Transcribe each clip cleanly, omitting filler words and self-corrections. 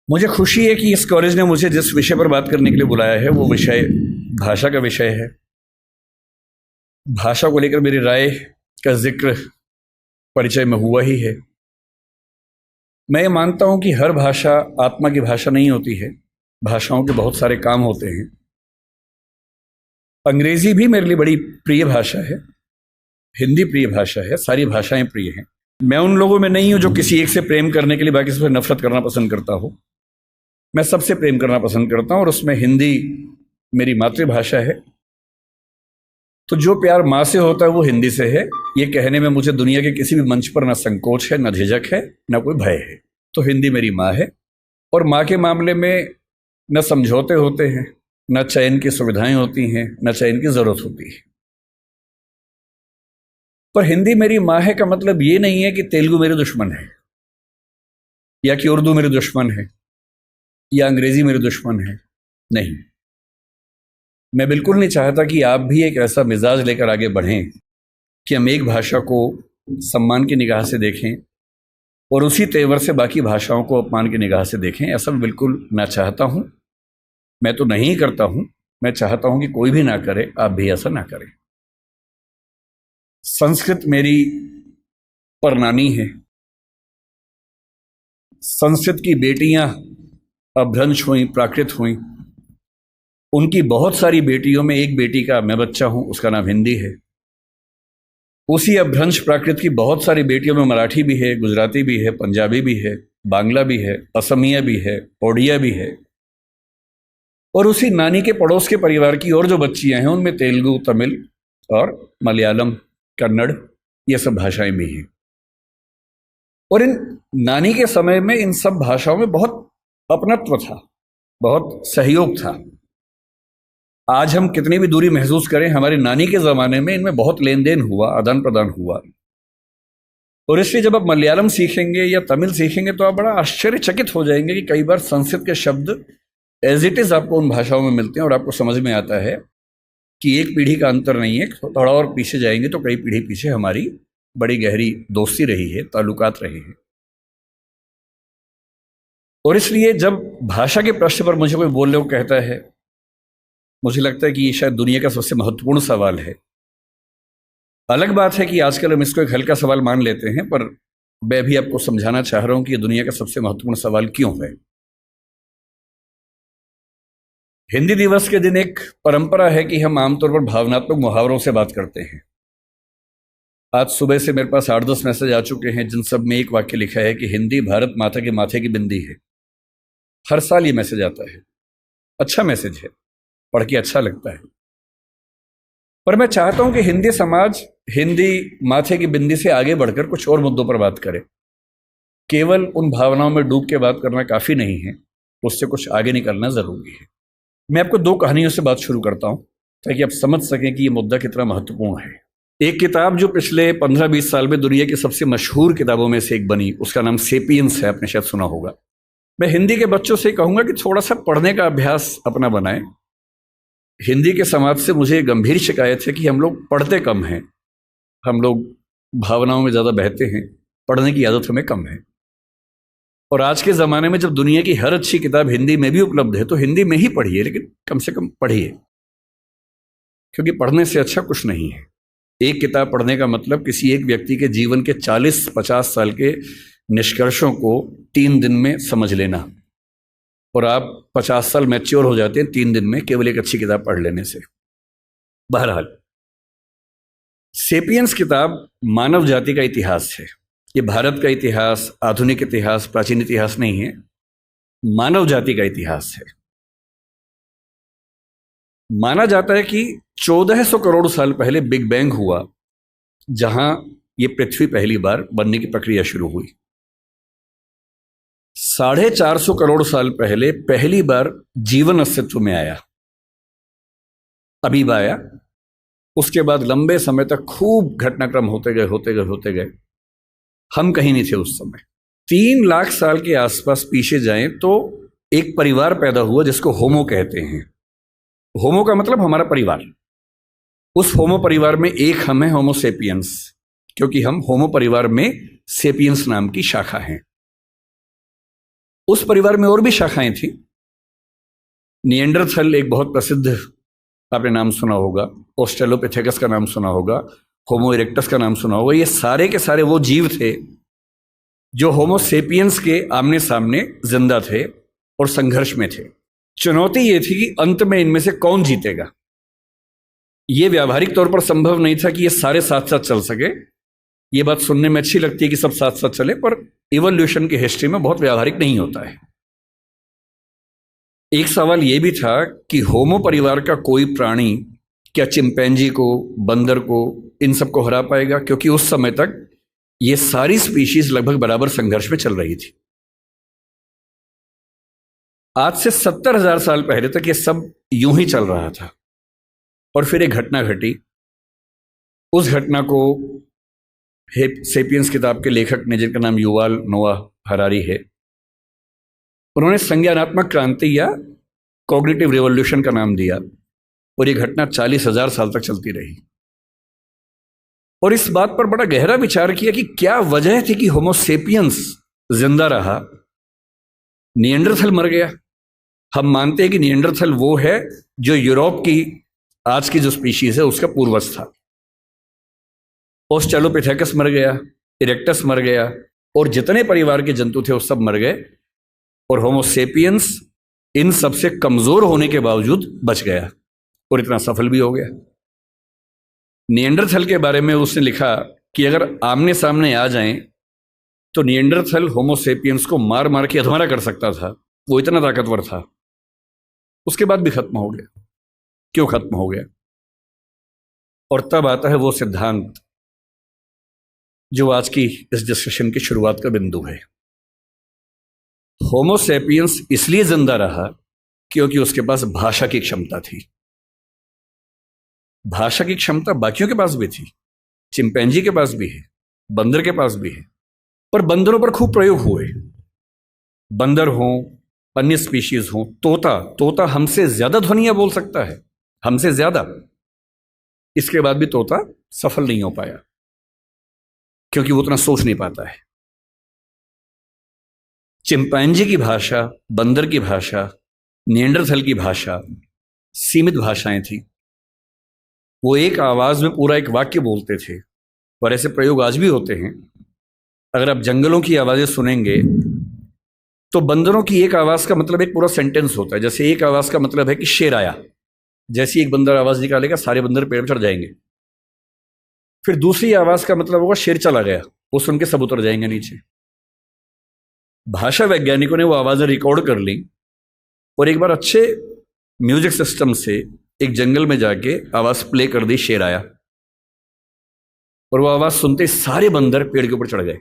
मुझे खुशी है कि इस कॉलेज ने मुझे जिस विषय पर बात करने के लिए बुलाया है वो विषय भाषा का विषय है। भाषा को लेकर मेरी राय का जिक्र परिचय में हुआ ही है। मैं ये मानता हूं कि हर भाषा आत्मा की भाषा नहीं होती है। भाषाओं के बहुत सारे काम होते हैं। अंग्रेजी भी मेरे लिए बड़ी प्रिय भाषा है, हिंदी प्रिय भाषा है, सारी भाषाएं प्रिय हैं। मैं उन लोगों में नहीं हूं जो किसी एक से प्रेम करने के लिए बाकी सबसे नफरत करना पसंद करता हो। मैं सबसे प्रेम करना पसंद करता हूं और उसमें हिंदी मेरी मातृभाषा है। तो जो प्यार माँ से होता है वो हिंदी से है। ये कहने में मुझे दुनिया के किसी भी मंच पर ना संकोच है, ना झिझक है, ना कोई भय है। तो हिंदी मेरी माँ है और माँ के मामले में न समझौते होते हैं, न चयन की सुविधाएं होती हैं, न चयन की जरूरत होती है। पर हिंदी मेरी माँ है का मतलब ये नहीं है कि तेलुगु मेरे दुश्मन है, या कि उर्दू मेरे दुश्मन है, या अंग्रेजी मेरे दुश्मन है। नहीं, मैं बिल्कुल नहीं चाहता कि आप भी एक ऐसा मिजाज लेकर आगे बढ़ें कि हम एक भाषा को सम्मान की निगाह से देखें और उसी तेवर से बाकी भाषाओं को अपमान की निगाह से देखें। ऐसा मैं बिल्कुल ना चाहता हूं। मैं तो नहीं करता हूं। मैं चाहता हूं कि कोई भी ना करे, आप भी ऐसा ना करें। संस्कृत मेरी परनानी है। संस्कृत की बेटियां अपभ्रंश हुई, प्राकृत हुई। उनकी बहुत सारी बेटियों में एक बेटी का मैं बच्चा हूं, उसका नाम हिंदी है। उसी अपभ्रंश प्राकृत की बहुत सारी बेटियों में मराठी भी है, गुजराती भी है, पंजाबी भी है, बांग्ला भी है, असमिया भी है, ओडिया भी है। और उसी नानी के पड़ोस के परिवार की और जो बच्चियां हैं उनमें तेलुगु, तमिल और मलयालम, कन्नड़, ये सब भाषाएं भी हैं। और इन नानी के समय में इन सब भाषाओं में बहुत अपनत्व था, बहुत सहयोग था। आज हम कितनी भी दूरी महसूस करें, हमारी नानी के जमाने में इनमें बहुत लेन देन हुआ, आदान प्रदान हुआ। और इसलिए जब आप मलयालम सीखेंगे या तमिल सीखेंगे तो आप बड़ा आश्चर्यचकित हो जाएंगे कि कई बार संस्कृत के शब्द एज इट इज आपको उन भाषाओं में मिलते हैं और आपको समझ में आता है कि एक पीढ़ी का अंतर नहीं है। थोड़ा और पीछे जाएंगे तो कई पीढ़ी पीछे हमारी बड़ी गहरी दोस्ती रही है, ताल्लुकात रहे हैं। और इसलिए जब भाषा के प्रश्न पर मुझे कोई बोलने को कहता है, मुझे लगता है कि ये शायद दुनिया का सबसे महत्वपूर्ण सवाल है। अलग बात है कि आजकल हम इसको एक हल्का सवाल मान लेते हैं, पर मैं भी आपको समझाना चाह रहा हूं कि ये दुनिया का सबसे महत्वपूर्ण सवाल क्यों है। हिंदी दिवस के दिन एक परंपरा है कि हम आमतौर पर भावनात्मक मुहावरों से बात करते हैं। आज सुबह से मेरे पास 8-10 मैसेज आ चुके हैं जिन सब में एक वाक्य लिखा है कि हिंदी भारत माता के माथे की बिंदी है। हर साल ये मैसेज आता है। अच्छा मैसेज है, पढ़ के अच्छा लगता है। पर मैं चाहता हूं कि हिंदी समाज हिंदी माथे की बिंदी से आगे बढ़कर कुछ और मुद्दों पर बात करे। केवल उन भावनाओं में डूब के बात करना काफी नहीं है, उससे कुछ आगे निकलना जरूरी है। मैं आपको 2 कहानियों से बात शुरू करता हूं ताकि आप समझ सकें कि यह मुद्दा कितना महत्वपूर्ण है। एक किताब जो पिछले 15-20 साल में दुनिया की सबसे मशहूर किताबों में से एक बनी, उसका नाम सेपियंस है, आपने शायद सुना होगा। मैं हिंदी के बच्चों से कहूंगा कि थोड़ा सा पढ़ने का अभ्यास अपना बनाएं। हिंदी के समाज से मुझे गंभीर शिकायत है कि हम लोग पढ़ते कम हैं, हम लोग भावनाओं में ज़्यादा बहते हैं, पढ़ने की आदत हमें कम है। और आज के ज़माने में जब दुनिया की हर अच्छी किताब हिंदी में भी उपलब्ध है तो हिंदी में ही पढ़िए, लेकिन कम से कम पढ़िए, क्योंकि पढ़ने से अच्छा कुछ नहीं है। एक किताब पढ़ने का मतलब किसी एक व्यक्ति के जीवन के 40-50 साल के निष्कर्षों को 3 दिन में समझ लेना, और आप 50 साल मैच्योर हो जाते हैं 3 दिन में केवल एक अच्छी किताब पढ़ लेने से। बहरहाल, सेपियंस किताब मानव जाति का इतिहास है। ये भारत का इतिहास, आधुनिक इतिहास, प्राचीन इतिहास नहीं है, मानव जाति का इतिहास है। माना जाता है कि 1400 करोड़ साल पहले बिग बैंग हुआ, जहां ये पृथ्वी पहली बार बनने की प्रक्रिया शुरू हुई। 450 करोड़ साल पहले पहली बार जीवन अस्तित्व में आया, अमीबा आया। उसके बाद लंबे समय तक खूब घटनाक्रम होते गए। हम कहीं नहीं थे उस समय। 3 लाख साल के आसपास पीछे जाएं तो एक परिवार पैदा हुआ जिसको होमो कहते हैं। होमो का मतलब हमारा परिवार। उस होमो परिवार में एक हम हैं, होमो सेपियंस, क्योंकि हम होमो परिवार में सेपियंस नाम की शाखा हैं। उस परिवार में और भी शाखाएं थी। निएंडरथल एक बहुत प्रसिद्ध, आपने नाम सुना होगा, ऑस्ट्रेलोपिथेकस का नाम सुना होगा, होमो इरेक्टस का नाम सुना होगा। ये सारे के सारे वो जीव थे जो होमो सेपियंस के आमने सामने जिंदा थे और संघर्ष में थे। चुनौती ये थी कि अंत में इनमें से कौन जीतेगा। ये व्यावहारिक तौर पर संभव नहीं था कि ये सारे साथ साथ चल सके। ये बात सुनने में अच्छी लगती है कि सब साथ साथ चले, पर इवोल्यूशन की हिस्ट्री में बहुत व्यावहारिक नहीं होता है। एक सवाल यह भी था कि होमो परिवार का कोई प्राणी क्या चिंपैंजी को, बंदर को, इन सबको हरा पाएगा, क्योंकि उस समय तक ये सारी स्पीशीज लगभग बराबर संघर्ष में चल रही थी। आज से 70,000 साल पहले तक ये सब यूं ही चल रहा था और फिर एक घटना घटी। उस घटना को सेपियंस किताब के लेखक ने, जिनका नाम युवाल नोआ हरारी है, उन्होंने संज्ञानात्मक क्रांति या कॉग्निटिव रिवॉल्यूशन का नाम दिया। और ये घटना 40,000 साल तक चलती रही। और इस बात पर बड़ा गहरा विचार किया कि क्या वजह थी कि होमो सेपियंस जिंदा रहा, निएंडरथल मर गया। हम मानते हैं कि निएंडरथल वो है जो यूरोप की आज की जो स्पीशीज है उसका पूर्वज था। ऑस्ट्रेलोपिथेकस मर गया, इरेक्टस मर गया, और जितने परिवार के जंतु थे वो सब मर गए, और होमो सेपियंस इन सबसे कमजोर होने के बावजूद बच गया और इतना सफल भी हो गया। निएंडरथल के बारे में उसने लिखा कि अगर आमने सामने आ जाएं तो निएंडरथल होमो सेपियंस को मार मार के अधमरा कर सकता था, वो इतना ताकतवर था। उसके बाद भी खत्म हो गया। क्यों खत्म हो गया? और तब आता है वो सिद्धांत जो आज की इस डिस्कशन की शुरुआत का बिंदु है। होमो सेपियंस इसलिए जिंदा रहा क्योंकि उसके पास भाषा की क्षमता थी। भाषा की क्षमता बाकियों के पास भी थी, चिंपैंजी के पास भी है, बंदर के पास भी है, पर बंदरों पर खूब प्रयोग हुए। बंदर हो, अन्य स्पीशीज हो, तोता हमसे ज्यादा ध्वनियां बोल सकता है, हमसे ज्यादा। इसके बाद भी तोता सफल नहीं हो पाया क्योंकि वो उतना सोच नहीं पाता है। चिंपैंजी की भाषा, बंदर की भाषा, निएंडरथल की भाषा सीमित भाषाएं थी। वो एक आवाज में पूरा एक वाक्य बोलते थे, और ऐसे प्रयोग आज भी होते हैं। अगर आप जंगलों की आवाजें सुनेंगे तो बंदरों की एक आवाज का मतलब एक पूरा सेंटेंस होता है। जैसे एक आवाज का मतलब है कि शेर आया, जैसी एक बंदर आवाज निकालेगा सारे बंदर पेड़ पर चढ़ जाएंगे। फिर दूसरी आवाज का मतलब होगा शेर चला गया, वो सुन के सब उतर जाएंगे नीचे। भाषा वैज्ञानिकों ने वो आवाजें रिकॉर्ड कर ली और एक बार अच्छे म्यूजिक सिस्टम से एक जंगल में जाके आवाज प्ले कर दी, शेर आया, और वो आवाज सुनते ही सारे बंदर पेड़ के ऊपर चढ़ गए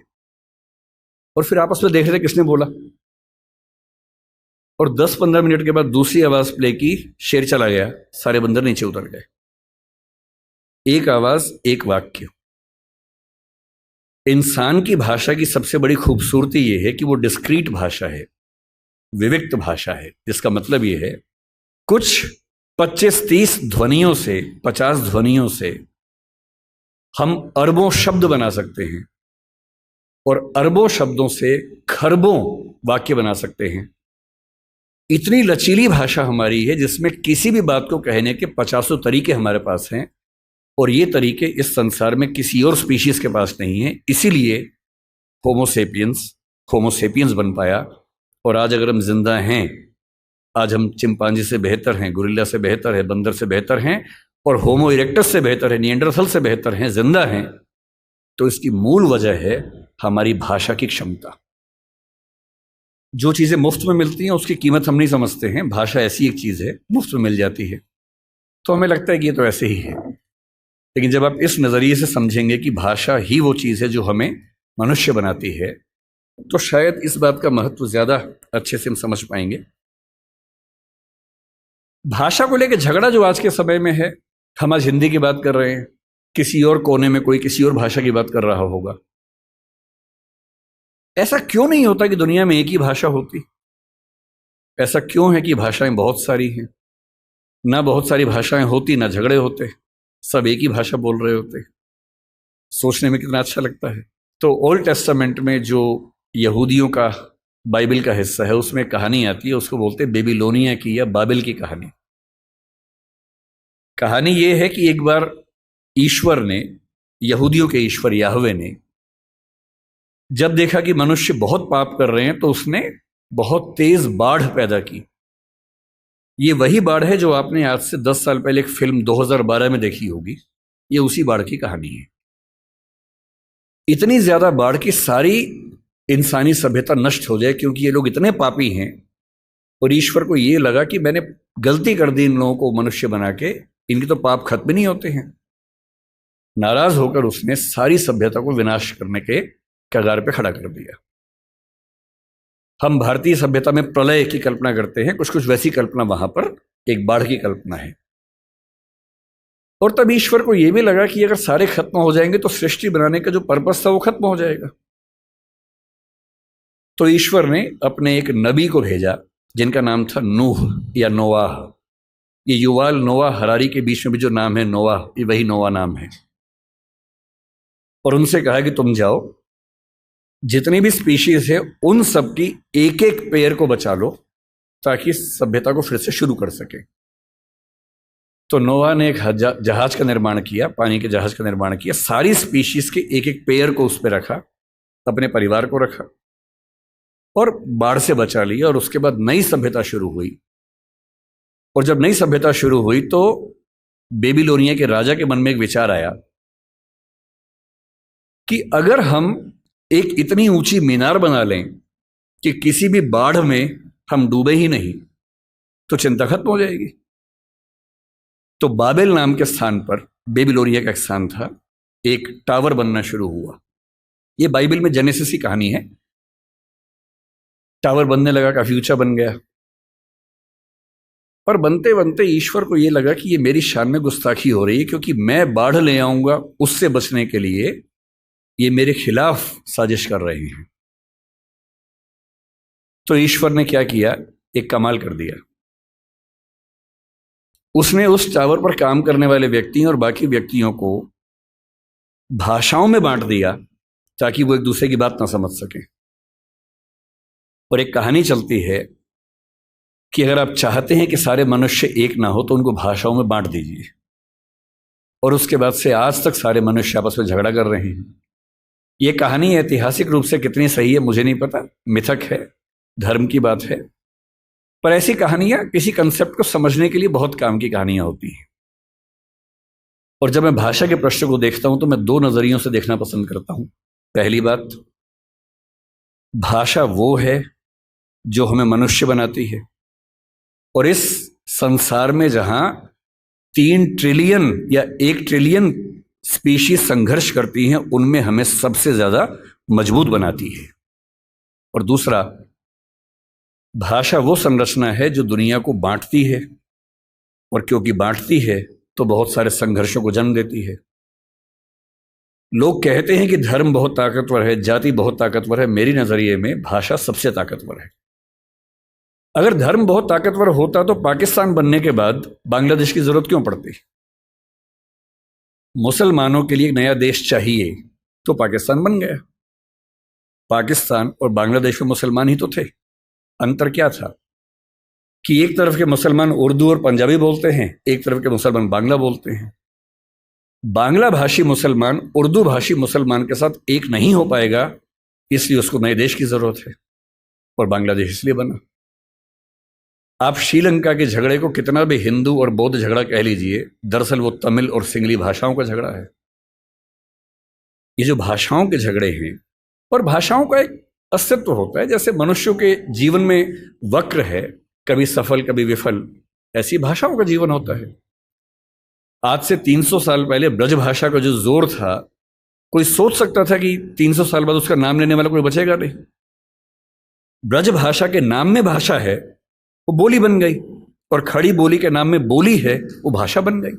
और फिर आपस में देख रहे थे किसने बोला। और 10-15 मिनट के बाद दूसरी आवाज प्ले की, शेर चला गया, सारे बंदर नीचे उतर गए। एक आवाज, एक वाक्य। इंसान की भाषा की सबसे बड़ी खूबसूरती यह है कि वो डिस्क्रीट भाषा है, विविक्त भाषा है, जिसका मतलब यह है कुछ 25-30 ध्वनियों से, 50 ध्वनियों से हम अरबों शब्द बना सकते हैं, और अरबों शब्दों से खरबों वाक्य बना सकते हैं। इतनी लचीली भाषा हमारी है जिसमें किसी भी बात को कहने के 50 तरीके हमारे पास हैं, और ये तरीके इस संसार में किसी और स्पीशीज के पास नहीं है। इसीलिए होमो सेपियंस बन पाया। और आज अगर हम जिंदा हैं, आज हम चिंपांजी से बेहतर हैं, गोरिल्ला से बेहतर है, बंदर से बेहतर हैं, और होमो इरेक्टस से बेहतर है, निएंडरथल से बेहतर हैं, जिंदा हैं, तो इसकी मूल वजह है हमारी भाषा की क्षमता। जो चीजें मुफ्त में मिलती हैं उसकी कीमत हम नहीं समझते हैं। भाषा ऐसी एक चीज है, मुफ्त में मिल जाती है तो हमें लगता है कि ये तो ऐसे ही है। लेकिन जब आप इस नजरिए से समझेंगे कि भाषा ही वो चीज है जो हमें मनुष्य बनाती है, तो शायद इस बात का महत्व ज्यादा अच्छे से हम समझ पाएंगे। भाषा को लेकर झगड़ा जो आज के समय में है, हम आज हिंदी की बात कर रहे हैं, किसी और कोने में कोई किसी और भाषा की बात कर रहा होगा। ऐसा क्यों नहीं होता कि दुनिया में एक ही भाषा होती? ऐसा क्यों है कि भाषाएं बहुत सारी हैं? ना बहुत सारी भाषाएं होती ना झगड़े होते, सब एक ही भाषा बोल रहे होते। सोचने में कितना अच्छा लगता है। तो ओल्ड टेस्टामेंट में जो यहूदियों का बाइबल का हिस्सा है, उसमें कहानी आती है, उसको बोलते हैं बेबीलोनिया की या बाबिल की कहानी। कहानी यह है कि एक बार ईश्वर ने, यहूदियों के ईश्वर याहवे ने, जब देखा कि मनुष्य बहुत पाप कर रहे हैं तो उसने बहुत तेज बाढ़ पैदा की। ये वही बाढ़ है जो आपने आज से 10 साल पहले एक फिल्म 2012 में देखी होगी। ये उसी बाढ़ की कहानी है। इतनी ज्यादा बाढ़ की सारी इंसानी सभ्यता नष्ट हो जाए, क्योंकि ये लोग इतने पापी हैं। और ईश्वर को ये लगा कि मैंने गलती कर दी इन लोगों को मनुष्य बना के, इनके तो पाप खत्म नहीं होते हैं। नाराज होकर उसने सारी सभ्यता को विनाश करने के कगार पे खड़ा कर दिया। हम भारतीय सभ्यता में प्रलय की कल्पना करते हैं, कुछ कुछ वैसी कल्पना वहां पर एक बाढ़ की कल्पना है। और तब ईश्वर को यह भी लगा कि अगर सारे खत्म हो जाएंगे तो सृष्टि बनाने का जो पर्पस था वो खत्म हो जाएगा। तो ईश्वर ने अपने एक नबी को भेजा जिनका नाम था नूह या नोआह। ये युवाल नोआह हरारी के बीच में भी जो नाम है नोआह, ये वही नोआह नाम है। और उनसे कहा कि तुम जाओ, जितनी भी स्पीशीज है उन सब की एक एक पेयर को बचा लो ताकि सभ्यता को फिर से शुरू कर सके। तो नोआह ने एक जहाज का निर्माण किया, पानी के जहाज का निर्माण किया, सारी स्पीशीज के एक एक पेयर को उस पर रखा, अपने परिवार को रखा और बाढ़ से बचा लिया। और उसके बाद नई सभ्यता शुरू हुई। और जब नई सभ्यता शुरू हुई तो बेबीलोनिया के राजा के मन में एक विचार आया कि अगर हम एक इतनी ऊंची मीनार बना लें कि किसी भी बाढ़ में हम डूबे ही नहीं, तो चिंता खत्म हो जाएगी। तो बाबेल नाम के स्थान पर, बेबीलोनिया का एक स्थान था, एक टावर बनना शुरू हुआ। यह बाइबल में जेनेसिस की कहानी है। टावर बनने लगा, काफी ऊंचा बन गया। पर बनते बनते ईश्वर को यह लगा कि ये मेरी शान में गुस्ताखी हो रही है, क्योंकि मैं बाढ़ ले आऊंगा उससे बचने के लिए, ये मेरे खिलाफ साजिश कर रहे हैं। तो ईश्वर ने क्या किया, एक कमाल कर दिया। उसने उस टावर पर काम करने वाले व्यक्तियों और बाकी व्यक्तियों को भाषाओं में बांट दिया ताकि वो एक दूसरे की बात ना समझ सके। और एक कहानी चलती है कि अगर आप चाहते हैं कि सारे मनुष्य एक ना हो तो उनको भाषाओं में बांट दीजिए। और उसके बाद से आज तक सारे मनुष्य आपस में झगड़ा कर रहे हैं। ये कहानी ऐतिहासिक रूप से कितनी सही है मुझे नहीं पता, मिथक है, धर्म की बात है, पर ऐसी कहानियां किसी कंसेप्ट को समझने के लिए बहुत काम की कहानियां होती हैं। और जब मैं भाषा के प्रश्न को देखता हूं तो मैं दो नजरियों से देखना पसंद करता हूं। पहली बात, भाषा वो है जो हमें मनुष्य बनाती है। और इस संसार में जहां 3 ट्रिलियन या 1 ट्रिलियन स्पीशीज संघर्ष करती हैं, उनमें हमें सबसे ज्यादा मजबूत बनाती है। और दूसरा, भाषा वो संरचना है जो दुनिया को बांटती है, और क्योंकि बांटती है तो बहुत सारे संघर्षों को जन्म देती है। लोग कहते हैं कि धर्म बहुत ताकतवर है, जाति बहुत ताकतवर है। मेरी नजरिए में भाषा सबसे ताकतवर है। अगर धर्म बहुत ताकतवर होता तो पाकिस्तान बनने के बाद बांग्लादेश की जरूरत क्यों पड़ती? मुसलमानों के लिए एक नया देश चाहिए तो पाकिस्तान बन गया। पाकिस्तान और बांग्लादेश में मुसलमान ही तो थे। अंतर क्या था कि एक तरफ के मुसलमान उर्दू और पंजाबी बोलते हैं, एक तरफ के मुसलमान बांग्ला बोलते हैं। बांग्ला भाषी मुसलमान उर्दू भाषी मुसलमान के साथ एक नहीं हो पाएगा, इसलिए उसको नए देश की जरूरत है। और बांग्लादेश इसलिए बना। आप श्रीलंका के झगड़े को कितना भी हिंदू और बौद्ध झगड़ा कह लीजिए, दरअसल वो तमिल और सिंगली भाषाओं का झगड़ा है। ये जो भाषाओं के झगड़े हैं, और भाषाओं का एक अस्तित्व होता है, जैसे मनुष्यों के जीवन में वक्र है, कभी सफल कभी विफल, ऐसी भाषाओं का जीवन होता है। आज से 300 साल पहले ब्रज भाषा का जो जोर था, कोई सोच सकता था कि 300 साल बाद उसका नाम लेने वाला कोई बचेगा नहीं। ब्रज भाषा के नाम में भाषा है, वो बोली बन गई, और खड़ी बोली के नाम में बोली है, वो भाषा बन गई।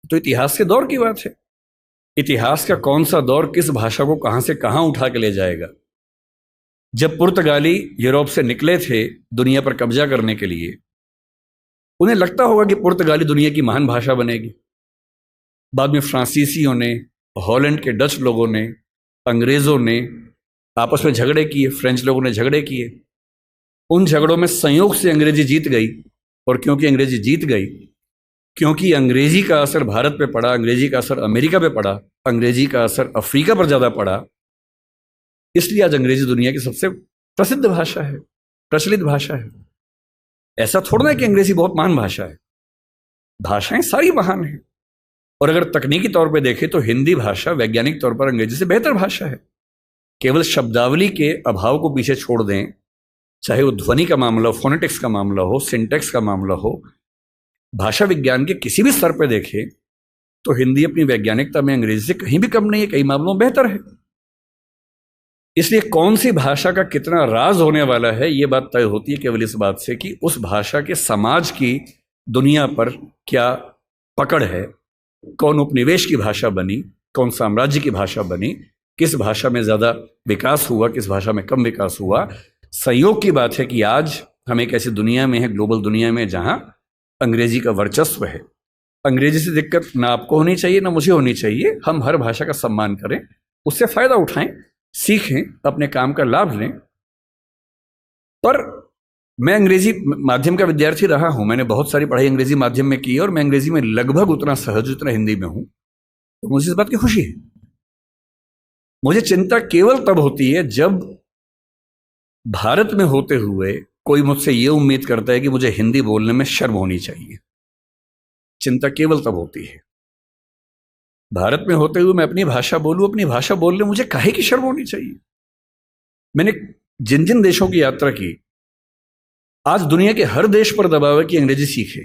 तो इतिहास के दौर की बात है। इतिहास का कौन सा दौर किस भाषा को कहां से कहां उठा के ले जाएगा। जब पुर्तगाली यूरोप से निकले थे दुनिया पर कब्जा करने के लिए, उन्हें लगता होगा कि पुर्तगाली दुनिया की महान भाषा बनेगी। बाद में फ्रांसीसियों ने, हॉलैंड के डच लोगों ने, अंग्रेजों ने आपस में झगड़े किए, फ्रेंच लोगों ने झगड़े किए, उन झगड़ों में संयोग से अंग्रेजी जीत गई। और क्योंकि अंग्रेजी जीत गई, क्योंकि अंग्रेजी का असर भारत पे पड़ा, अंग्रेजी का असर अमेरिका पे पड़ा, अंग्रेजी का असर अफ्रीका पर ज़्यादा पड़ा, इसलिए आज अंग्रेजी दुनिया की सबसे प्रसिद्ध भाषा है, प्रचलित भाषा है। ऐसा थोड़ा है कि अंग्रेजी बहुत महान भाषा है, भाषाएं सारी महान हैं। और अगर तकनीकी तौर पे देखें तो हिंदी भाषा वैज्ञानिक तौर पर अंग्रेजी से बेहतर भाषा है। केवल शब्दावली के अभाव को पीछे छोड़ दें, चाहे वो ध्वनि का मामला हो, फोनेटिक्स का मामला हो, सिंटैक्स का मामला हो, भाषा विज्ञान के किसी भी स्तर पर देखें तो हिंदी अपनी वैज्ञानिकता में अंग्रेजी से कहीं भी कम नहीं है, कई मामलों में बेहतर है। इसलिए कौन सी भाषा का कितना राज होने वाला है, ये बात तय होती है केवल इस बात से कि उस भाषा के समाज की दुनिया पर क्या पकड़ है, कौन उपनिवेश की भाषा बनी, कौन साम्राज्य की भाषा बनी, किस भाषा में ज़्यादा विकास हुआ, किस भाषा में कम विकास हुआ। संयोग की बात है कि आज हम एक ऐसी दुनिया में हैं, ग्लोबल दुनिया में, जहां अंग्रेजी का वर्चस्व है। अंग्रेजी से दिक्कत ना आपको होनी चाहिए ना मुझे होनी चाहिए। हम हर भाषा का सम्मान करें, उससे फ़ायदा उठाएं, सीखें, अपने काम का लाभ लें। पर मैं अंग्रेजी माध्यम का विद्यार्थी रहा हूं, मैंने बहुत सारी पढ़ाई अंग्रेजी माध्यम में की है और मैं अंग्रेजी में लगभग उतना सहज उतना हिंदी में हूं, तो मुझे इस बात की खुशी है। मुझे चिंता केवल तब होती है जब भारत में होते हुए कोई मुझसे यह उम्मीद करता है कि मुझे हिंदी बोलने में शर्म होनी चाहिए। चिंता केवल तब होती है भारत में होते हुए मैं अपनी भाषा बोलूं, अपनी भाषा बोलने मुझे काहे की शर्म होनी चाहिए। मैंने जिन जिन देशों की यात्रा की, आज दुनिया के हर देश पर दबाव है कि अंग्रेजी सीखे,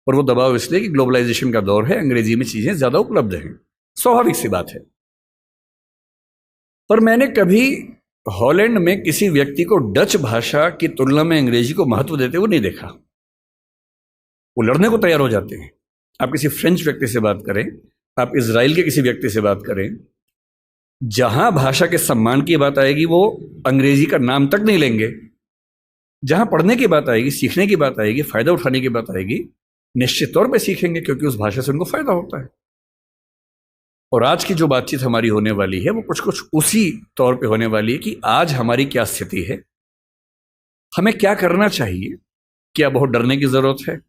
और वो दबाव इसलिए कि ग्लोबलाइजेशन का दौर है, अंग्रेजी में चीजें ज्यादा उपलब्ध हैं, स्वाभाविक सी बात है। पर मैंने कभी हॉलैंड में किसी व्यक्ति को डच भाषा की तुलना में अंग्रेजी को महत्व देते हुए नहीं देखा। वो लड़ने को तैयार हो जाते हैं। आप किसी फ्रेंच व्यक्ति से बात करें, आप इजराइल के किसी व्यक्ति से बात करें, जहां भाषा के सम्मान की बात आएगी वो अंग्रेजी का नाम तक नहीं लेंगे। जहां पढ़ने की बात आएगी, सीखने की बात आएगी, फायदा उठाने की बात आएगी, निश्चित तौर पे सीखेंगे, क्योंकि उस भाषा से उनको फायदा होता है। और आज की जो बातचीत हमारी होने वाली है वो कुछ कुछ उसी तौर पे होने वाली है कि आज हमारी क्या स्थिति है, हमें क्या करना चाहिए, क्या बहुत डरने की जरूरत है।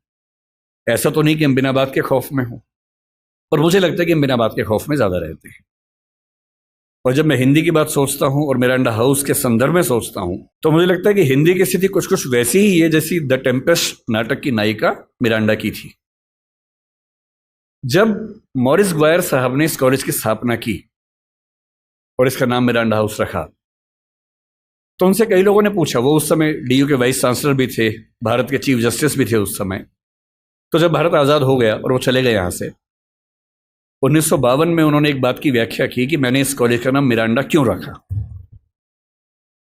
ऐसा तो नहीं कि हम बिना बात के खौफ में हों, और मुझे लगता है कि हम बिना बात के खौफ में ज्यादा रहते हैं। और जब मैं हिंदी की बात सोचता हूं और मिरांडा हाउस के संदर्भ में सोचता हूं, तो मुझे लगता है कि हिंदी की स्थिति कुछ कुछ वैसी ही है जैसी द टेम्पेस्ट नाटक की नायिका मिरांडा की थी। जब मॉरिस ग्वायर साहब ने इस कॉलेज की स्थापना की और इसका नाम मिरांडा हाउस रखा, तो उनसे कई लोगों ने पूछा, वो उस समय डीयू के वाइस चांसलर भी थे, भारत के चीफ जस्टिस भी थे उस समय। तो जब भारत आज़ाद हो गया और वो चले गए यहाँ से, 1952 में उन्होंने एक बात की व्याख्या की कि मैंने इस कॉलेज का नाम मिरांडा क्यों रखा।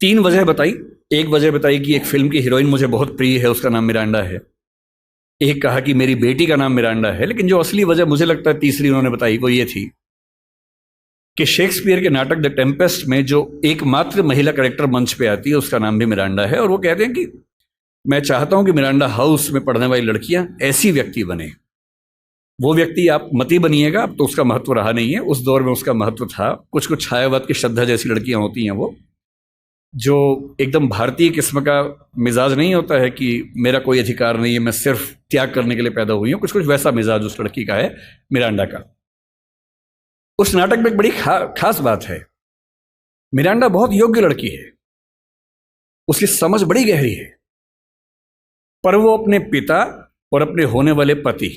3 वजह बताई। एक वजह बताई कि एक फिल्म की हीरोइन मुझे बहुत प्रिय है, उसका नाम मिरांडा है। एक कहा कि मेरी बेटी का नाम मिरांडा है। लेकिन जो असली वजह मुझे लगता है तीसरी उन्होंने बताई वो ये थी कि शेक्सपियर के नाटक द टेम्पेस्ट में जो एकमात्र महिला कैरेक्टर मंच पे आती है उसका नाम भी मिरांडा है। और वो कहते हैं कि मैं चाहता हूं कि मिरांडा हाउस में पढ़ने वाली लड़कियां ऐसी व्यक्ति बने। वो व्यक्ति आप मती बनिएगा, अब तो उसका महत्व रहा नहीं है, उस दौर में उसका महत्व था। कुछ कुछ छायावाद की श्रद्धा जैसी लड़कियां होती हैं वो, जो एकदम भारतीय किस्म का मिजाज नहीं होता है कि मेरा कोई अधिकार नहीं है, मैं सिर्फ त्याग करने के लिए पैदा हुई हूं। कुछ कुछ वैसा मिजाज उस लड़की का है, मिरांडा का। उस नाटक में एक बड़ी खास बात है, मिरांडा बहुत योग्य लड़की है, उसकी समझ बड़ी गहरी है, पर वो अपने पिता और अपने होने वाले पति,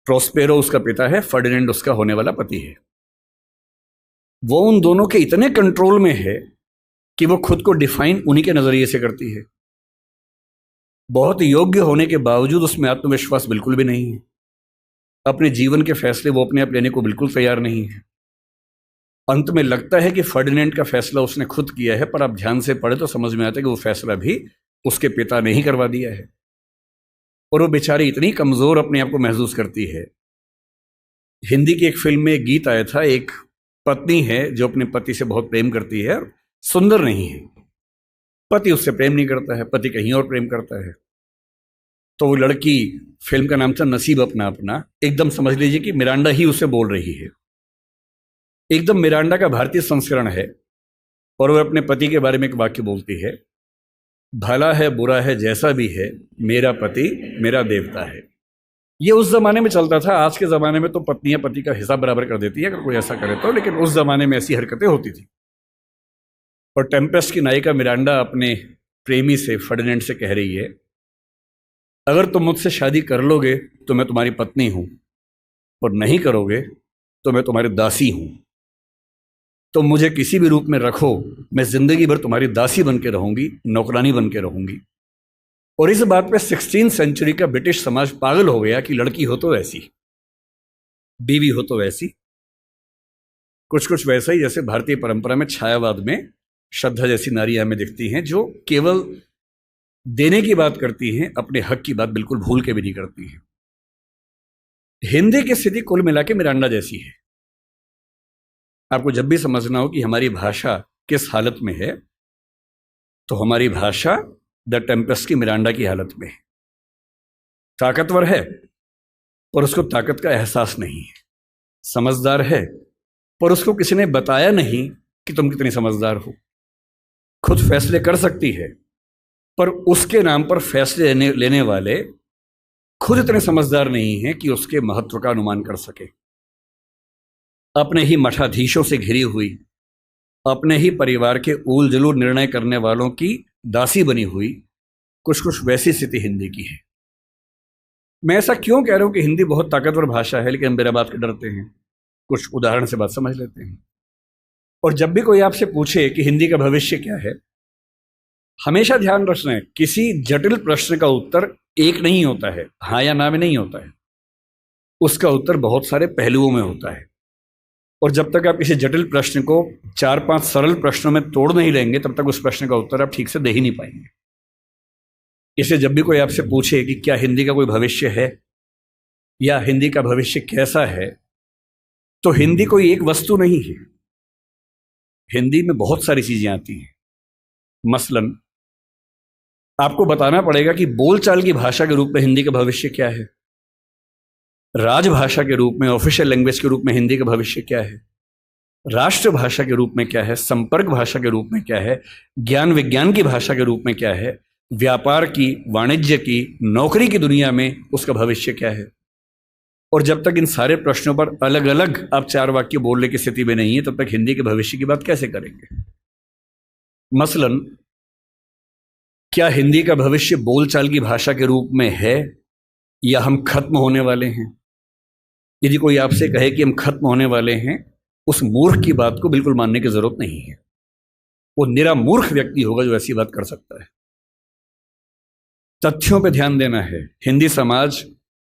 प्रोस्पेरो उसका पिता है, फर्डिनेंड उसका होने वाला पति है, वो उन दोनों के इतने कंट्रोल में है कि वो खुद को डिफाइन उन्हीं के नजरिए से करती है। बहुत योग्य होने के बावजूद उसमें आत्मविश्वास बिल्कुल भी नहीं है। अपने जीवन के फैसले वो अपने आप लेने को बिल्कुल तैयार नहीं है। अंत में लगता है कि फर्डिनेंड का फैसला उसने खुद किया है, पर आप ध्यान से पढ़े तो समझ में आता है कि वो फैसला भी उसके पिता ने ही करवा दिया है। और वो बेचारी इतनी कमजोर अपने आप को महसूस करती है। हिंदी की एक फिल्म में एक गीत आया था, एक पत्नी है जो अपने पति से बहुत प्रेम करती है, सुंदर नहीं है, पति उससे प्रेम नहीं करता है, पति कहीं और प्रेम करता है। तो वो लड़की, फिल्म का नाम था नसीब अपना अपना, एकदम समझ लीजिए कि मिरांडा ही उसे बोल रही है। एकदम मिरांडा का भारतीय संस्करण है और वह अपने पति के बारे में एक वाक्य बोलती है, भला है बुरा है जैसा भी है, मेरा पति मेरा देवता है। ये उस जमाने में चलता था। आज के ज़माने में तो पत्नियां पति का हिसाब बराबर कर देती है अगर कोई ऐसा करे तो, लेकिन उस जमाने में ऐसी हरकतें होती थी। और टेम्पेस्ट की नायिका मिरांडा अपने प्रेमी से, फर्डिनेंड से कह रही है, अगर तुम मुझसे शादी कर लोगे तो मैं तुम्हारी पत्नी हूं, और नहीं करोगे तो मैं तुम्हारी दासी हूं। तुम मुझे किसी भी रूप में रखो, मैं जिंदगी भर तुम्हारी दासी बन के रहूंगी, नौकरानी बन के रहूंगी। और इस बात पे 16वीं सेंचुरी का ब्रिटिश समाज पागल हो गया कि लड़की हो तो वैसी, बीवी हो तो वैसी, कुछ कुछ वैसा ही जैसे भारतीय परंपरा में छायावाद में श्रद्धा जैसी नारियां हमें दिखती हैं, जो केवल देने की बात करती हैं, अपने हक की बात बिल्कुल भूल के भी नहीं करती हैं। हिंदी की स्थिति कुल मिला के मिरांडा जैसी है। आपको जब भी समझना हो कि हमारी भाषा किस हालत में है, तो हमारी भाषा द टेम्पेस्ट की मिरांडा की हालत में है। ताकतवर है पर उसको ताकत का एहसास नहीं है, समझदार है पर उसको किसी ने बताया नहीं कि तुम कितनी समझदार हो, खुद फैसले कर सकती है पर उसके नाम पर फैसले लेने वाले खुद इतने समझदार नहीं हैं कि उसके महत्व का अनुमान कर सके। अपने ही मठाधीशों से घिरी हुई, अपने ही परिवार के ऊल जलूल निर्णय करने वालों की दासी बनी हुई, कुछ कुछ वैसी स्थिति हिंदी की है। मैं ऐसा क्यों कह रहा हूं कि हिंदी बहुत ताकतवर भाषा है, लेकिन हम मेरा बात के डरते हैं? कुछ उदाहरण से बात समझ लेते हैं। और जब भी कोई आपसे पूछे कि हिंदी का भविष्य क्या है, हमेशा ध्यान रखना है, किसी जटिल प्रश्न का उत्तर एक नहीं होता है, हाँ या ना में नहीं होता है। उसका उत्तर बहुत सारे पहलुओं में होता है। और जब तक आप किसी जटिल प्रश्न को 4-5 सरल प्रश्नों में तोड़ नहीं लेंगे, तब तक उस प्रश्न का उत्तर आप ठीक से दे ही नहीं पाएंगे। इसलिए जब भी कोई आपसे पूछे कि क्या हिंदी का कोई भविष्य है या हिंदी का भविष्य कैसा है, तो हिंदी कोई एक वस्तु नहीं है। हिंदी में बहुत सारी चीजें आती हैं। मसलन आपको बताना पड़ेगा कि बोलचाल की भाषा के रूप में हिंदी का भविष्य क्या है, राजभाषा के रूप में, ऑफिशियल लैंग्वेज के रूप में हिंदी का भविष्य क्या है, राष्ट्रभाषा के रूप में क्या है, संपर्क भाषा के रूप में क्या है, ज्ञान विज्ञान की भाषा के रूप में क्या है, व्यापार की, वाणिज्य की, नौकरी की दुनिया में उसका भविष्य क्या है। और जब तक इन सारे प्रश्नों पर अलग अलग आप 4 वाक्य बोलने की स्थिति में नहीं है, तब तक हिंदी के भविष्य की बात कैसे करेंगे? मसलन क्या हिंदी का भविष्य बोलचाल की भाषा के रूप में है या हम खत्म होने वाले हैं? यदि कोई आपसे कहे कि हम खत्म होने वाले हैं, उस मूर्ख की बात को बिल्कुल मानने की जरूरत नहीं है। वो निरा मूर्ख व्यक्ति होगा जो ऐसी बात कर सकता है। तथ्यों पर ध्यान देना है। हिंदी समाज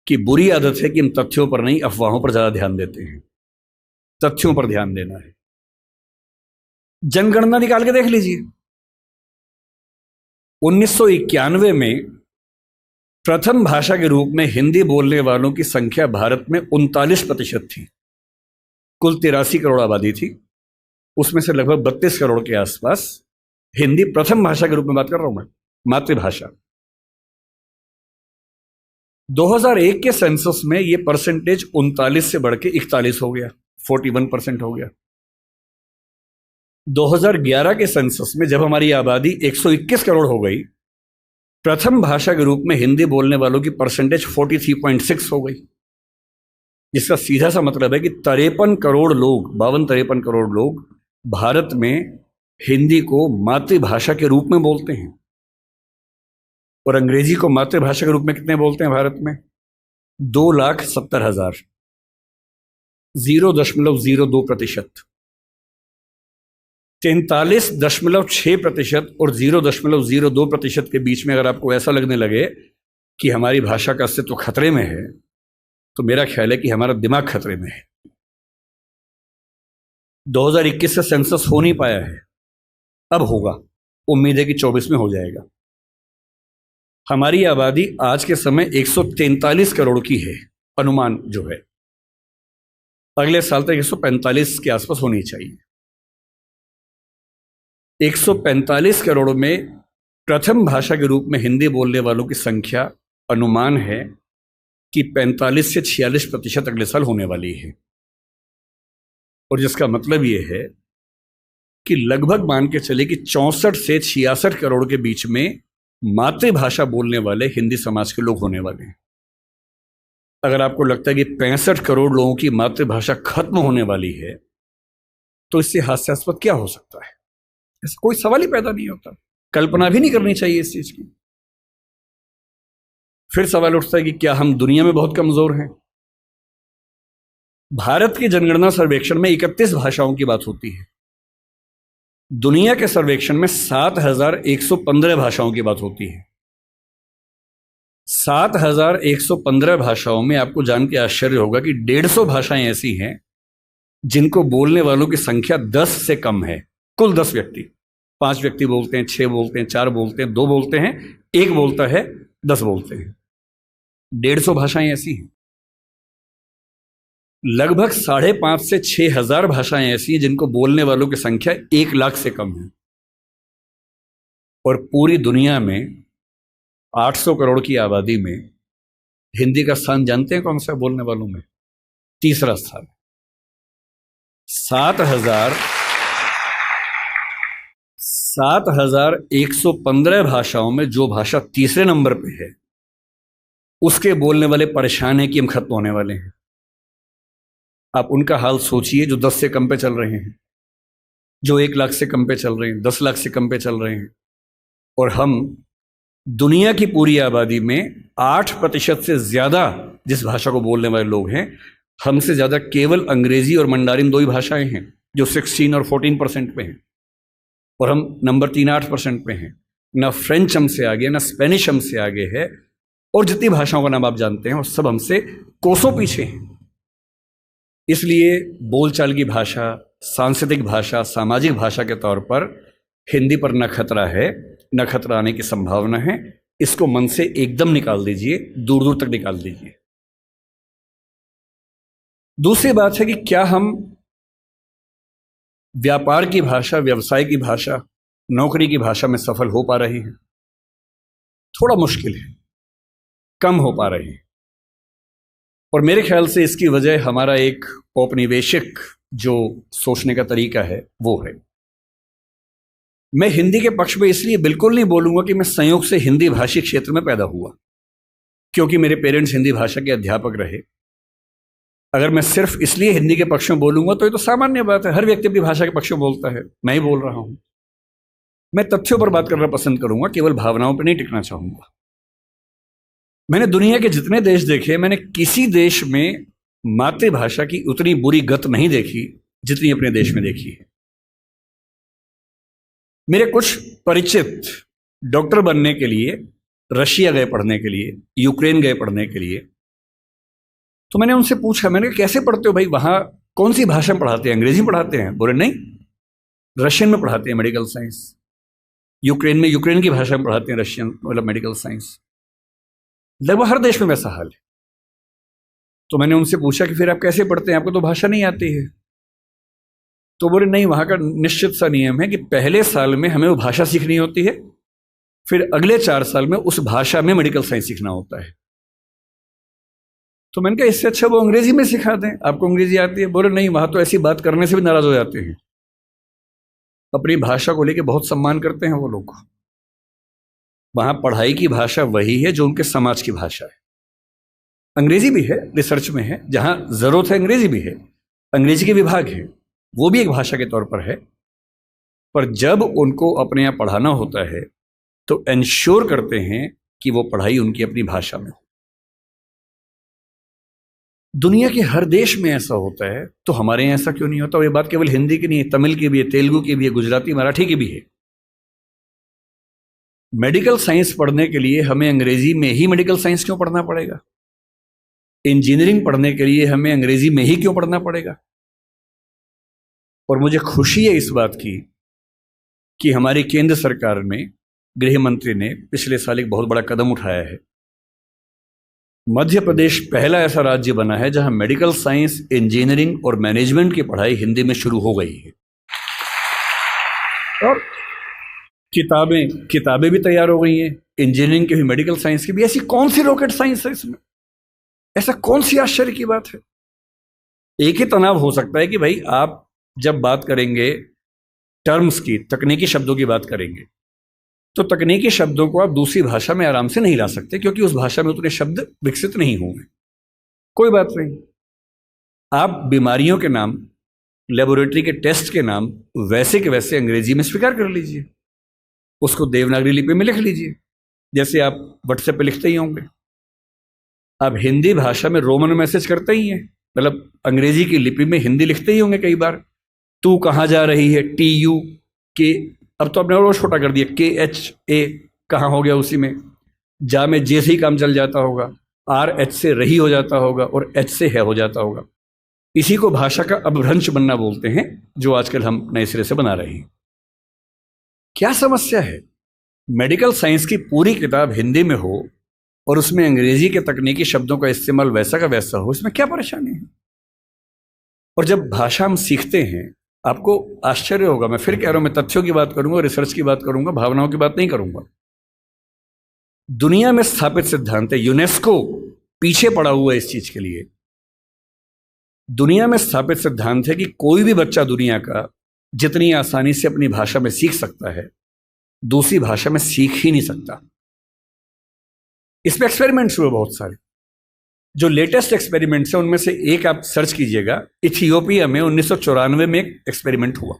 की बुरी आदत है कि हम तथ्यों पर नहीं, अफवाहों पर ज्यादा ध्यान देते हैं। तथ्यों पर ध्यान देना है। जनगणना निकाल के देख लीजिए। 1991 में प्रथम भाषा के रूप में हिंदी बोलने वालों की संख्या भारत में 39% थी। कुल 83 करोड़ आबादी थी, उसमें से लगभग 32 करोड़ के आसपास हिंदी प्रथम भाषा के रूप में बात कर रहा हूं मैं, मातृभाषा। 2001 के सेंसस में यह परसेंटेज 39 से बढ़ के 41 हो गया, 41% हो गया। 2011 के सेंसस में जब हमारी आबादी 121 करोड़ हो गई, प्रथम भाषा के रूप में हिंदी बोलने वालों की परसेंटेज 43.6 हो गई। जिसका सीधा सा मतलब है कि 53 करोड़ लोग, 52-53 करोड़ लोग भारत में हिंदी को मातृभाषा के रूप में बोलते हैं। और अंग्रेजी को मातृभाषा के रूप में कितने बोलते हैं भारत में? 2,70,000, 0.02%। 43.6% और 0.02% के बीच में अगर आपको ऐसा लगने लगे कि हमारी भाषा का अस्तित्व खतरे में है, तो मेरा ख्याल है कि हमारा दिमाग खतरे में है। 2021 से सेंसस हो नहीं पाया है, अब होगा। उम्मीद है कि 24 में हो जाएगा। हमारी आबादी आज के समय 143 करोड़ की है, अनुमान जो है। अगले साल तक 145 के आसपास होनी चाहिए। 145 करोड़ में प्रथम भाषा के रूप में हिंदी बोलने वालों की संख्या अनुमान है कि 45 से 46% अगले साल होने वाली है। और जिसका मतलब ये है कि लगभग मान के चले कि 64 से 66 करोड़ के बीच में मातृभाषा बोलने वाले हिंदी समाज के लोग होने वाले हैं। अगर आपको लगता है कि 65 करोड़ लोगों की मातृभाषा खत्म होने वाली है, तो इससे हास्यास्पद क्या हो सकता है? ऐसा कोई सवाल ही पैदा नहीं होता, कल्पना भी नहीं करनी चाहिए इस चीज की। फिर सवाल उठता है कि क्या हम दुनिया में बहुत कमजोर हैं? भारत की जनगणना सर्वेक्षण में 31 भाषाओं की बात होती है, दुनिया के सर्वेक्षण में 7,115 भाषाओं की बात होती है। 7,115 भाषाओं में आपको जान के आश्चर्य होगा कि 150 भाषाएं ऐसी हैं जिनको बोलने वालों की संख्या 10 से कम है। कुल 10 व्यक्ति, 5 व्यक्ति बोलते हैं, 6 बोलते हैं, 4 बोलते हैं, 2 बोलते हैं, 1 बोलता है, 10 बोलते हैं। 150 भाषाएं ऐसी हैं। लगभग 5,500 से 6,000 भाषाएं ऐसी हैं जिनको बोलने वालों की संख्या 1 लाख से कम है। और पूरी दुनिया में 800 करोड़ की आबादी में हिंदी का स्थान जानते हैं कौन सा बोलने वालों में? तीसरा स्थान। 7,115 भाषाओं में जो भाषा तीसरे नंबर पे है, उसके बोलने वाले परेशान हैं कि हम खत्म होने वाले हैं। आप उनका हाल सोचिए जो 10 से कम पे चल रहे हैं, जो 1 लाख से कम पे चल रहे हैं, 10 लाख से कम पे चल रहे हैं। और हम दुनिया की पूरी आबादी में 8% से ज्यादा जिस भाषा को बोलने वाले लोग हैं, हमसे ज्यादा केवल अंग्रेजी और मंडारिन 2 ही भाषाएं हैं जो 16 और 14% पे हैं, और हम नंबर 3-8% पे हैं। ना फ्रेंच हमसे आगे, ना स्पेनिश हमसे आगे है, और जितनी भाषाओं का नाम आप जानते हैं वो सब हमसे कोसों पीछे हैं। इसलिए बोलचाल की भाषा, सांस्कृतिक भाषा, सामाजिक भाषा के तौर पर हिंदी पर न खतरा है, न खतरा आने की संभावना है। इसको मन से एकदम निकाल दीजिए, दूर दूर तक निकाल दीजिए। दूसरी बात है कि क्या हम व्यापार की भाषा, व्यवसाय की भाषा, नौकरी की भाषा में सफल हो पा रहे हैं? थोड़ा मुश्किल है, कम हो पा रहे हैं। और मेरे ख्याल से इसकी वजह हमारा एक औपनिवेशिक जो सोचने का तरीका है वो है। मैं हिंदी के पक्ष में इसलिए बिल्कुल नहीं बोलूंगा कि मैं संयोग से हिंदी भाषी क्षेत्र में पैदा हुआ, क्योंकि मेरे पेरेंट्स हिंदी भाषा के अध्यापक रहे। अगर मैं सिर्फ इसलिए हिंदी के पक्ष में बोलूंगा तो ये तो सामान्य बात है, हर व्यक्ति अपनी भाषा के पक्ष में बोलता है, मैं ही बोल रहा हूं। मैं तथ्यों पर बात करना पसंद करूंगा, केवल भावनाओं पर नहीं टिकना चाहूंगा। मैंने दुनिया के जितने देश देखे, मैंने किसी देश में मातृभाषा की उतनी बुरी गत नहीं देखी जितनी अपने देश में देखी है। मेरे कुछ परिचित डॉक्टर बनने के लिए रशिया गए पढ़ने के लिए, यूक्रेन गए पढ़ने के लिए। तो मैंने उनसे पूछा, मैंने कहा कैसे पढ़ते हो भाई, वहां कौन सी भाषा में पढ़ाते हैं? अंग्रेजी पढ़ाते हैं? बोले नहीं, रशियन में पढ़ाते हैं मेडिकल साइंस। यूक्रेन में यूक्रेन की भाषा में पढ़ाते हैं रशियन, मतलब मेडिकल साइंस। लगभग हर देश में वैसा हाल है। तो मैंने उनसे पूछा कि फिर आप कैसे पढ़ते हैं, आपको तो भाषा नहीं आती है? तो बोले नहीं, वहां का निश्चित सा नियम है कि पहले साल में हमें वो भाषा सीखनी होती है, फिर अगले 4 साल में उस भाषा में मेडिकल साइंस सीखना होता है। तो मैंने कहा इससे अच्छा वो अंग्रेजी में सिखा दें, आपको अंग्रेजी आती है। बोले नहीं, वहां तो ऐसी बात करने से भी नाराज हो जाते हैं। अपनी भाषा को लेकर बहुत सम्मान करते हैं वो लोग। वहां पढ़ाई की भाषा वही है जो उनके समाज की भाषा है। अंग्रेजी भी है, रिसर्च में है, जहां जरूरत है अंग्रेजी भी है, अंग्रेजी के विभाग है, वो भी एक भाषा के तौर पर है। पर जब उनको अपने यहाँ पढ़ाना होता है तो इंश्योर करते हैं कि वो पढ़ाई उनकी अपनी भाषा में हो। दुनिया के हर देश में ऐसा होता है, तो हमारे यहाँ ऐसा क्यों नहीं होता? और ये बात केवल हिंदी की नहीं है, तमिल की भी है, तेलुगु की भी है, गुजराती, मराठी की भी है। मेडिकल साइंस पढ़ने के लिए हमें अंग्रेजी में ही मेडिकल साइंस क्यों पढ़ना पड़ेगा? इंजीनियरिंग पढ़ने के लिए हमें अंग्रेजी में ही क्यों पढ़ना पड़ेगा? और मुझे खुशी है इस बात की कि हमारी केंद्र सरकार में गृह मंत्री ने पिछले साल एक बहुत बड़ा कदम उठाया है। मध्य प्रदेश पहला ऐसा राज्य बना है जहां मेडिकल साइंस, इंजीनियरिंग और मैनेजमेंट की पढ़ाई हिंदी में शुरू हो गई है। और किताबें भी तैयार हो गई हैं, इंजीनियरिंग की भी, मेडिकल साइंस की भी। ऐसी कौन सी रॉकेट साइंस है इसमें? ऐसा कौन सी आश्चर्य की बात है? एक ही तनाव हो सकता है कि भाई आप जब बात करेंगे टर्म्स की, तकनीकी शब्दों की बात करेंगे, तो तकनीकी शब्दों को आप दूसरी भाषा में आराम से नहीं ला सकते, क्योंकि उस भाषा में उतने शब्द विकसित नहीं हुए। कोई बात नहीं, आप बीमारियों के नाम, लेबोरेटरी के टेस्ट के नाम वैसे के वैसे अंग्रेजी में स्वीकार कर लीजिए, उसको देवनागरी लिपि में लिख लीजिए, जैसे आप व्हाट्सएप पे लिखते ही होंगे। आप हिंदी भाषा में रोमन मैसेज करते ही हैं, मतलब अंग्रेजी की लिपि में हिंदी लिखते ही होंगे कई बार। तू कहाँ जा रही है, TU के, अब तो आपने और छोटा कर दिया, KHA कहाँ हो गया उसी में। जा में जे से ही काम चल जाता होगा, RH से रही हो जाता होगा, और H से है हो जाता होगा। इसी को भाषा का अपभ्रंश बनना बोलते हैं, जो आजकल हम नए सिरे से बना रहे हैं। क्या समस्या है? मेडिकल साइंस की पूरी किताब हिंदी में हो और उसमें अंग्रेजी के तकनीकी शब्दों का इस्तेमाल वैसा का वैसा हो, इसमें क्या परेशानी है? और जब भाषा हम सीखते हैं, आपको आश्चर्य होगा, मैं फिर कह रहा हूं, मैं तथ्यों की बात करूंगा, रिसर्च की बात करूंगा, भावनाओं की बात नहीं करूंगा। दुनिया में स्थापित सिद्धांत है, यूनेस्को पीछे पड़ा हुआ है इस चीज के लिए। दुनिया में स्थापित सिद्धांत है कि कोई भी बच्चा दुनिया का जितनी आसानी से अपनी भाषा में सीख सकता है, दूसरी भाषा में सीख ही नहीं सकता। इसमें एक्सपेरिमेंट्स हुए बहुत सारे। जो लेटेस्ट एक्सपेरिमेंट्स हैं उनमें से एक आप सर्च कीजिएगा, इथियोपिया में 1994 में एक एक्सपेरिमेंट हुआ।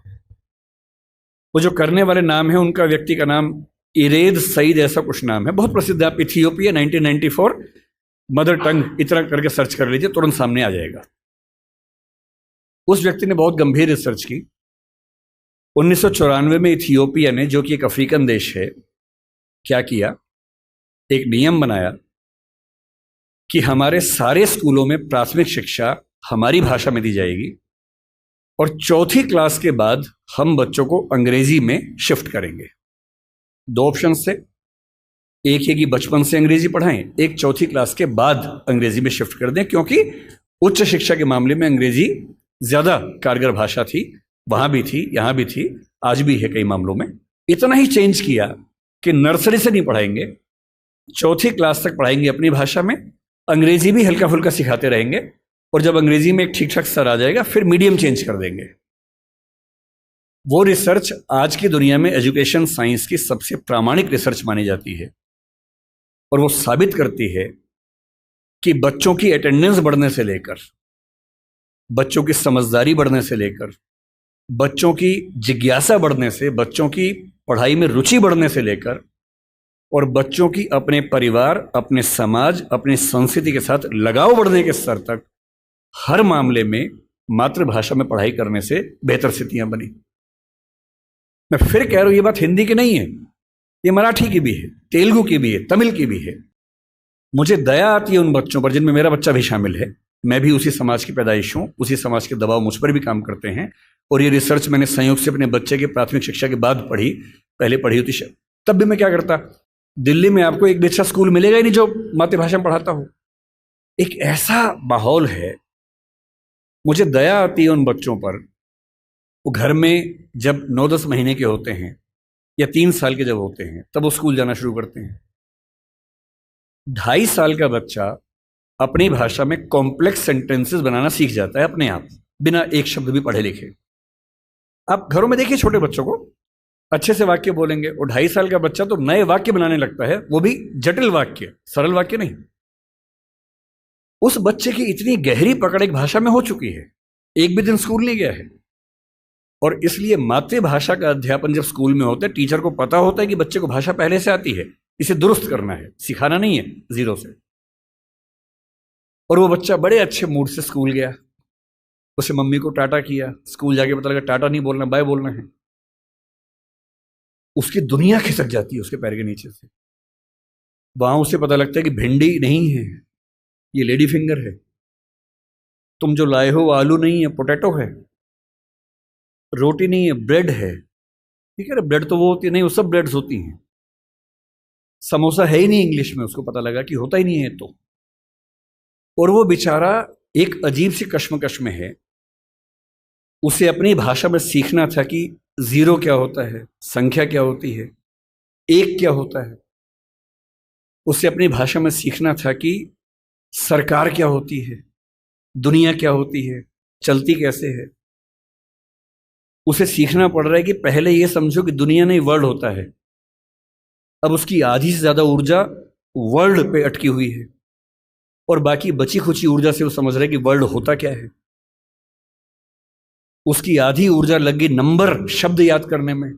वो जो करने वाले नाम है, उनका व्यक्ति का नाम इरेद सईद ऐसा कुछ नाम है, बहुत प्रसिद्ध है। आप इथियोपिया 1994 मदर टंग इतना करके सर्च कर लीजिए, तुरंत सामने आ जाएगा। उस व्यक्ति ने बहुत गंभीर रिसर्च की। 1994 में इथियोपिया ने, जो कि एक अफ्रीकन देश है, क्या किया, एक नियम बनाया कि हमारे सारे स्कूलों में प्राथमिक शिक्षा हमारी भाषा में दी जाएगी, और चौथी क्लास के बाद हम बच्चों को अंग्रेजी में शिफ्ट करेंगे। दो ऑप्शन थे, एक है कि बचपन से अंग्रेजी पढ़ाएं, एक चौथी क्लास के बाद अंग्रेजी में शिफ्ट कर दें, क्योंकि उच्च शिक्षा के मामले में अंग्रेजी ज्यादा कारगर भाषा थी, वहां भी थी, यहां भी थी, आज भी है कई मामलों में। इतना ही चेंज किया कि नर्सरी से नहीं पढ़ाएंगे, चौथी क्लास तक पढ़ाएंगे अपनी भाषा में, अंग्रेजी भी हल्का फुल्का सिखाते रहेंगे, और जब अंग्रेजी में एक ठीक ठाक स्तर आ जाएगा फिर मीडियम चेंज कर देंगे। वो रिसर्च आज की दुनिया में एजुकेशन साइंस की सबसे प्रामाणिक रिसर्च मानी जाती है, और वो साबित करती है कि बच्चों की अटेंडेंस बढ़ने से लेकर, बच्चों की समझदारी बढ़ने से लेकर, बच्चों की जिज्ञासा बढ़ने से, बच्चों की पढ़ाई में रुचि बढ़ने से लेकर, और बच्चों की अपने परिवार, अपने समाज, अपनी संस्कृति के साथ लगाव बढ़ने के स्तर तक, हर मामले में मातृभाषा में पढ़ाई करने से बेहतर स्थितियां बनी। मैं फिर कह रहा हूं, ये बात हिंदी की नहीं है, ये मराठी की भी है, तेलुगु की भी है, तमिल की भी है। मुझे दया आती है उन बच्चों पर, जिनमें मेरा बच्चा भी शामिल है। मैं भी उसी समाज की पैदाइश हूं, उसी समाज के दबाव मुझ पर भी काम करते हैं, और ये रिसर्च मैंने संयोग से अपने बच्चे के प्राथमिक शिक्षा के बाद पढ़ी, पहले पढ़ी होती तब भी मैं क्या करता, दिल्ली में आपको एक भी अच्छा स्कूल मिलेगा ही नहीं जो मातृभाषा में पढ़ाता हो। एक ऐसा माहौल है, मुझे दया आती है उन बच्चों पर। वो घर में जब 9-10 महीने के होते हैं या 3 साल के जब होते हैं, तब वो स्कूल जाना शुरू करते हैं। 2.5 साल का बच्चा अपनी भाषा में कॉम्प्लेक्स सेंटेंसेस बनाना सीख जाता है अपने आप, बिना एक शब्द भी पढ़े लिखे। आप घरों में देखिए छोटे बच्चों को, अच्छे से वाक्य बोलेंगे, और 2.5 साल का बच्चा तो नए वाक्य बनाने लगता है, वो भी जटिल वाक्य, सरल वाक्य नहीं। उस बच्चे की इतनी गहरी पकड़ एक भाषा में हो चुकी है, एक भी दिन स्कूल नहीं गया है। और इसलिए मातृभाषा का अध्यापन जब स्कूल में होता है, टीचर को पता होता है कि बच्चे को भाषा पहले से आती है, इसे दुरुस्त करना है, सिखाना नहीं है जीरो से। और वो बच्चा बड़े अच्छे मूड से स्कूल गया, उसे मम्मी को टाटा किया, स्कूल जाके पता लगा टाटा नहीं बोलना, बाय बोलना है। उसकी दुनिया खिसक जाती है उसके पैर के नीचे से। वहां उसे पता लगता है कि भिंडी नहीं है, ये लेडी फिंगर है, तुम जो लाए हो आलू नहीं है, पोटैटो है, रोटी नहीं है, ब्रेड है। ठीक है ना, ब्रेड तो वो होती है नहीं, वो सब ब्रेड्स होती हैं। समोसा है ही नहीं इंग्लिश में, उसको पता लगा कि होता ही नहीं है तो। और वो बेचारा एक अजीब सी कश्मकश में है। उसे अपनी भाषा में सीखना था कि जीरो क्या होता है, संख्या क्या होती है, एक क्या होता है। उसे अपनी भाषा में सीखना था कि सरकार क्या होती है, दुनिया क्या होती है, चलती कैसे है। उसे सीखना पड़ रहा है कि पहले ये समझो कि दुनिया नहीं वर्ल्ड होता है। अब उसकी आधी से ज्यादा ऊर्जा वर्ल्ड पे अटकी हुई है और बाकी बची खुची ऊर्जा से वो समझ रहा है कि वर्ल्ड होता क्या है। उसकी आधी ऊर्जा लग गई नंबर, शब्द याद करने में,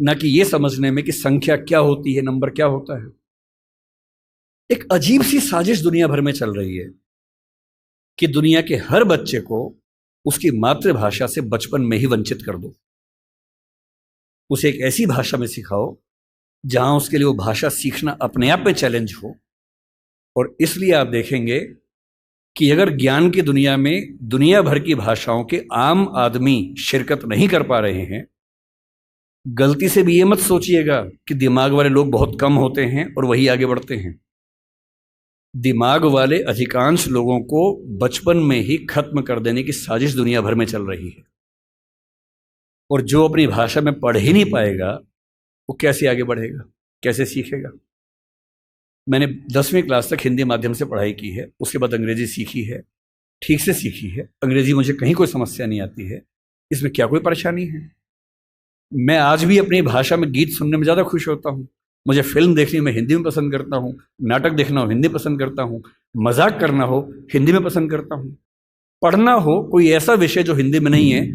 ना कि ये समझने में कि संख्या क्या होती है, नंबर क्या होता है। एक अजीब सी साजिश दुनिया भर में चल रही है कि दुनिया के हर बच्चे को उसकी मातृभाषा से बचपन में ही वंचित कर दो। उसे एक ऐसी भाषा में सिखाओ जहां उसके लिए वो भाषा सीखना अपने आप में चैलेंज हो। और इसलिए आप देखेंगे कि अगर ज्ञान की दुनिया में दुनिया भर की भाषाओं के आम आदमी शिरकत नहीं कर पा रहे हैं, गलती से भी ये मत सोचिएगा कि दिमाग वाले लोग बहुत कम होते हैं और वही आगे बढ़ते हैं। दिमाग वाले अधिकांश लोगों को बचपन में ही खत्म कर देने की साजिश दुनिया भर में चल रही है। और जो अपनी भाषा में पढ़ ही नहीं पाएगा वो कैसे आगे बढ़ेगा, कैसे सीखेगा। मैंने 10वीं क्लास तक हिंदी माध्यम से पढ़ाई की है, उसके बाद अंग्रेजी सीखी है, ठीक से सीखी है। अंग्रेजी मुझे कहीं कोई समस्या नहीं आती है, इसमें क्या कोई परेशानी है। मैं आज भी अपनी भाषा में गीत सुनने में ज़्यादा खुश होता हूँ। मुझे फिल्म देखनी मैं हिंदी में पसंद करता हूँ, नाटक देखना हो हिंदी पसंद करता हूँ, मजाक करना हो हिंदी में पसंद करता हूँ, पढ़ना हो कोई ऐसा विषय जो हिंदी में नहीं है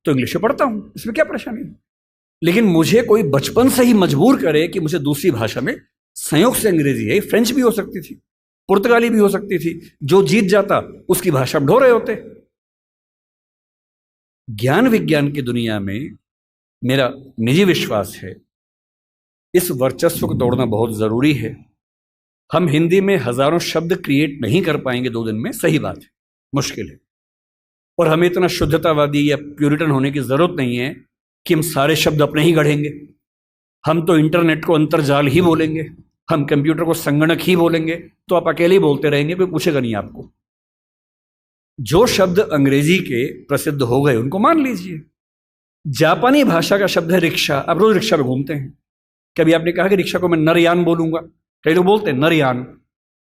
तो इंग्लिश में पढ़ता हूँ, इसमें क्या परेशानी है। लेकिन मुझे कोई बचपन से ही मजबूर करे कि मुझे दूसरी भाषा में, संयोग से अंग्रेजी है, फ्रेंच भी हो सकती थी, पुर्तगाली भी हो सकती थी, जो जीत जाता उसकी भाषा ढो रहे होते। ज्ञान विज्ञान की दुनिया में मेरा निजी विश्वास है इस वर्चस्व को तोड़ना बहुत जरूरी है। हम हिंदी में हजारों शब्द क्रिएट नहीं कर पाएंगे 2 दिन में, सही बात है, मुश्किल है। और हमें इतना शुद्धतावादी या प्यूरिटन होने की जरूरत नहीं है कि हम सारे शब्द अपने ही गढ़ेंगे। हम तो इंटरनेट को अंतर्जाल ही बोलेंगे, हम कंप्यूटर को संगणक ही बोलेंगे, तो आप अकेले ही बोलते रहेंगे, कोई पूछेगा नहीं आपको। जो शब्द अंग्रेजी के प्रसिद्ध हो गए उनको मान लीजिए। जापानी भाषा का शब्द है रिक्शा, आप रोज रिक्शा में घूमते हैं। कभी आपने कहा कि रिक्शा को मैं नरयान बोलूंगा? कई लोग बोलते हैं नरयान,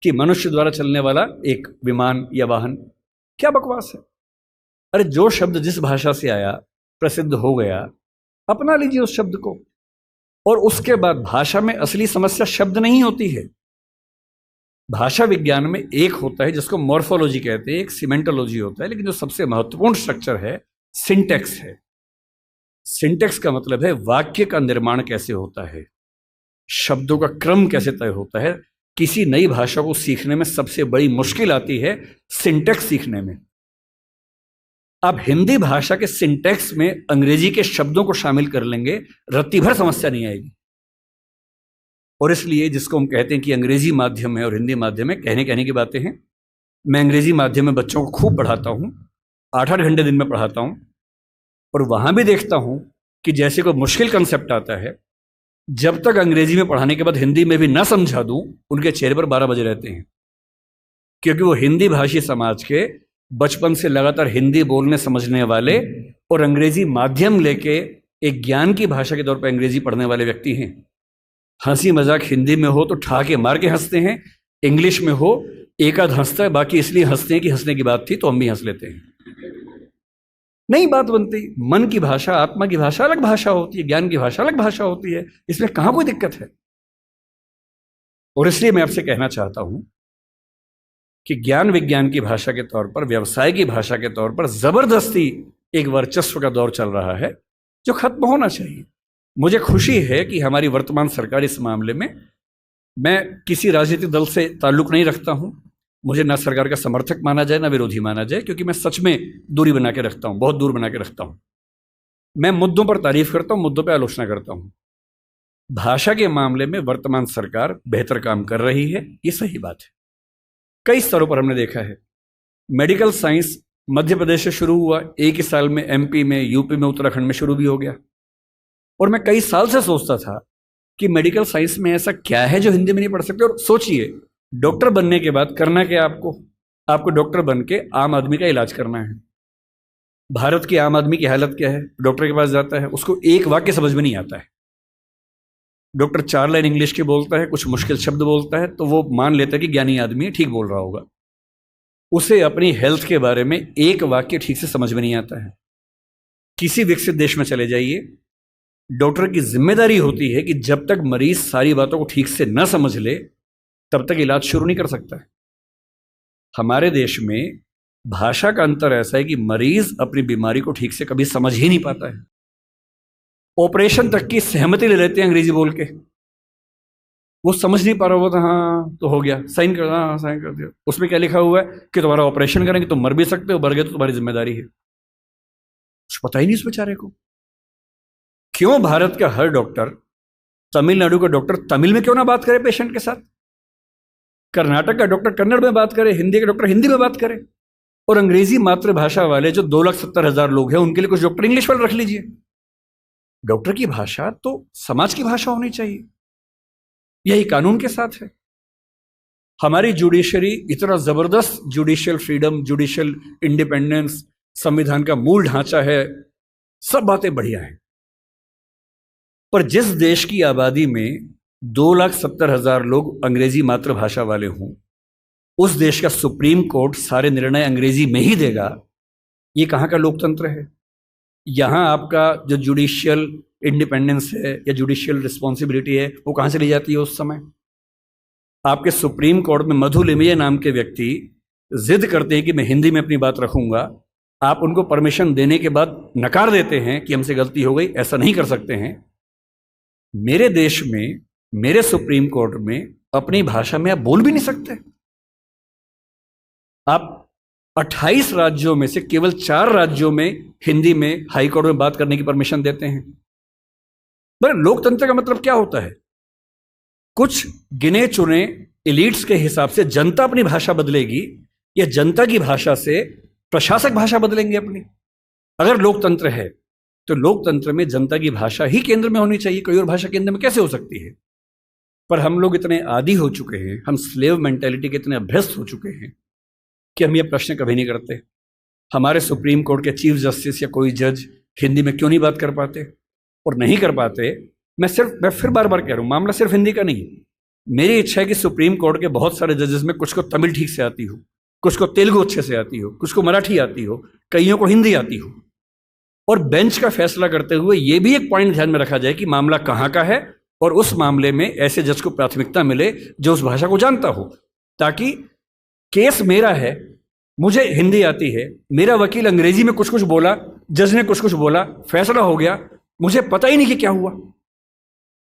कि मनुष्य द्वारा चलने वाला एक विमान या वाहन। क्या बकवास है। अरे जो शब्द जिस भाषा से आया, प्रसिद्ध हो गया, अपना लीजिए उस शब्द को। और उसके बाद भाषा में असली समस्या शब्द नहीं होती है। भाषा विज्ञान में एक होता है जिसको मॉर्फोलॉजी कहते हैं, एक सिमेंटोलॉजी होता है, लेकिन जो सबसे महत्वपूर्ण स्ट्रक्चर है सिंटेक्स है। सिंटेक्स का मतलब है वाक्य का निर्माण कैसे होता है, शब्दों का क्रम कैसे तय होता है। किसी नई भाषा को सीखने में सबसे बड़ी मुश्किल आती है सिंटेक्स सीखने में। आप हिंदी भाषा के सिंटेक्स में अंग्रेजी के शब्दों को शामिल कर लेंगे, रत्ती भर समस्या नहीं आएगी। और इसलिए जिसको हम कहते हैं कि अंग्रेजी माध्यम है और हिंदी माध्यम है, कहने की बातें हैं। मैं अंग्रेजी माध्यम में बच्चों को खूब पढ़ाता हूँ, 8-8 घंटे दिन में पढ़ाता हूँ। और वहां भी देखता हूं कि जैसे कोई मुश्किल कंसेप्ट आता है, जब तक अंग्रेजी में पढ़ाने के बाद हिंदी में भी ना समझा दूं, उनके चेहरे पर 12 बजे रहते हैं। क्योंकि वो हिंदी भाषी समाज के बचपन से लगातार हिंदी बोलने समझने वाले और अंग्रेजी माध्यम लेके एक ज्ञान की भाषा के तौर पर अंग्रेजी पढ़ने वाले व्यक्ति हैं। हंसी मजाक हिंदी में हो तो ठहाके मार के हंसते हैं, इंग्लिश में हो एक आध हंसता है, बाकी इसलिए हंसते हैं कि हंसने की बात थी तो हम भी हंस लेते हैं। नहीं बात बनती। मन की भाषा, आत्मा की भाषा अलग भाषा होती है, ज्ञान की भाषा अलग भाषा होती है, इसमें कहां कोई दिक्कत है। और इसलिए मैं आपसे कहना चाहता हूं कि ज्ञान विज्ञान की भाषा के तौर पर, व्यवसाय की भाषा के तौर पर जबरदस्ती एक वर्चस्व का दौर चल रहा है जो खत्म होना चाहिए। मुझे खुशी है कि हमारी वर्तमान सरकार इस मामले में, मैं किसी राजनीतिक दल से ताल्लुक नहीं रखता हूं, मुझे ना सरकार का समर्थक माना जाए ना विरोधी माना जाए, क्योंकि मैं सच में दूरी बना के रखता हूं, बहुत दूर बना के रखता हूं। मैं मुद्दों पर तारीफ करता हूं, मुद्दों पर आलोचना करता हूं। भाषा के मामले में वर्तमान सरकार बेहतर काम कर रही है, ये सही बात है। कई स्तरों पर हमने देखा है। मेडिकल साइंस मध्य प्रदेश से शुरू हुआ, एक ही साल में MP में, यूपी में, उत्तराखंड में शुरू भी हो गया। और मैं कई साल से सोचता था कि मेडिकल साइंस में ऐसा क्या है जो हिंदी में नहीं पढ़ सकते। और सोचिए, डॉक्टर बनने के बाद करना क्या आपको डॉक्टर बन के आम आदमी का इलाज करना है। भारत के आम आदमी की हालत क्या है? डॉक्टर के पास जाता है, उसको एक वाक्य समझ में नहीं आता है। डॉक्टर 4 लाइन इंग्लिश की बोलता है, कुछ मुश्किल शब्द बोलता है, तो वो मान लेता है कि ज्ञानी आदमी है, ठीक बोल रहा होगा। उसे अपनी हेल्थ के बारे में एक वाक्य ठीक से समझ में नहीं आता है। किसी विकसित देश में चले जाइए, डॉक्टर की जिम्मेदारी होती है कि जब तक मरीज सारी बातों को ठीक से न समझ ले तब तक इलाज शुरू नहीं कर सकता है। हमारे देश में भाषा का अंतर ऐसा है कि मरीज अपनी बीमारी को ठीक से कभी समझ ही नहीं पाता है। ऑपरेशन तक की सहमति ले लेते हैं अंग्रेजी बोल के, वो समझ नहीं पा रहा होता, हाँ तो हो गया, साइन कर, हाँ साइन कर दिया, उसमें क्या लिखा हुआ है कि तुम्हारा ऑपरेशन करेंगे, तुम मर भी सकते हो, मर गए तो तुम्हारी जिम्मेदारी है। कुछ पता ही नहीं उस बेचारे को। क्यों भारत का हर डॉक्टर, तमिलनाडु का डॉक्टर तमिल में क्यों ना बात करे पेशेंट के साथ, कर्नाटक का डॉक्टर कन्नड़ में बात करे, हिंदी का डॉक्टर हिंदी में बात करे, और अंग्रेजी मातृभाषा वाले जो 2,70,000 लोग हैं उनके लिए कुछ डॉक्टर इंग्लिश वाले रख लीजिए। डॉक्टर की भाषा तो समाज की भाषा होनी चाहिए, यही कानून के साथ है। हमारी जुडिशरी इतना जबरदस्त जुडिशियल फ्रीडम, जुडिशियल इंडिपेंडेंस, संविधान का मूल ढांचा है, सब बातें बढ़िया हैं, पर जिस देश की आबादी में 2,70,000 लोग अंग्रेजी मातृभाषा वाले हों, उस देश का सुप्रीम कोर्ट सारे निर्णय अंग्रेजी में ही देगा, ये कहाँ का लोकतंत्र है? यहाँ आपका जो जुडिशियल इंडिपेंडेंस है या जुडिशियल रिस्पॉन्सिबिलिटी है वो कहाँ से ली जाती है? उस समय आपके सुप्रीम कोर्ट में मधु लिमये नाम के व्यक्ति जिद करते हैं कि मैं हिंदी में अपनी बात रखूंगा, आप उनको परमिशन देने के बाद नकार देते हैं कि हमसे गलती हो गई, ऐसा नहीं कर सकते हैं। मेरे देश में, मेरे सुप्रीम कोर्ट में अपनी भाषा में आप बोल भी नहीं सकते। आप 28 राज्यों में से केवल 4 राज्यों में हिंदी में हाई कोर्ट में बात करने की परमिशन देते हैं। पर लोकतंत्र का मतलब क्या होता है? कुछ गिने चुने एलिट्स के हिसाब से जनता अपनी भाषा बदलेगी या जनता की भाषा से प्रशासक भाषा बदलेंगे अपनी? अगर लोकतंत्र है तो लोकतंत्र में जनता की भाषा ही केंद्र में होनी चाहिए, कोई और भाषा केंद्र में कैसे हो सकती है? पर हम लोग इतने आदी हो चुके हैं, हम स्लेव मेंटेलिटी के इतने अभ्यस्त हो चुके हैं कि हम ये प्रश्न कभी नहीं करते। हमारे सुप्रीम कोर्ट के चीफ जस्टिस या कोई जज हिंदी में क्यों नहीं बात कर पाते? और नहीं कर पाते, मैं फिर बार बार कह रहा हूं, मामला सिर्फ हिंदी का नहीं। मेरी इच्छा है कि सुप्रीम कोर्ट के बहुत सारे जजेस में कुछ को तमिल ठीक से आती हो, कुछ को तेलुगु अच्छे से आती हो, कुछ को मराठी आती हो, कईयों को हिंदी आती हो, और बेंच का फैसला करते हुए यह भी एक पॉइंट ध्यान में रखा जाए कि मामला कहां का है और उस मामले में ऐसे जज को प्राथमिकता मिले जो उस भाषा को जानता हो, ताकि केस मेरा है, मुझे हिंदी आती है, मेरा वकील अंग्रेजी में कुछ कुछ बोला, जज ने कुछ कुछ बोला, फैसला हो गया, मुझे पता ही नहीं कि क्या हुआ,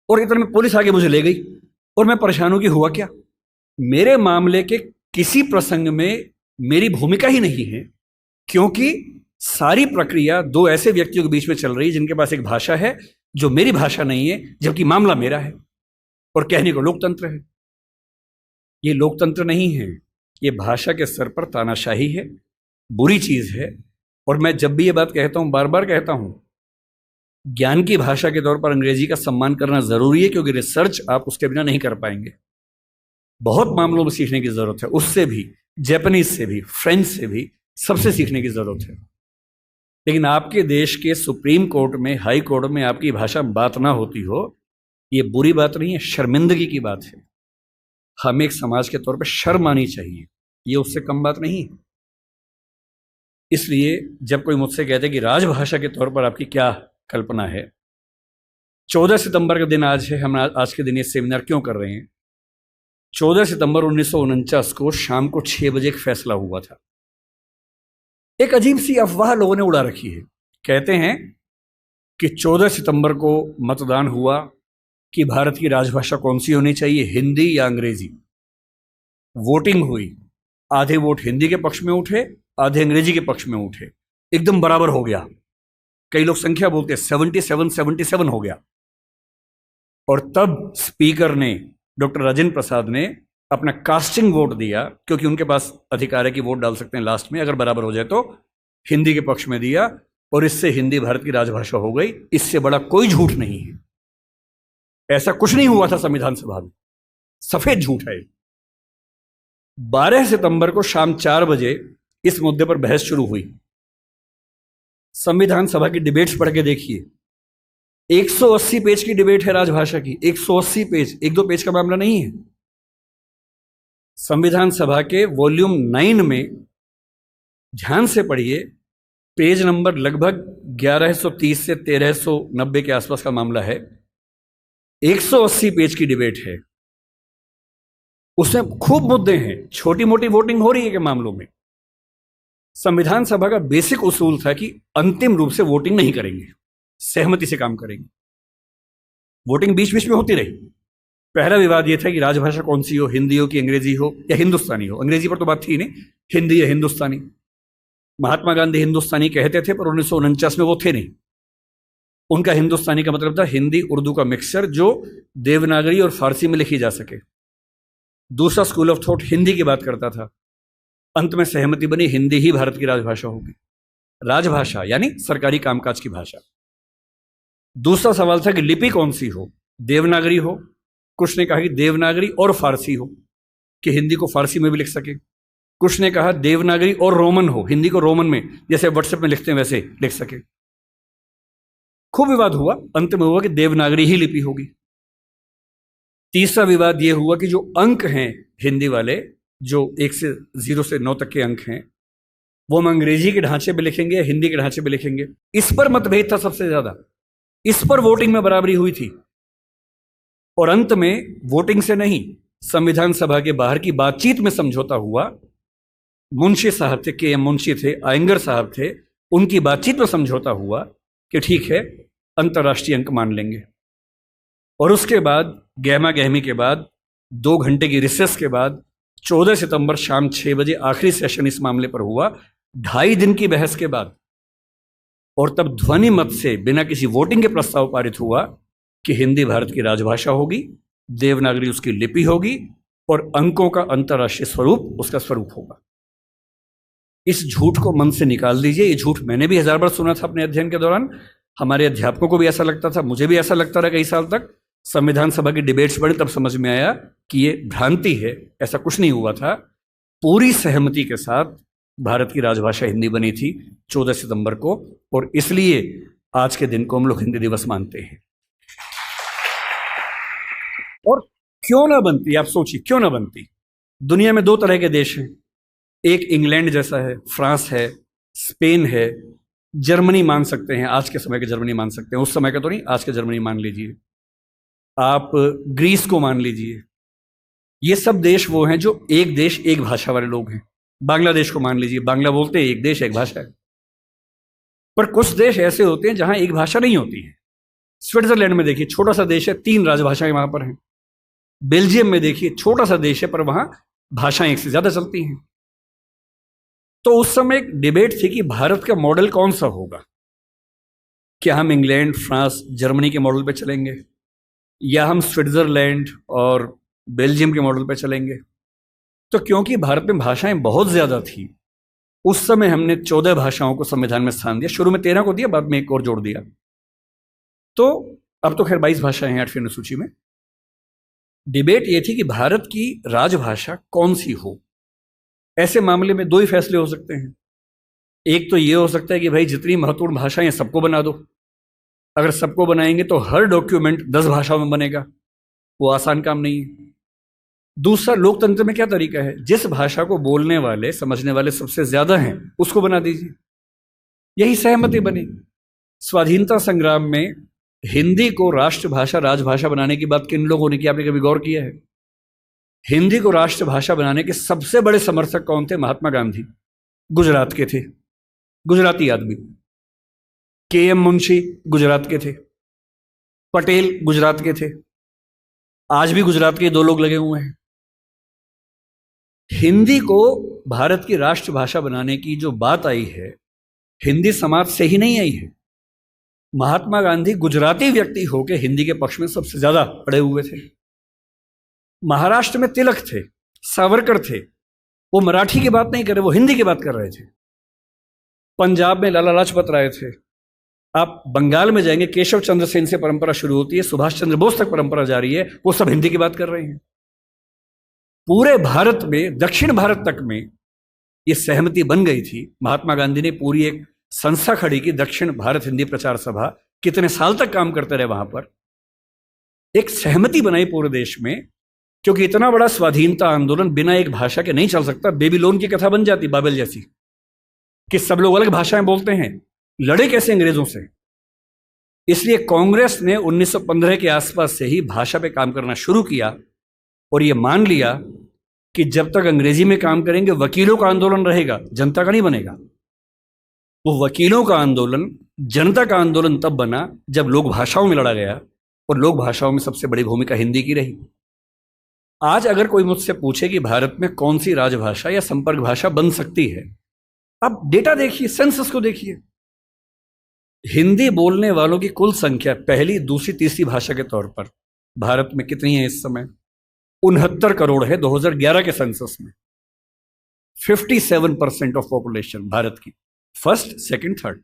और इतने में पुलिस आगे मुझे ले गई और मैं परेशान हूं कि हुआ क्या। मेरे मामले के किसी प्रसंग में मेरी भूमिका ही नहीं है, क्योंकि सारी प्रक्रिया दो ऐसे व्यक्तियों के बीच में चल रही है जिनके पास एक भाषा है जो मेरी भाषा नहीं है, जबकि मामला मेरा है, और कहने को लोकतंत्र है। ये लोकतंत्र नहीं है, ये भाषा के स्तर पर तानाशाही है, बुरी चीज है। और मैं जब भी ये बात कहता हूं, बार बार कहता हूं, ज्ञान की भाषा के तौर पर अंग्रेजी का सम्मान करना जरूरी है, क्योंकि रिसर्च आप उसके बिना नहीं कर पाएंगे। बहुत मामलों में सीखने की जरूरत है, उससे भी, जापानीज से भी, फ्रेंच से भी, सबसे सीखने की जरूरत है। लेकिन आपके देश के सुप्रीम कोर्ट में, हाई कोर्ट में आपकी भाषा में बात ना होती हो, ये बुरी बात नहीं है, शर्मिंदगी की बात है। हमें एक समाज के तौर पर शर्म आनी चाहिए, ये उससे कम बात नहीं है। इसलिए जब कोई मुझसे कहते कि राजभाषा के तौर पर आपकी क्या कल्पना है, 14 सितंबर का दिन आज है, हम आज के दिन ये सेमिनार क्यों कर रहे हैं? 14 सितंबर 1949 को शाम को 6 बजे एक फैसला हुआ था। एक अजीब सी अफवाह लोगों ने उड़ा रखी है। कहते हैं कि 14 सितंबर को मतदान हुआ कि भारत की राजभाषा कौन सी होनी चाहिए, हिंदी या अंग्रेजी। वोटिंग हुई, आधे वोट हिंदी के पक्ष में उठे, आधे अंग्रेजी के पक्ष में उठे, एकदम बराबर हो गया। कई लोग संख्या बोलते हैं, 77 हो गया। और तब स्पीकर ने, डॉक्टर राजेंद्र प्रसाद ने अपना कास्टिंग वोट दिया, क्योंकि उनके पास अधिकार है कि वोट डाल सकते हैं लास्ट में, अगर बराबर हो जाए तो, हिंदी के पक्ष में दिया, और इससे हिंदी भारत की राजभाषा हो गई। इससे बड़ा कोई झूठ नहीं है। ऐसा कुछ नहीं हुआ था संविधान सभा में, सफेद झूठ है। 12 सितंबर को शाम 4 बजे इस मुद्दे पर बहस शुरू हुई। संविधान सभा की डिबेट्स पढ़ के देखिए, 180 पेज की डिबेट है राजभाषा की, 180 पेज, 1-2 पेज का मामला नहीं है। संविधान सभा के वॉल्यूम 9 में ध्यान से पढ़िए, पेज नंबर लगभग 1130 से 1390 के आसपास का मामला है। 180 पेज की डिबेट है, उसमें खूब मुद्दे हैं, छोटी मोटी वोटिंग हो रही है के मामलों में। संविधान सभा का बेसिक उसूल था कि अंतिम रूप से वोटिंग नहीं करेंगे, सहमति से काम करेंगे। वोटिंग बीच बीच में होती रही। पहला विवाद यह था कि राजभाषा कौन सी हो, हिंदी हो कि अंग्रेजी हो या हिंदुस्तानी हो। अंग्रेजी पर तो बात थी नहीं, हिंदी या हिंदुस्तानी। महात्मा गांधी हिंदुस्तानी कहते थे पर 1949 में वो थे नहीं। उनका हिंदुस्तानी का मतलब था हिंदी उर्दू का मिक्सचर जो देवनागरी और फारसी में लिखी जा सके। दूसरा स्कूल ऑफ थॉट हिंदी की बात करता था। अंत में सहमति बनी हिंदी ही भारत की राजभाषा होगी। राजभाषा यानी सरकारी कामकाज की भाषा। दूसरा सवाल था कि लिपि कौन सी हो, देवनागरी हो, कुछ ने कहा कि देवनागरी और फारसी हो कि हिंदी को फारसी में भी लिख सके। कुछ ने कहा देवनागरी और रोमन हो, हिंदी को रोमन में जैसे व्हाट्सएप में लिखते हैं वैसे लिख सके। खूब विवाद हुआ, अंत में हुआ कि देवनागरी ही लिपि होगी। तीसरा विवाद यह हुआ कि जो अंक हैं हिंदी वाले, जो 1 से 0 से 9 तक के अंक हैं, वो हम अंग्रेजी के ढांचे में लिखेंगे या हिंदी के ढांचे में लिखेंगे। इस पर मतभेद था सबसे ज्यादा। इस पर वोटिंग में बराबरी हुई थी और अंत में वोटिंग से नहीं, संविधान सभा के बाहर की बातचीत में समझौता हुआ। मुंशी साहब थे, के एम मुंशी थे, आयंगर साहब थे, उनकी बातचीत में समझौता हुआ कि ठीक है अंतर्राष्ट्रीय अंक मान लेंगे। और उसके बाद गहमा गहमी के बाद 2 घंटे की रिसेस के बाद 14 सितंबर शाम 6 बजे आखिरी सेशन इस मामले पर हुआ, 2.5 दिन की बहस के बाद। और तब ध्वनि मत से बिना किसी वोटिंग के प्रस्ताव पारित हुआ कि हिंदी भारत की राजभाषा होगी, देवनागरी उसकी लिपि होगी और अंकों का अंतर्राष्ट्रीय स्वरूप उसका स्वरूप होगा। इस झूठ को मन से निकाल दीजिए। ये झूठ मैंने भी 1000 बार सुना था अपने अध्ययन के दौरान। हमारे अध्यापकों को भी ऐसा लगता था, मुझे भी ऐसा लगता रहा कई साल तक। संविधान सभा की डिबेट्स बढ़ी तब समझ में आया कि ये भ्रांति है, ऐसा कुछ नहीं हुआ था। पूरी सहमति के साथ भारत की राजभाषा हिंदी बनी थी 14 सितंबर को, और इसलिए आज के दिन को हम लोग हिंदी दिवस मानते हैं। और क्यों ना बनती, आप सोचिए क्यों ना बनती। दुनिया में 2 तरह के देश हैं, एक इंग्लैंड जैसा है, फ्रांस है, स्पेन है, जर्मनी मान सकते हैं, आज के समय के जर्मनी मान सकते हैं, उस समय का तो नहीं, आज के जर्मनी मान लीजिए, आप ग्रीस को मान लीजिए। ये सब देश वो हैं जो एक देश एक भाषा वाले लोग हैं। बांग्लादेश को मान लीजिए, बांग्ला बोलते हैं, एक देश एक भाषा है। पर कुछ देश ऐसे होते हैं जहां एक भाषा नहीं होती है। स्विट्जरलैंड में देखिए, छोटा सा देश है, 3 राजभाषाएं वहां पर हैं। बेल्जियम में देखिए, छोटा सा देश है पर वहां भाषाएं 1 से ज्यादा चलती हैं। तो उस समय एक डिबेट थी कि भारत का मॉडल कौन सा होगा। क्या हम इंग्लैंड, फ्रांस, जर्मनी के मॉडल पे चलेंगे या हम स्विट्जरलैंड और बेल्जियम के मॉडल पे चलेंगे। तो क्योंकि भारत में भाषाएं बहुत ज्यादा थी, उस समय हमने 14 भाषाओं को संविधान में स्थान दिया। शुरू में 13 को दिया, बाद में 1 और जोड़ दिया। तो अब तो खैर 22 भाषाएं हैं 8वीं अनुसूची में। डिबेट ये थी कि भारत की राजभाषा कौन सी हो। ऐसे मामले में 2 ही फैसले हो सकते हैं। एक तो ये हो सकता है कि भाई जितनी महत्वपूर्ण भाषाएं सबको बना दो। अगर सबको बनाएंगे तो हर डॉक्यूमेंट 10 भाषाओं में बनेगा, वो आसान काम नहीं है। दूसरा, लोकतंत्र में क्या तरीका है, जिस भाषा को बोलने वाले समझने वाले सबसे ज्यादा हैं उसको बना दीजिए। यही सहमति बनी। स्वाधीनता संग्राम में हिंदी को राष्ट्रभाषा राजभाषा बनाने की बात किन लोगों ने की, आपने कभी गौर किया है? हिंदी को राष्ट्रभाषा बनाने के सबसे बड़े समर्थक कौन थे? महात्मा गांधी, गुजरात के थे, गुजराती आदमी। के एम मुंशी गुजरात के थे, पटेल गुजरात के थे, आज भी गुजरात के 2 लोग लगे हुए हैं। हिंदी को भारत की राष्ट्रभाषा बनाने की जो बात आई है, हिंदी समाज से ही नहीं आई है। महात्मा गांधी गुजराती व्यक्ति होकर हिंदी के पक्ष में सबसे ज्यादा अड़े हुए थे। महाराष्ट्र में तिलक थे, सावरकर थे, वो मराठी की बात नहीं कर रहे, वो हिंदी की बात कर रहे थे। पंजाब में लाला लाजपत राय थे। आप बंगाल में जाएंगे, केशव चंद्र सेन से परंपरा शुरू होती है, सुभाष चंद्र बोस तक परंपरा जारी है, वो सब हिंदी की बात कर रहे हैं। पूरे भारत में, दक्षिण भारत तक में ये सहमति बन गई थी। महात्मा गांधी ने पूरी एक संस्था खड़ी की, दक्षिण भारत हिंदी प्रचार सभा। कितने साल तक काम करते रहे वहां पर। एक सहमति बनाई पूरे देश में, क्योंकि इतना बड़ा स्वाधीनता आंदोलन बिना एक भाषा के नहीं चल सकता। बेबीलोन की कथा बन जाती, बाबेल जैसी। कि सब लोग अलग भाषाएं बोलते हैं, लड़े कैसे अंग्रेजों से। इसलिए कांग्रेस ने 1915 के आसपास से ही भाषा पे काम करना शुरू किया और ये मान लिया कि जब तक अंग्रेजी में काम करेंगे वकीलों का आंदोलन रहेगा, जनता का नहीं बनेगा। वो वकीलों का आंदोलन जनता का आंदोलन तब बना जब लोक भाषाओं में लड़ा गया, और लोक भाषाओं में सबसे बड़ी भूमिका हिंदी की रही। आज अगर कोई मुझसे पूछे कि भारत में कौन सी राजभाषा या संपर्क भाषा बन सकती है, आप डेटा देखिए, सेंसस को देखिए। हिंदी बोलने वालों की कुल संख्या पहली, दूसरी, तीसरी भाषा के तौर पर भारत में कितनी है इस समय? 69 करोड़ है 2011 के सेंसस में। 57% ऑफ पॉपुलेशन भारत की, first, second, third.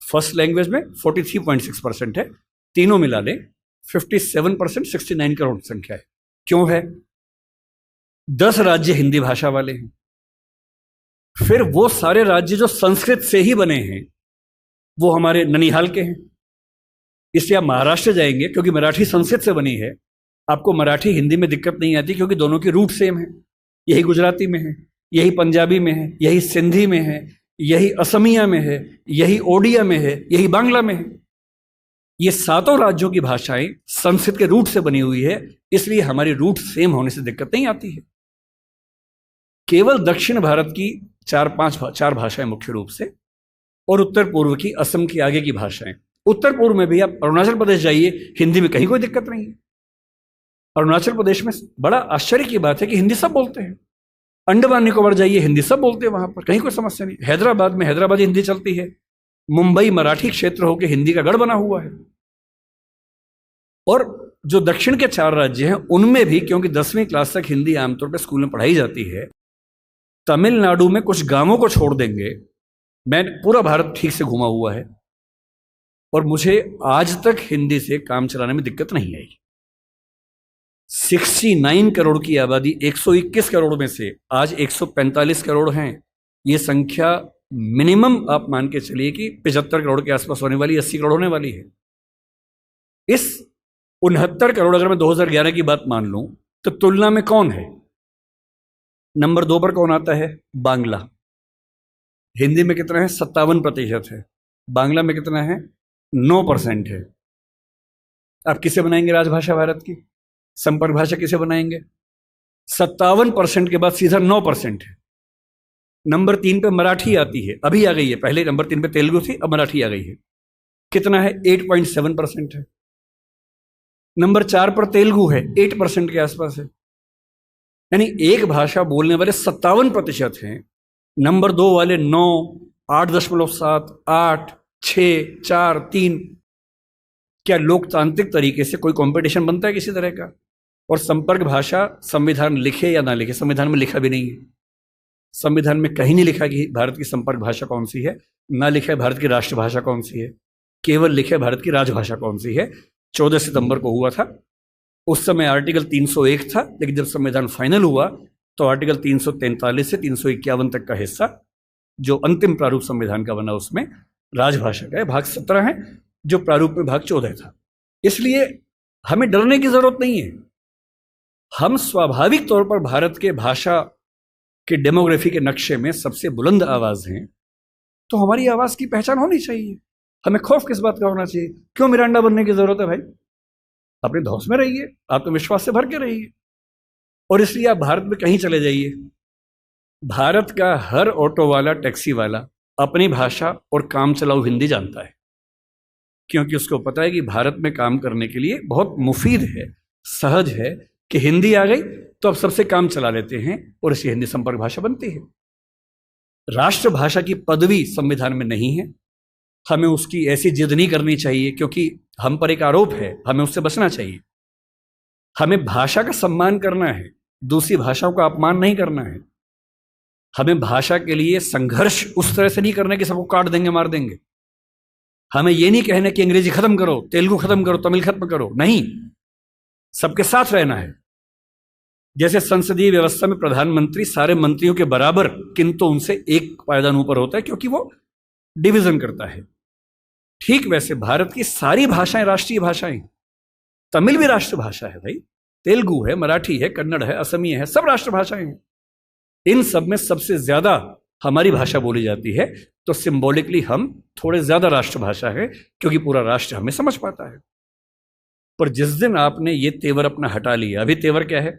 First language में 43.6% है, तीनों मिला लें 57%, 69 करोड़ संख्या है। क्यों है? 10 राज्य हिंदी भाषा वाले हैं। फिर वो सारे राज्य जो संस्कृत से ही बने हैं वो हमारे ननिहाल के हैं। इसलिए आप महाराष्ट्र जाएंगे, क्योंकि मराठी संस्कृत से बनी है, आपको मराठी हिंदी में दिक्कत नहीं आती, क्योंकि दोनों की रूट सेम है। यही गुजराती में है, यही पंजाबी में है, यही सिंधी में है, यही असमिया में है, यही ओडिया में है, यही बांग्ला में है। ये सातों राज्यों की भाषाएं संस्कृत के रूट से बनी हुई है, इसलिए हमारी रूट सेम होने से दिक्कत नहीं आती है। केवल दक्षिण भारत की चार भाषाएं मुख्य रूप से, और उत्तर पूर्व की, असम की आगे की भाषाएं। उत्तर पूर्व में भी आप अरुणाचल प्रदेश जाइए, हिंदी में कहीं कोई दिक्कत नहीं है। अरुणाचल प्रदेश में बड़ा आश्चर्य की बात है कि हिंदी सब बोलते हैं। अंडमान निकोबार जाइए, हिंदी सब बोलते हैं, वहां पर कहीं कोई समस्या नहीं। हैदराबाद में हैदराबादी हिंदी चलती है। मुंबई मराठी क्षेत्र होकर हिंदी का गढ़ बना हुआ है। और जो दक्षिण के 4 राज्य हैं उनमें भी, क्योंकि 10वीं क्लास तक हिंदी आमतौर पर स्कूल में पढ़ाई जाती है, तमिलनाडु में कुछ गांवों को छोड़ देंगे, मैं पूरा भारत ठीक से घुमा हुआ है और मुझे आज तक हिंदी से काम चलाने में दिक्कत नहीं आई। 69 करोड़ की आबादी, 121 करोड़ में से आज 145 करोड़ हैं। ये संख्या मिनिमम आप मान के चलिए कि 75 करोड़ के आसपास होने वाली, 80 करोड़ होने वाली है। इस 69 करोड़, अगर मैं 2011 की बात मान लूं, तो तुलना में कौन है? नंबर 2 पर कौन आता है? बांग्ला। हिंदी में कितना है? 57% है। बांग्ला में कितना है? 9% है। आप किसे बनाएंगे राजभाषा भारत की? संपर्क भाषा किसे बनाएंगे? 57% के बाद सीधा 9% है। नंबर 3 पे मराठी आती है, अभी आ गई है। पहले नंबर 3 पे तेलुगु थी, अब मराठी आ गई है। कितना है? 8.7% है। नंबर 4 पर तेलुगु है, 8% के आसपास है। यानी एक भाषा बोलने वाले 57% हैं, नंबर 2 वाले 9, 8.7, 8, 6, 4, 3। क्या लोकतांत्रिक तरीके से कोई कंपटीशन बनता है किसी तरह का? और संपर्क भाषा संविधान लिखे या ना लिखे, संविधान में लिखा भी नहीं है। संविधान में कहीं नहीं लिखा कि भारत की संपर्क भाषा कौन सी है, ना लिखा है भारत की राष्ट्रभाषा कौन सी है, केवल लिखे भारत की राजभाषा कौन सी है। 14 सितंबर को हुआ था, उस समय आर्टिकल 301 था, लेकिन जब संविधान फाइनल हुआ तो आर्टिकल 343 से 351 तक का हिस्सा, जो अंतिम प्रारूप संविधान का बना, उसमें राजभाषा का है। भाग 17 है, जो प्रारूप में भाग 14 था। इसलिए हमें डरने की जरूरत नहीं है। हम स्वाभाविक तौर पर भारत के भाषा के डेमोग्राफी के नक्शे में सबसे बुलंद आवाज हैं, तो हमारी आवाज की पहचान होनी चाहिए। हमें खौफ किस बात का होना चाहिए? क्यों मिरांडा बनने की जरूरत है भाई? अपने धौस में रहिए, आत्मविश्वास से भर के रहिए। और इसलिए आप भारत में कहीं चले जाइए, भारत का हर ऑटो वाला, टैक्सी वाला अपनी भाषा और काम चलाऊ हिंदी जानता है, क्योंकि उसको पता है कि भारत में काम करने के लिए बहुत मुफीद है, सहज है कि हिंदी आ गई तो अब सबसे काम चला लेते हैं और इसी हिंदी संपर्क भाषा बनती है। राष्ट्रभाषा की पदवी संविधान में नहीं है। हमें उसकी ऐसी जिद नहीं करनी चाहिए, क्योंकि हम पर एक आरोप है, हमें उससे बचना चाहिए। हमें भाषा का सम्मान करना है, दूसरी भाषाओं का अपमान नहीं करना है। हमें भाषा के लिए संघर्ष उस तरह से नहीं करना कि सबको काट देंगे, मार देंगे। हमें यह नहीं कहना कि अंग्रेजी खत्म करो, तेलुगु खत्म करो, तमिल खत्म करो, नहीं, सबके साथ रहना है। जैसे संसदीय व्यवस्था में प्रधानमंत्री सारे मंत्रियों के बराबर, किंतु उनसे एक पायदान ऊपर होता है, क्योंकि वो डिवीजन करता है। ठीक वैसे भारत की सारी भाषाएं राष्ट्रीय भाषाएं। तमिल भी राष्ट्रभाषा है भाई, तेलुगु है, मराठी है, कन्नड़ है, असमिया है, सब राष्ट्रभाषाएं हैं। इन सब में सबसे ज्यादा हमारी भाषा बोली जाती है, तो सिंबॉलिकली हम थोड़े ज्यादा राष्ट्रभाषा है, क्योंकि पूरा राष्ट्र हमें समझ पाता है। पर जिस दिन आपने ये तेवर अपना हटा लिया, अभी तेवर क्या है,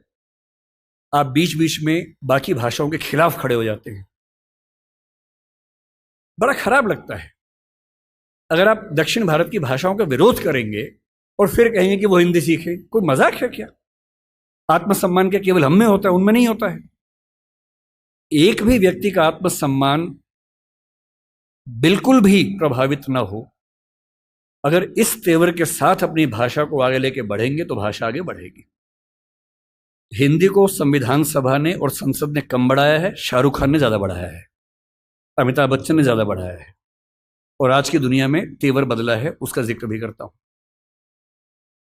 आप बीच बीच में बाकी भाषाओं के खिलाफ खड़े हो जाते हैं, बड़ा खराब लगता है। अगर आप दक्षिण भारत की भाषाओं का विरोध करेंगे और फिर कहेंगे कि वो हिंदी सीखे, कोई मजाक है क्या? आत्मसम्मान क्या केवल हम में होता है, उनमें नहीं होता है? एक भी व्यक्ति का आत्मसम्मान बिल्कुल भी प्रभावित ना हो, अगर इस तेवर के साथ अपनी भाषा को आगे लेके बढ़ेंगे तो भाषा आगे बढ़ेगी। हिंदी को संविधान सभा ने और संसद ने कम बढ़ाया है, शाहरुख खान ने ज्यादा बढ़ाया है, अमिताभ बच्चन ने ज्यादा बढ़ाया है, और आज की दुनिया में तेवर बदला है, उसका जिक्र भी करता हूं।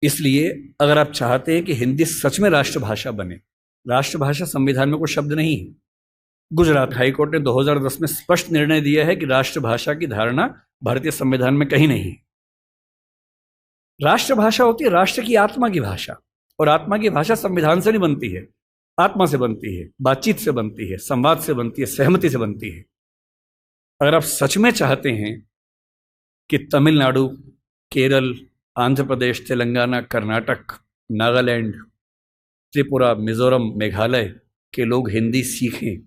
इसलिए अगर आप चाहते हैं कि हिंदी सच में राष्ट्रभाषा बने, राष्ट्रभाषा संविधान में कोई शब्द नहीं है। गुजरात हाईकोर्ट ने 2010 में स्पष्ट निर्णय दिया है कि राष्ट्रभाषा की धारणा भारतीय संविधान में कहीं नहीं। राष्ट्रभाषा होती है राष्ट्र की आत्मा की भाषा, और आत्मा की भाषा संविधान से नहीं बनती है, आत्मा से बनती है, बातचीत से बनती है, संवाद से बनती है, सहमति से बनती है। अगर आप सच में चाहते हैं कि तमिलनाडु, केरल, आंध्र प्रदेश, तेलंगाना, कर्नाटक, नागालैंड, त्रिपुरा, मिजोरम, मेघालय के लोग हिंदी सीखें,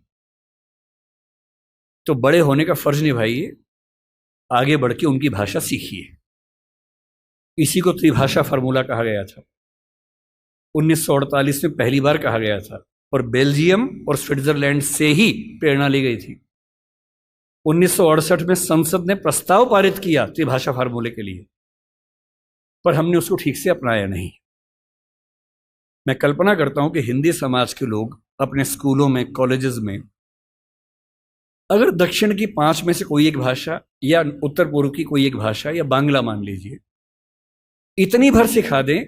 तो बड़े होने का फर्ज निभाइए, आगे बढ़ के उनकी भाषा सीखिए। इसी को त्रिभाषा फार्मूला कहा गया था, 1948 में पहली बार कहा गया था, और बेल्जियम और स्विट्जरलैंड से ही प्रेरणा ली गई थी। 1968 में संसद ने प्रस्ताव पारित किया त्रिभाषा फार्मूले के लिए, पर हमने उसको ठीक से अपनाया नहीं। मैं कल्पना करता हूं कि हिंदी समाज के लोग अपने स्कूलों में, कॉलेजेस में, अगर दक्षिण की 5 में से कोई एक भाषा, या उत्तर पूर्व की कोई एक भाषा, या बांग्ला मान लीजिए, इतनी भर सिखा दें।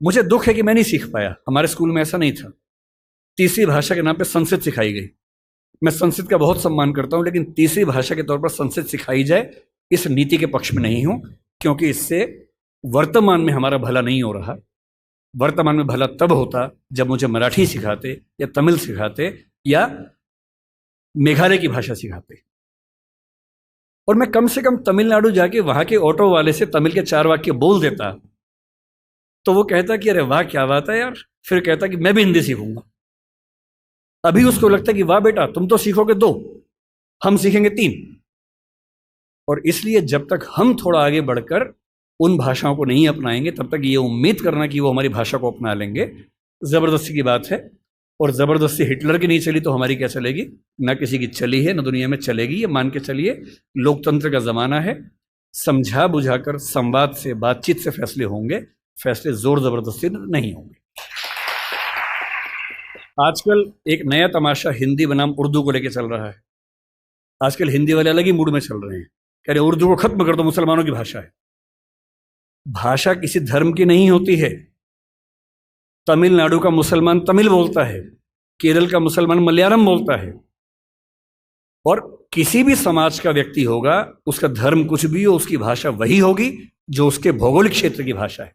मुझे दुख है कि मैं नहीं सीख पाया, हमारे स्कूल में ऐसा नहीं था। तीसरी भाषा के नाम पे संस्कृत सिखाई गई। मैं संस्कृत का बहुत सम्मान करता हूं, लेकिन तीसरी भाषा के तौर पर संस्कृत सिखाई जाए, इस नीति के पक्ष में नहीं हूं, क्योंकि इससे वर्तमान में हमारा भला नहीं हो रहा। वर्तमान में भला तब होता जब मुझे मराठी सिखाते, या तमिल सिखाते, या मेघालय की भाषा सिखाते, और मैं कम से कम तमिलनाडु जाके वहां के ऑटो वाले से तमिल के 4 वाक्य बोल देता, तो वो कहता कि अरे वाह क्या बात है यार, फिर कहता कि मैं भी हिंदी सीखूंगा। अभी उसको लगता कि वाह बेटा तुम तो सीखोगे 2, हम सीखेंगे 3। और इसलिए जब तक हम थोड़ा आगे बढ़कर उन भाषाओं को नहीं अपनाएंगे, तब तक ये उम्मीद करना कि वो हमारी भाषा को अपना लेंगे, जबरदस्ती की बात है। और जबरदस्ती हिटलर की नहीं चली तो हमारी क्या चलेगी? ना किसी की चली है, ना दुनिया में चलेगी। ये मान के चलिए, लोकतंत्र का जमाना है, समझा बुझाकर, संवाद से, बातचीत से फैसले होंगे, फैसले जोर जबरदस्ती नहीं होंगे। आजकल एक नया तमाशा हिंदी बनाम उर्दू को लेकर चल रहा है। आजकल हिंदी वाले अलग ही मूड में चल रहे हैं, कह रहे उर्दू को खत्म कर दो, मुसलमानों की भाषा है। भाषा किसी धर्म की नहीं होती है। तमिलनाडु का मुसलमान तमिल बोलता है, केरल का मुसलमान मलयालम बोलता है, और किसी भी समाज का व्यक्ति होगा, उसका धर्म कुछ भी हो, उसकी भाषा वही होगी जो उसके भौगोलिक क्षेत्र की भाषा है।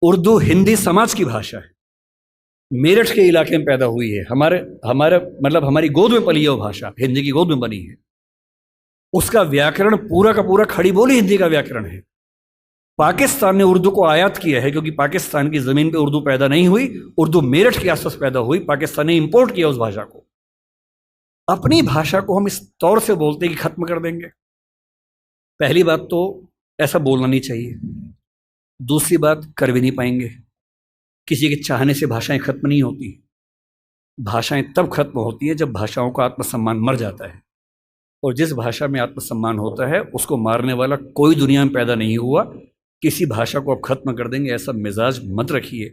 उर्दू हिंदी समाज की भाषा है, मेरठ के इलाके में पैदा हुई है, हमारे मतलब हमारी गोद में पली है वो भाषा, हिंदी की गोद में बनी है। उसका व्याकरण पूरा का पूरा खड़ी बोली हिंदी का व्याकरण है। पाकिस्तान ने उर्दू को आयात किया है, क्योंकि पाकिस्तान की जमीन पे उर्दू पैदा नहीं हुई, उर्दू मेरठ के आसपास पैदा हुई, पाकिस्तान ने इंपोर्ट किया उस भाषा को। अपनी भाषा को हम इस तौर से बोलते कि खत्म कर देंगे। पहली बात तो ऐसा बोलना नहीं चाहिए, दूसरी बात कर भी नहीं पाएंगे। किसी के चाहने से भाषाएं खत्म नहीं होती। भाषाएं तब खत्म होती है जब भाषाओं का आत्मसम्मान मर जाता है, और जिस भाषा में आत्मसम्मान होता है उसको मारने वाला कोई दुनिया में पैदा नहीं हुआ। किसी भाषा को आप खत्म कर देंगे, ऐसा मिजाज मत रखिए।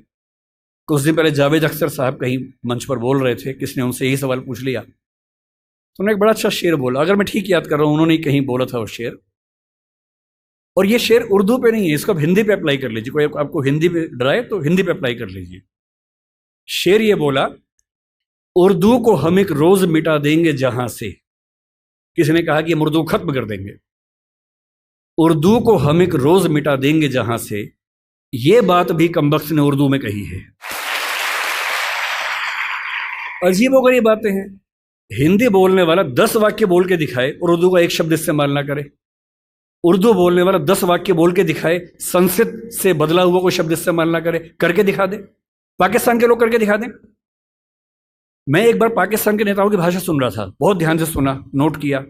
कुछ दिन पहले जावेद अख्तर साहब कहीं मंच पर बोल रहे थे, किसने उनसे यही सवाल पूछ लिया, तो उन्होंने एक बड़ा अच्छा शेर बोला, अगर मैं ठीक याद कर रहा हूं, उन्होंने कहीं बोला था वो शेर, और ये शेर उर्दू पे नहीं है, इसको आप हिंदी पे अप्लाई कर लीजिए। कोई आपको हिंदी पे डराए तो हिंदी पे अप्लाई कर लीजिए। शेर ये बोला, उर्दू को हम एक रोज मिटा देंगे जहां से। किसी ने कहा कि हम उर्दू खत्म कर देंगे। उर्दू को हम एक रोज मिटा देंगे जहां से, ये बात भी कमबख्त ने उर्दू में कही है। अजीबोगरीब बातें हैं। हिंदी बोलने वाला 10 वाक्य बोल के दिखाए और उर्दू का एक शब्द इस्तेमाल ना करे। उर्दू बोलने वाला 10 वाक्य बोल के दिखाए, संस्कृत से बदला हुआ कोई शब्द इस्तेमाल ना करे, करके दिखा दे। पाकिस्तान के लोग करके दिखा दें। मैं एक बार पाकिस्तान के नेताओं की भाषा सुन रहा था, बहुत ध्यान से सुना, नोट किया,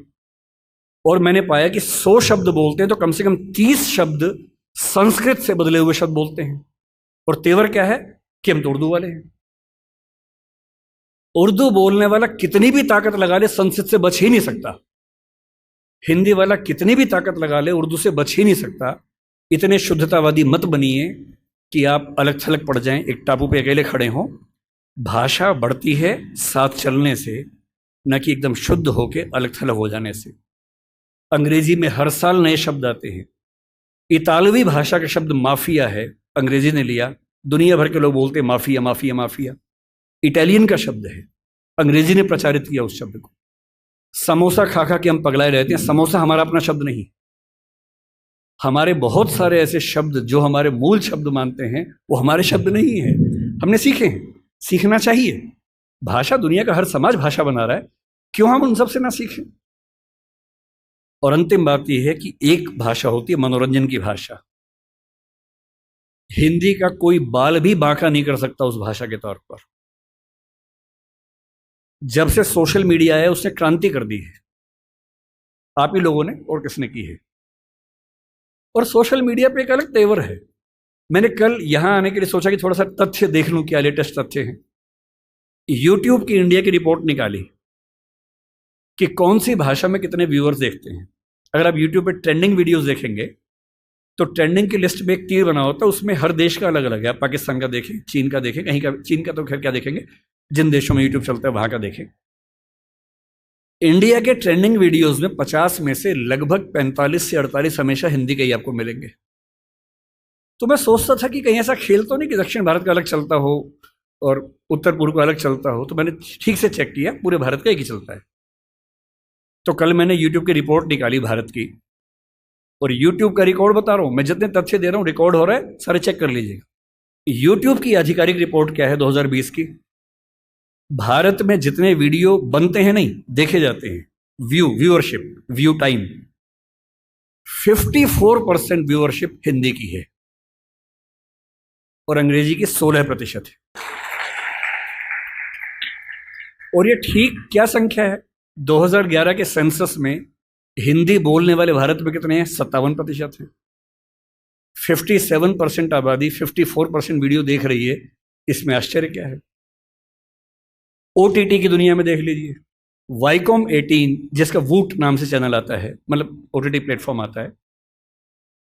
और मैंने पाया कि 100 शब्द बोलते हैं तो कम से कम 30 शब्द संस्कृत से बदले हुए शब्द बोलते हैं। और तेवर क्या है कि हम तो उर्दू वाले हैं। उर्दू बोलने वाला कितनी भी ताकत लगा ले, संस्कृत से बच ही नहीं सकता। हिंदी वाला कितनी भी ताकत लगा ले, उर्दू से बच ही नहीं सकता। इतने शुद्धतावादी मत बनिए कि आप अलग थलग पड़ जाएं, एक टापू पे अकेले खड़े हों। भाषा बढ़ती है साथ चलने से, न कि एकदम शुद्ध होके अलग थलग हो जाने से। अंग्रेजी में हर साल नए शब्द आते हैं। इतालवी भाषा का शब्द माफिया है, अंग्रेजी ने लिया, दुनिया भर के लोग बोलते हैं माफिया माफिया माफिया। इटालियन का शब्द है, अंग्रेजी ने प्रचारित किया उस शब्द को। समोसा खा खा के हम पगलाए रहते हैं, समोसा हमारा अपना शब्द नहीं। हमारे बहुत सारे ऐसे शब्द जो हमारे मूल शब्द मानते हैं वो हमारे शब्द नहीं है, हमने सीखे हैं, सीखना चाहिए। भाषा दुनिया का हर समाज भाषा बना रहा है, क्यों हम उन सबसे ना सीखें। और अंतिम बात यह है कि एक भाषा होती है मनोरंजन की भाषा। हिंदी का कोई बाल भी बांका नहीं कर सकता उस भाषा के तौर पर। जब से सोशल मीडिया है उसने क्रांति कर दी है, आप ही लोगों ने और किसने की है। और सोशल मीडिया पे एक अलग तेवर है। मैंने कल यहां आने के लिए सोचा कि थोड़ा सा तथ्य देख लूं, क्या लेटेस्ट तथ्य हैं। यूट्यूब की इंडिया की रिपोर्ट निकाली कि कौन सी भाषा में कितने व्यूअर्स देखते हैं। अगर आप यूट्यूब पे ट्रेंडिंग वीडियोस देखेंगे तो ट्रेंडिंग की लिस्ट में एक तीर बना होता है, उसमें हर देश का अलग अलग है। आप पाकिस्तान का देखें, चीन का देखें, कहीं का, चीन का तो खैर क्या देखेंगे, जिन देशों में यूट्यूब चलता है वहां का देखें। इंडिया के ट्रेंडिंग वीडियोस में 50 में से लगभग 45 से 48 हमेशा हिंदी के ही आपको मिलेंगे। तो मैं सोचता था कि कहीं ऐसा खेल तो नहीं कि दक्षिण भारत का अलग चलता हो और उत्तर पूर्व का अलग चलता हो। तो मैंने ठीक से चेक किया, पूरे भारत का एक ही चलता है। तो कल मैंने यूट्यूब की रिपोर्ट निकाली भारत की, और यूट्यूब का रिकॉर्ड बता रहा हूं मैं, जितने तथ्य दे रहा हूं रिकॉर्ड हो रहा है, सारे चेक कर लीजिएगा। यूट्यूब की आधिकारिक रिपोर्ट क्या है 2020 की। भारत में जितने वीडियो बनते हैं, नहीं देखे जाते हैं, viewership, view time, 54% viewership Hindi की है और अंग्रेजी की 16% है। और ये ठीक क्या संख्या है? 2011 के सेंसस में हिंदी बोलने वाले भारत में कितने हैं? 57% है। 57% आबादी 54% वीडियो देख रही है, इसमें आश्चर्य क्या है? ओटीटी की दुनिया में देख लीजिए, वाईकॉम 18 जिसका वूट नाम से चैनल आता है, मतलब ओटीटी प्लेटफॉर्म आता है,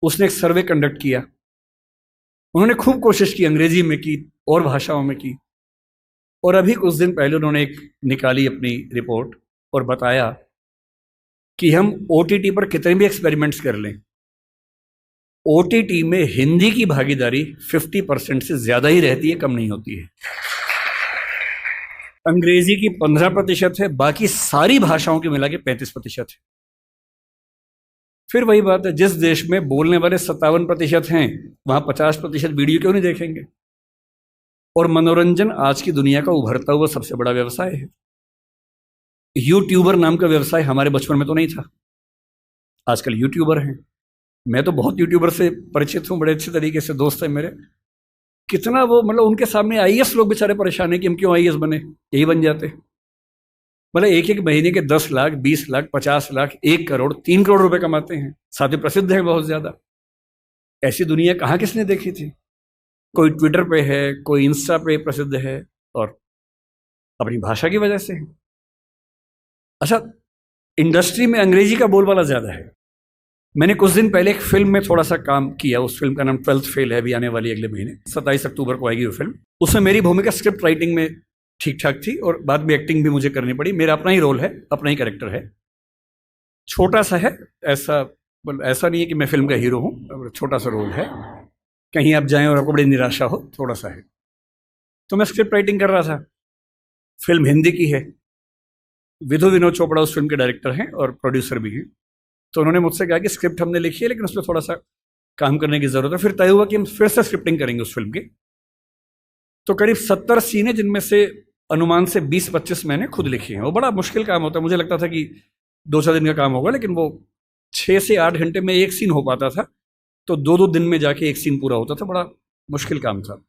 उसने एक सर्वे कंडक्ट किया। उन्होंने खूब कोशिश की, अंग्रेजी में की और भाषाओं में की, और अभी कुछ दिन पहले उन्होंने एक निकाली अपनी रिपोर्ट और बताया कि हम ओटीटी पर कितने भी एक्सपेरिमेंट्स कर लें, ओटीटी में हिंदी की भागीदारी 50% से ज्यादा ही रहती है, कम नहीं होती है। अंग्रेजी की 15% है, बाकी सारी भाषाओं के मिला के 35% है। फिर वही बात है, जिस देश में बोलने वाले 57% हैं वहां 50% वीडियो क्यों नहीं देखेंगे? और मनोरंजन आज की दुनिया का उभरता हुआ सबसे बड़ा व्यवसाय है। यूट्यूबर नाम का व्यवसाय हमारे बचपन में तो नहीं था, आजकल यूट्यूबर हैं। मैं तो बहुत यूट्यूबर से परिचित हूं, बड़े अच्छे तरीके से दोस्त हैं मेरे। कितना वो, मतलब उनके सामने आईएएस लोग बेचारे परेशान हैं कि हम क्यों आईएएस बने, यही बन जाते। मतलब एक एक महीने के 10 लाख, 20 लाख, 50 लाख, 1 करोड़, 3 करोड़ रुपए कमाते हैं, साथ ही प्रसिद्ध है बहुत ज्यादा। ऐसी दुनिया कहाँ किसने देखी थी? कोई ट्विटर पे है, कोई इंस्टा पे प्रसिद्ध है, और अपनी भाषा की वजह से है। अच्छा, इंडस्ट्री में अंग्रेजी का बोलबाला ज्यादा है। मैंने कुछ दिन पहले एक फिल्म में थोड़ा सा काम किया, उस फिल्म का नाम 12th फेल है, अभी आने वाली अगले महीने 27 अक्टूबर को आएगी वो फिल्म। उसमें मेरी भूमिका स्क्रिप्ट राइटिंग में ठीक ठाक थी और बाद में एक्टिंग भी मुझे करनी पड़ी। मेरा अपना ही रोल है, अपना ही कैरेक्टर है, छोटा सा है, ऐसा नहीं है कि मैं फिल्म का हीरो हूँ, छोटा सा रोल है, कहीं आप जाएं और आपको बड़ी निराशा हो, थोड़ा सा है। तो मैं स्क्रिप्ट राइटिंग कर रहा था, फिल्म हिंदी की है, विधु विनोद चोपड़ा उस फिल्म के डायरेक्टर हैं और प्रोड्यूसर भी हैं। तो उन्होंने मुझसे कहा कि स्क्रिप्ट हमने लिखी है लेकिन उस पर थोड़ा सा काम करने की जरूरत है। फिर तय हुआ कि हम फिर से स्क्रिप्टिंग करेंगे उस फिल्म की। तो करीब 70 सीन है, जिनमें से अनुमान से 20-25 मैंने खुद लिखी हैं। वो बड़ा मुश्किल काम होता है, मुझे लगता था कि 2-4 दिन का काम होगा, लेकिन वो 6 से 8 घंटे में एक सीन हो पाता था, तो 2-2 दिन में जाके एक सीन पूरा होता था। बड़ा मुश्किल काम था।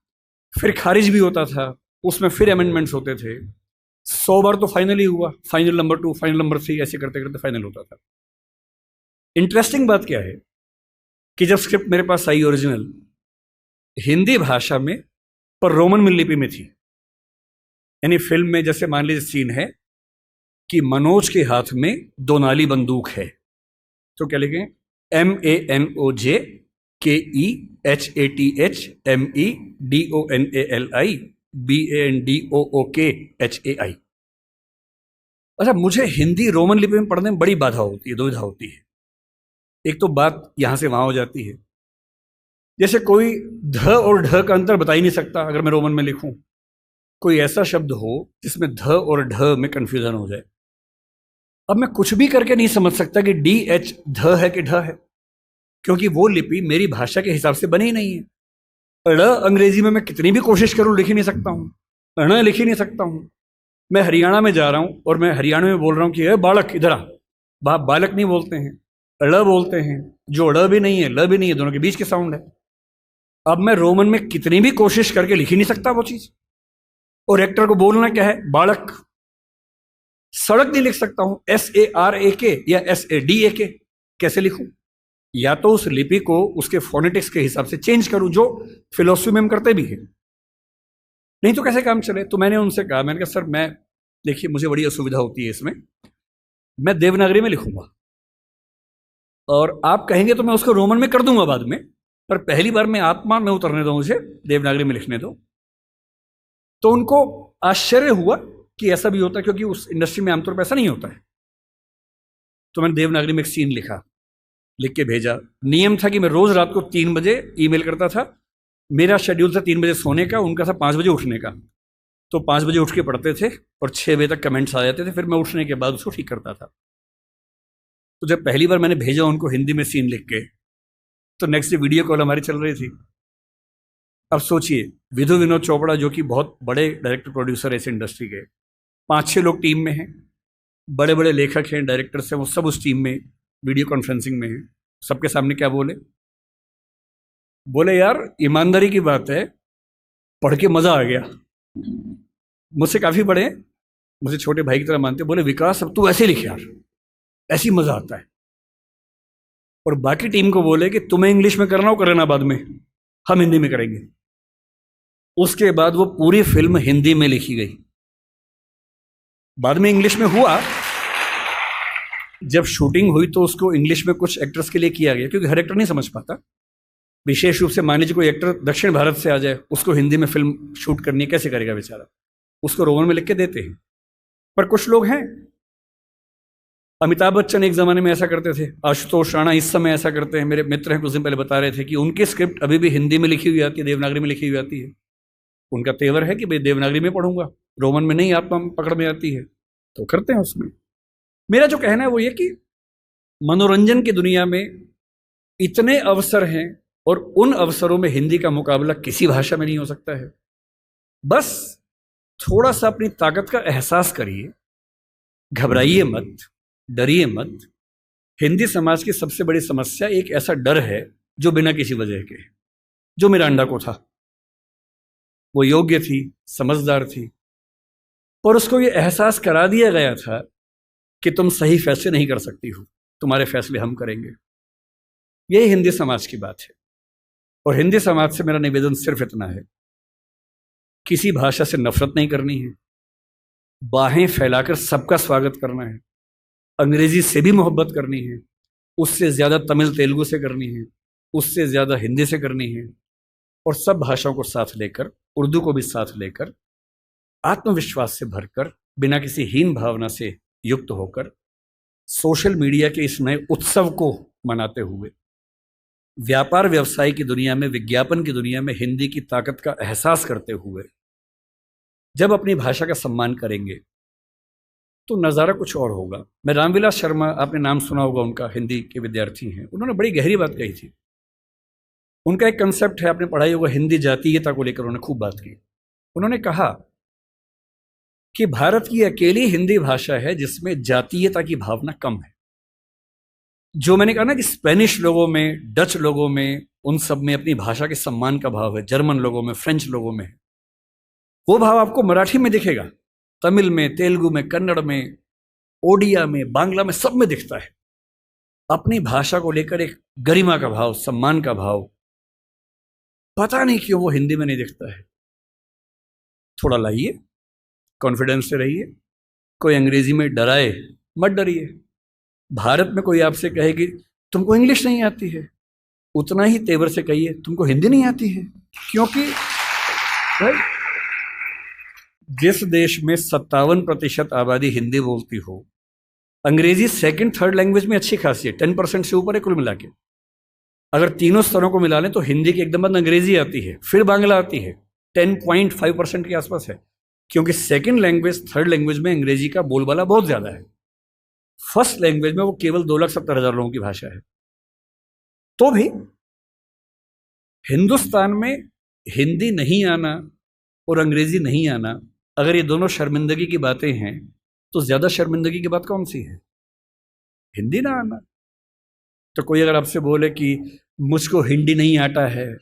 फिर खारिज भी होता था, उसमें फिर अमेंडमेंट्स होते थे। 100 बार तो फाइनल ही हुआ, फाइनल नंबर 2, फाइनल नंबर 3, ऐसे करते करते फाइनल होता था। इंटरेस्टिंग बात क्या है कि जब स्क्रिप्ट मेरे पास आई ओरिजिनल, हिंदी भाषा में, पर रोमन लिपि में थी। यानी फिल्म में जैसे मान लीजिए सीन है कि मनोज के हाथ में 2 नाली बंदूक है, तो क्या लिखें? MANOJKEHATHMEDONALI BANDOOKHAI। अच्छा, मुझे हिंदी रोमन लिपि में पढ़ने में बड़ी बाधा होती है, दुविधा होती है। एक तो बात यहां से वहां हो जाती है, जैसे कोई ध और ढ का अंतर बता ही नहीं सकता अगर मैं रोमन में लिखूं। कोई ऐसा शब्द हो जिसमें ध और ढ में कंफ्यूजन हो जाए। अब मैं कुछ भी करके नहीं समझ सकता कि DH ध है कि ढ है, क्योंकि वो लिपि मेरी भाषा के हिसाब से बनी ही नहीं है। ड़ अंग्रेजी में मैं कितनी भी कोशिश करूं लिख ही नहीं सकता हूं, ण लिख ही नहीं सकता हूं। मैं हरियाणा में जा रहा हूं और मैं हरियाणा में बोल रहा हूं कि बालक इधर आ, बालक नहीं बोलते हैं, ड़ बोलते हैं, जो ड़ भी नहीं है ल भी नहीं है, दोनों के बीच के साउंड है। अब मैं रोमन में कितनी भी कोशिश करके लिख ही नहीं सकता वो चीज। और एक्टर को बोलना क्या है? बालक। सड़क नहीं लिख सकता हूं, SARAK या SADAK, कैसे लिखूं? या तो उस लिपि को उसके फोनेटिक्स के हिसाब से चेंज करूं, जो फिलोसफी में हम करते भी हैं, नहीं तो कैसे काम चले। तो मैंने उनसे कहा, मैंने कहा सर मैं, देखिए मुझे बड़ी असुविधा होती है इसमें, मैं देवनागरी में लिखूंगा और आप कहेंगे तो मैं उसको रोमन में कर दूंगा बाद में, पर पहली बार मैं आत्मा में उतरने दो, मुझे देवनागरी में लिखने दो। तो उनको आश्चर्य हुआ कि ऐसा भी होता है, क्योंकि उस इंडस्ट्री में आमतौर पर ऐसा नहीं होता है। तो मैंने देवनागरी में एक सीन लिखा, लिख के भेजा। नियम था कि मैं रोज रात को 3 बजे ईमेल करता था। मेरा शेड्यूल था 3 बजे सोने का, उनका था 5 बजे उठने का। तो 5 बजे उठ के पढ़ते थे और 6 बजे तक कमेंट्स आ जाते थे, फिर मैं उठने के बाद उसको ठीक करता था। तो जब पहली बार मैंने भेजा उनको हिंदी में सीन लिख के, तो नेक्स्ट डे वीडियो कॉल हमारी चल रही थी। अब सोचिए, विधु विनोद चोपड़ा जो कि बहुत बड़े डायरेक्टर प्रोड्यूसर है इस इंडस्ट्री के, 5-6 लोग टीम में हैं, बड़े बड़े लेखक हैं, डायरेक्टर्स हैं, वो सब उस टीम में वीडियो कॉन्फ्रेंसिंग में हैं। सबके सामने क्या बोले? बोले यार ईमानदारी की बात है, पढ़ के मजा आ गया। मुझसे काफी बड़े हैं, मुझे छोटे भाई की तरह मानते। बोले विकास अब तू ऐसे लिख यार, ऐसी मजा आता है। और बाकी टीम को बोले कि तुम्हें इंग्लिश में करना हो कर लेना, बाद में हम हिंदी में करेंगे। उसके बाद वो पूरी फिल्म हिंदी में लिखी गई। बाद में इंग्लिश में हुआ, जब शूटिंग हुई तो उसको इंग्लिश में कुछ एक्टर्स के लिए किया गया, क्योंकि हर एक्टर नहीं समझ पाता। विशेष रूप से मान लीजिए कोई एक्टर दक्षिण भारत से आ जाए, उसको हिंदी में फिल्म शूट करनी है, कैसे करेगा बेचारा? उसको रोमन में लिख के देते हैं। पर कुछ लोग हैं, अमिताभ बच्चन एक जमाने में ऐसा करते थे, आशुतोष राणा इस समय ऐसा करते हैं। मेरे मित्र हैं, कुछ दिन पहले बता रहे थे कि उनकी स्क्रिप्ट अभी भी हिंदी में लिखी हुई आती है, देवनागरी में लिखी हुई आती है। उनका तेवर है कि भाई देवनागरी में पढ़ूंगा, रोमन में नहीं आत्मा पकड़ में आती है, तो करते हैं उसमें। मेरा जो कहना है वो ये कि मनोरंजन की दुनिया में इतने अवसर हैं और उन अवसरों में हिंदी का मुकाबला किसी भाषा में नहीं हो सकता है। बस थोड़ा सा अपनी ताकत का एहसास करिए, घबराइए मत, डरिए मत। हिंदी समाज की सबसे बड़ी समस्या एक ऐसा डर है जो बिना किसी वजह के, जो मिरांडा को था। वो योग्य थी, समझदार थी, पर उसको ये एहसास करा दिया गया था कि तुम सही फैसले नहीं कर सकती हो, तुम्हारे फैसले हम करेंगे। यही हिंदी समाज की बात है। और हिंदी समाज से मेरा निवेदन सिर्फ इतना है, किसी भाषा से नफरत नहीं करनी है, बाहें फैलाकर सबका स्वागत करना है। अंग्रेजी से भी मोहब्बत करनी है, उससे ज़्यादा तमिल तेलुगु से करनी है, उससे ज़्यादा हिंदी से करनी है। और सब भाषाओं को साथ लेकर, उर्दू को भी साथ लेकर, आत्मविश्वास से भरकर, बिना किसी हीन भावना से युक्त होकर, सोशल मीडिया के इस नए उत्सव को मनाते हुए, व्यापार व्यवसाय की दुनिया में, विज्ञापन की दुनिया में हिंदी की ताकत का एहसास करते हुए जब अपनी भाषा का सम्मान करेंगे तो नज़ारा कुछ और होगा। मैं रामविलास शर्मा, आपने नाम सुना होगा उनका, हिंदी के विद्यार्थी हैं। उन्होंने बड़ी गहरी बात कही थी। उनका एक कंसेप्ट है, आपने पढ़ाई होगा, हिंदी जातीयता को लेकर उन्होंने खूब बात की। उन्होंने कहा कि भारत की अकेली हिंदी भाषा है जिसमें जातीयता की भावना कम है। जो मैंने कहा ना कि स्पेनिश लोगों में, डच लोगों में, उन सब में अपनी भाषा के सम्मान का भाव है, जर्मन लोगों में, फ्रेंच लोगों में, वो भाव आपको मराठी में दिखेगा, तमिल में, तेलुगु में, कन्नड़ में, ओडिया में, बांग्ला में, सब में दिखता है। अपनी भाषा को लेकर एक गरिमा का भाव, सम्मान का भाव, पता नहीं क्यों वो हिंदी में नहीं दिखता है। थोड़ा लाइए, कॉन्फिडेंस से रहिए। कोई अंग्रेजी में डराए, मत डरिए। भारत में कोई आपसे कहे कि तुमको इंग्लिश नहीं आती है, उतना ही तेवर से कहिए तुमको हिंदी नहीं आती है। क्योंकि जिस देश में 57% आबादी हिंदी बोलती हो, अंग्रेजी सेकंड थर्ड लैंग्वेज में अच्छी खासी है, 10% से ऊपर है कुल मिला के। अगर तीनों स्तरों को मिला लें तो हिंदी के एकदम बाद अंग्रेजी आती है, फिर बांग्ला आती है, 10.5% के आसपास है। क्योंकि सेकंड लैंग्वेज, थर्ड लैंग्वेज में अंग्रेजी का बोलबाला बहुत ज्यादा है। फर्स्ट लैंग्वेज में वो केवल 2,70,000 लोगों की भाषा है। तो भी हिंदुस्तान में हिंदी नहीं आना और अंग्रेजी नहीं आना, अगर ये दोनों शर्मिंदगी की बातें हैं, तो ज्यादा शर्मिंदगी की बात कौन सी है? हिंदी ना आना। तो कोई अगर आपसे बोले कि मुझको हिंदी नहीं आता है,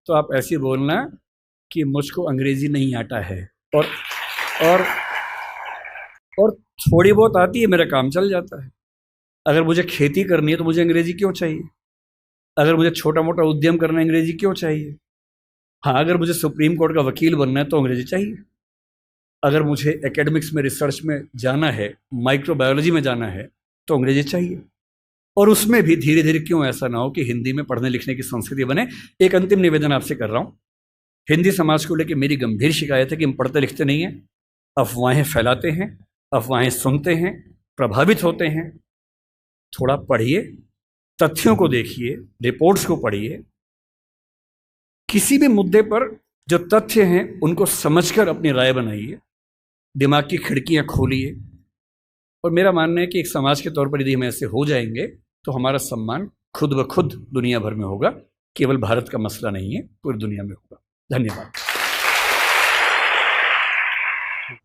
तो आप ऐसे बोलना कि मुझको अंग्रेजी नहीं आता है, और थोड़ी बहुत आती है, मेरा काम चल जाता है। अगर मुझे खेती करनी है तो मुझे अंग्रेजी क्यों चाहिए? अगर मुझे छोटा मोटा उद्यम करना है, अंग्रेजी क्यों चाहिए? हाँ, अगर मुझे सुप्रीम कोर्ट का वकील बनना है तो अंग्रेजी चाहिए। अगर मुझे एकेडमिक्स में, रिसर्च में जाना है, माइक्रोबायोलॉजी में जाना है, तो अंग्रेजी चाहिए। और उसमें भी धीरे धीरे क्यों ऐसा ना हो कि हिंदी में पढ़ने लिखने की संस्कृति बने। एक अंतिम निवेदन आपसे कर रहा हूँ। हिंदी समाज को लेकर मेरी गंभीर शिकायत है कि हम पढ़ते लिखते नहीं हैं, अफवाहें फैलाते हैं, अफवाहें सुनते हैं, प्रभावित होते हैं। थोड़ा पढ़िए, तथ्यों को देखिए, रिपोर्ट्स को पढ़िए, किसी भी मुद्दे पर जो तथ्य हैं उनको समझकर अपनी राय बनाइए, दिमाग की खिड़कियां खोलिए। और मेरा मानना है कि एक समाज के तौर पर यदि हम ऐसे हो जाएंगे तो हमारा सम्मान खुद ब खुद दुनिया भर में होगा। केवल भारत का मसला नहीं है, पूरी दुनिया में होगा। धन्यवाद।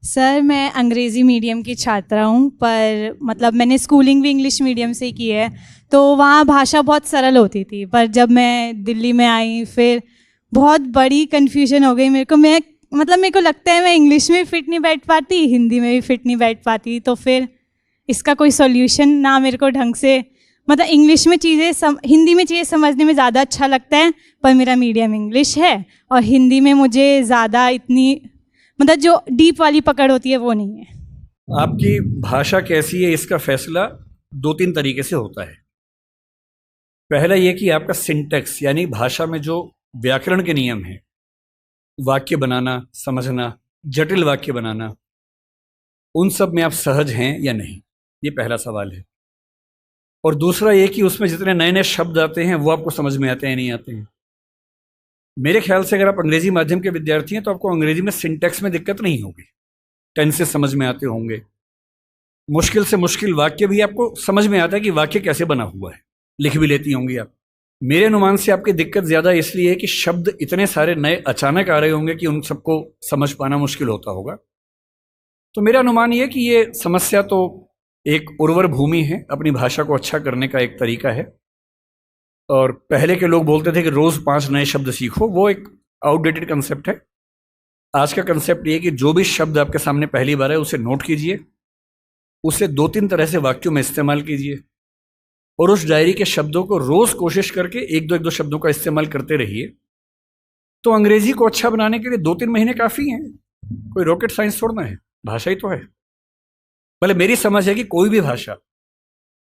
सर, मैं अंग्रेज़ी मीडियम की छात्रा हूँ, पर मतलब मैंने स्कूलिंग भी इंग्लिश मीडियम से की है, तो वहाँ भाषा बहुत सरल होती थी। पर जब मैं दिल्ली में आई, फिर बहुत बड़ी कन्फ्यूजन हो गई मेरे को। मेरे को लगता है मैं इंग्लिश में फिट नहीं बैठ पाती, हिंदी में भी फिट नहीं बैठ पाती। तो फिर इसका कोई सॉल्यूशन ना मेरे को ढंग से, मतलब इंग्लिश में चीज़ें हिंदी में चीज़ें समझने में ज़्यादा अच्छा लगता है, पर मेरा मीडियम इंग्लिश है और हिंदी में मुझे ज़्यादा इतनी, मतलब जो डीप वाली पकड़ होती है वो नहीं है। आपकी भाषा कैसी है इसका फैसला 2-3 तरीके से होता है। पहला ये कि आपका सिंटेक्स, यानी भाषा में जो व्याकरण के नियम हैं, वाक्य बनाना, समझना, जटिल वाक्य बनाना, उन सब में आप सहज हैं या नहीं, ये पहला सवाल है। और दूसरा ये कि उसमें जितने नए नए शब्द आते हैं वो आपको समझ में आते हैं नहीं आते हैं। मेरे ख्याल से अगर आप अंग्रेजी माध्यम के विद्यार्थी हैं तो आपको अंग्रेजी में सिंटेक्स में दिक्कत नहीं होगी, टेंसेस समझ में आते होंगे, मुश्किल से मुश्किल वाक्य भी आपको समझ में आता है कि वाक्य कैसे बना हुआ है, लिख भी लेती होंगी आप। मेरे अनुमान से आपकी दिक्कत ज़्यादा इसलिए है कि शब्द इतने सारे नए अचानक आ रहे होंगे कि उन सबको समझ पाना मुश्किल होता होगा। तो मेरा अनुमान ये कि ये समस्या तो एक उर्वर भूमि है, अपनी भाषा को अच्छा करने का एक तरीका है। और पहले के लोग बोलते थे कि रोज़ 5 नए शब्द सीखो, वो एक आउटडेटेड कंसेप्ट है। आज का कंसेप्ट ये है कि जो भी शब्द आपके सामने पहली बार है उसे नोट कीजिए, उसे 2-3 तरह से वाक्यों में इस्तेमाल कीजिए, और उस डायरी के शब्दों को रोज़ कोशिश करके 1-2 शब्दों का इस्तेमाल करते रहिए। तो अंग्रेजी को अच्छा बनाने के लिए 2-3 महीने काफ़ी हैं। कोई रॉकेट साइंस थोड़ा है, भाषा ही तो है। भले मेरी समझ है कि कोई भी भाषा,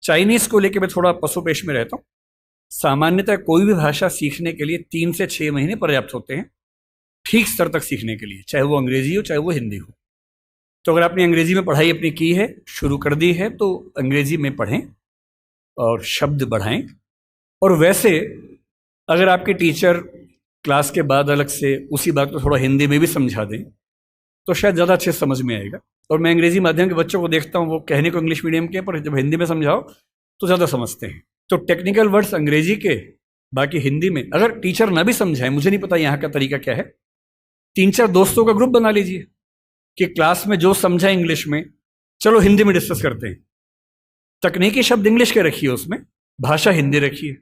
चाइनीज़ को लेकर मैं थोड़ा पसोपेश में रहता हूँ, सामान्यतः कोई भी भाषा सीखने के लिए 3 से 6 महीने पर्याप्त होते हैं ठीक स्तर तक सीखने के लिए, चाहे वो अंग्रेजी हो चाहे वो हिंदी हो। तो अगर आपने अंग्रेजी में पढ़ाई अपनी की है, शुरू कर दी है, तो अंग्रेजी में पढ़ें और शब्द बढ़ाएं। और वैसे अगर आपके टीचर क्लास के बाद अलग से उसी बात को थोड़ा हिंदी में भी समझा दें तो शायद ज़्यादा अच्छे समझ में आएगा। और मैं अंग्रेजी माध्यम के बच्चों को देखता हूँ, वो कहने को इंग्लिश मीडियम के, पर जब हिंदी में समझाओ तो ज़्यादा समझते हैं। तो टेक्निकल वर्ड्स अंग्रेजी के, बाकी हिंदी में। अगर टीचर ना भी समझाए, मुझे नहीं पता यहाँ का तरीका क्या है, 3-4 दोस्तों का ग्रुप बना लीजिए, कि क्लास में जो समझा इंग्लिश में, चलो हिंदी में डिस्कस करते हैं। तकनीकी शब्द इंग्लिश के रखिए, उसमें भाषा हिंदी रखिए,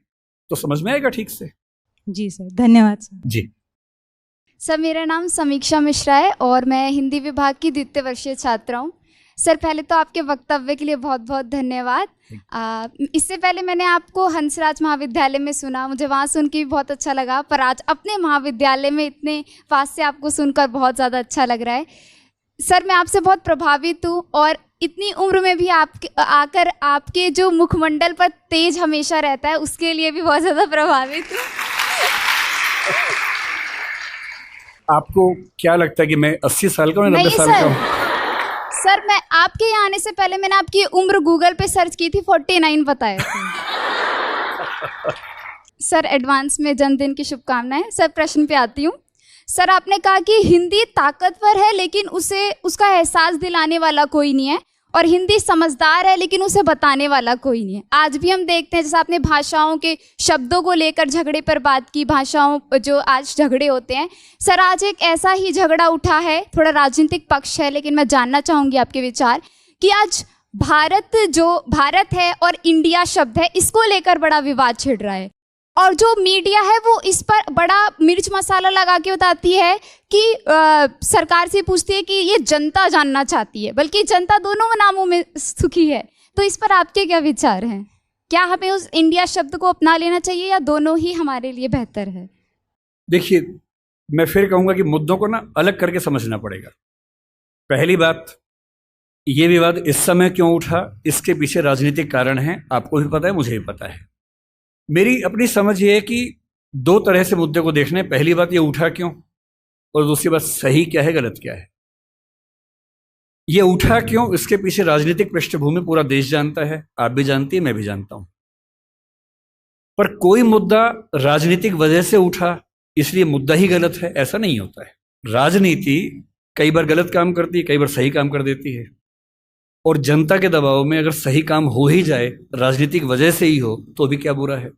तो समझ में आएगा ठीक से। जी सर, धन्यवाद सर। जी सर, मेरा नाम समीक्षा मिश्रा है और मैं हिंदी विभाग की द्वितीय वर्षीय छात्रा हूँ। सर, पहले तो आपके वक्तव्य के लिए बहुत बहुत धन्यवाद। इससे पहले मैंने आपको हंसराज महाविद्यालय में सुना, मुझे वहाँ सुन के भी बहुत अच्छा लगा, पर आज अपने महाविद्यालय में इतने पास से आपको सुनकर बहुत ज़्यादा अच्छा लग रहा है। सर, मैं आपसे बहुत प्रभावित हूँ और इतनी उम्र में भी आकर आपके जो मुखमंडल पर तेज हमेशा रहता है, उसके लिए भी बहुत ज़्यादा प्रभावित हूँ। आपको क्या लगता है कि मैं 80 साल का हूँ, 90 साल का हूँ? सर, मैं आपके यहाँ आने से पहले मैंने आपकी उम्र गूगल पे सर्च की थी, 49 बताया था। सर, एडवांस में जन्मदिन की शुभकामनाएं। सर, प्रश्न पे आती हूँ। सर, आपने कहा कि हिंदी ताकतवर है लेकिन उसका एहसास दिलाने वाला कोई नहीं है, और हिंदी समझदार है लेकिन उसे बताने वाला कोई नहीं है। आज भी हम देखते हैं, जैसे आपने भाषाओं के शब्दों को लेकर झगड़े पर बात की, भाषाओं जो आज झगड़े होते हैं। सर, आज एक ऐसा ही झगड़ा उठा है, थोड़ा राजनीतिक पक्ष है, लेकिन मैं जानना चाहूँगी आपके विचार कि आज भारत है और इंडिया शब्द है, इसको लेकर बड़ा विवाद छिड़ रहा है, और जो मीडिया है वो इस पर बड़ा मिर्च मसाला लगा के बताती है कि सरकार से पूछती है कि ये जनता जानना चाहती है, बल्कि जनता दोनों नामों में सुखी है। तो इस पर आपके क्या विचार हैं? क्या हमें उस इंडिया शब्द को अपना लेना चाहिए या दोनों ही हमारे लिए बेहतर है? देखिए, मैं फिर कहूँगा कि मुद्दों को ना अलग करके समझना पड़ेगा। पहली बात, ये विवाद इस समय क्यों उठा, इसके पीछे राजनीतिक कारण है, आपको भी पता है, मुझे भी पता है। मेरी अपनी समझ ये है कि दो तरह से मुद्दे को देखना है। पहली बात, ये उठा क्यों, और दूसरी बात, सही क्या है, गलत क्या है। ये उठा क्यों, इसके पीछे राजनीतिक पृष्ठभूमि पूरा देश जानता है, आप भी जानती है, मैं भी जानता हूं। पर कोई मुद्दा राजनीतिक वजह से उठा इसलिए मुद्दा ही गलत है, ऐसा नहीं होता है। राजनीति कई बार गलत काम करती है, कई बार सही काम कर देती है, और जनता के दबाव में अगर सही काम हो ही जाए, राजनीतिक वजह से ही हो, तो भी क्या बुरा है।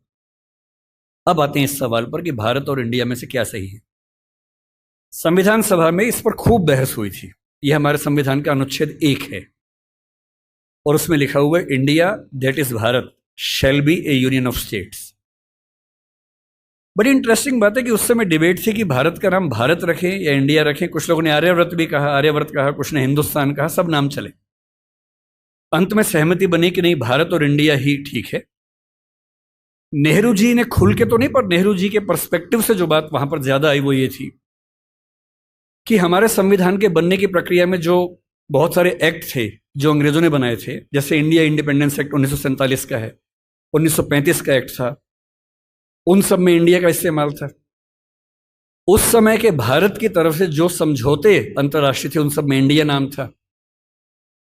अब आते हैं इस सवाल पर कि भारत और इंडिया में से क्या सही है। संविधान सभा में इस पर खूब बहस हुई थी। यह हमारे संविधान का अनुच्छेद 1 है, और उसमें लिखा हुआ है, India that is Bharat shall be A union of states. बड़ी इंटरेस्टिंग बात है कि उस समय डिबेट थी कि भारत का नाम भारत रखें या इंडिया रखें। कुछ लोगों ने आर्यव्रत भी कहा, आर्यव्रत कहा, कुछ ने हिंदुस्तान कहा, सब नाम चले। अंत में सहमति बनी कि नहीं, भारत और इंडिया ही ठीक है। नेहरू जी ने खुल के तो नहीं, पर नेहरू जी के पर्सपेक्टिव से जो बात वहां पर ज्यादा आई वो ये थी कि हमारे संविधान के बनने की प्रक्रिया में जो बहुत सारे एक्ट थे जो अंग्रेजों ने बनाए थे, जैसे इंडिया इंडिपेंडेंस एक्ट 1947 का है, 1935 का एक्ट था, उन सब में इंडिया का इस्तेमाल था। उस समय के भारत की तरफ से जो समझौते अंतर्राष्ट्रीय थे, उन सब में इंडिया नाम था।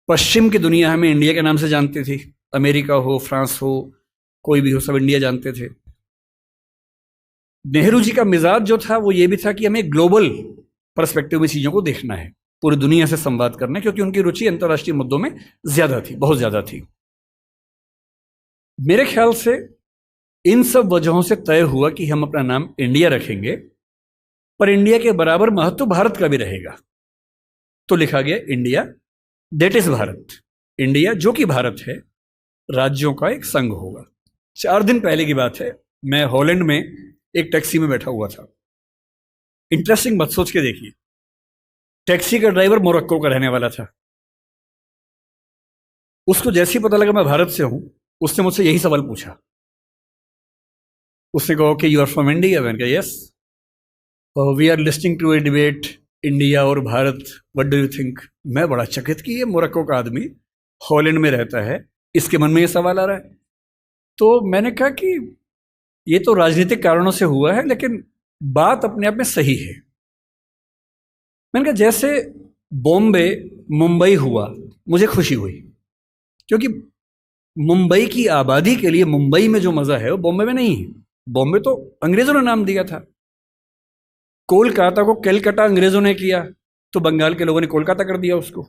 पश्चिम की दुनिया हमें इंडिया के नाम से जानती थी, अमेरिका हो, फ्रांस हो, कोई भी हो, सब इंडिया जानते थे। नेहरू जी का मिजाज जो था वो ये भी था कि हमें ग्लोबल पर्सपेक्टिव में चीजों को देखना है, पूरी दुनिया से संवाद करना है, क्योंकि उनकी रुचि अंतर्राष्ट्रीय मुद्दों में ज्यादा थी, बहुत ज्यादा थी। मेरे ख्याल से इन सब वजहों से तय हुआ कि हम अपना नाम इंडिया रखेंगे, पर इंडिया के बराबर महत्व भारत का भी रहेगा। तो लिखा गया India that is Bharat. India जो कि भारत है, राज्यों का एक संघ होगा। 4 दिन पहले की बात है, मैं हॉलैंड में एक टैक्सी में बैठा हुआ था। इंटरेस्टिंग मत सोच के देखिए, टैक्सी का ड्राइवर मोरक्को का रहने वाला था। उसको जैसे ही पता लगा मैं भारत से हूं, उसने मुझसे यही सवाल पूछा। उसने कहा कि यू आर फ्रॉम इंडिया? मैंने कहा yes. We are listing to a debate India और Bharat, what do you think? मैं बड़ा चकित कि ये मोरक्को का आदमी हॉलैंड में रहता है, इसके मन में ये सवाल आ रहा है। तो मैंने कहा कि ये तो राजनीतिक कारणों से हुआ है, लेकिन बात अपने आप में सही है। मैंने कहा जैसे बॉम्बे मुंबई हुआ, मुझे खुशी हुई, क्योंकि मुंबई की आबादी के लिए मुंबई में जो मजा है वो बॉम्बे में नहीं है। बॉम्बे तो अंग्रेजों ने नाम दिया था। कोलकाता को कलकत्ता अंग्रेजों ने किया, तो बंगाल के लोगों ने कोलकाता कर दिया उसको।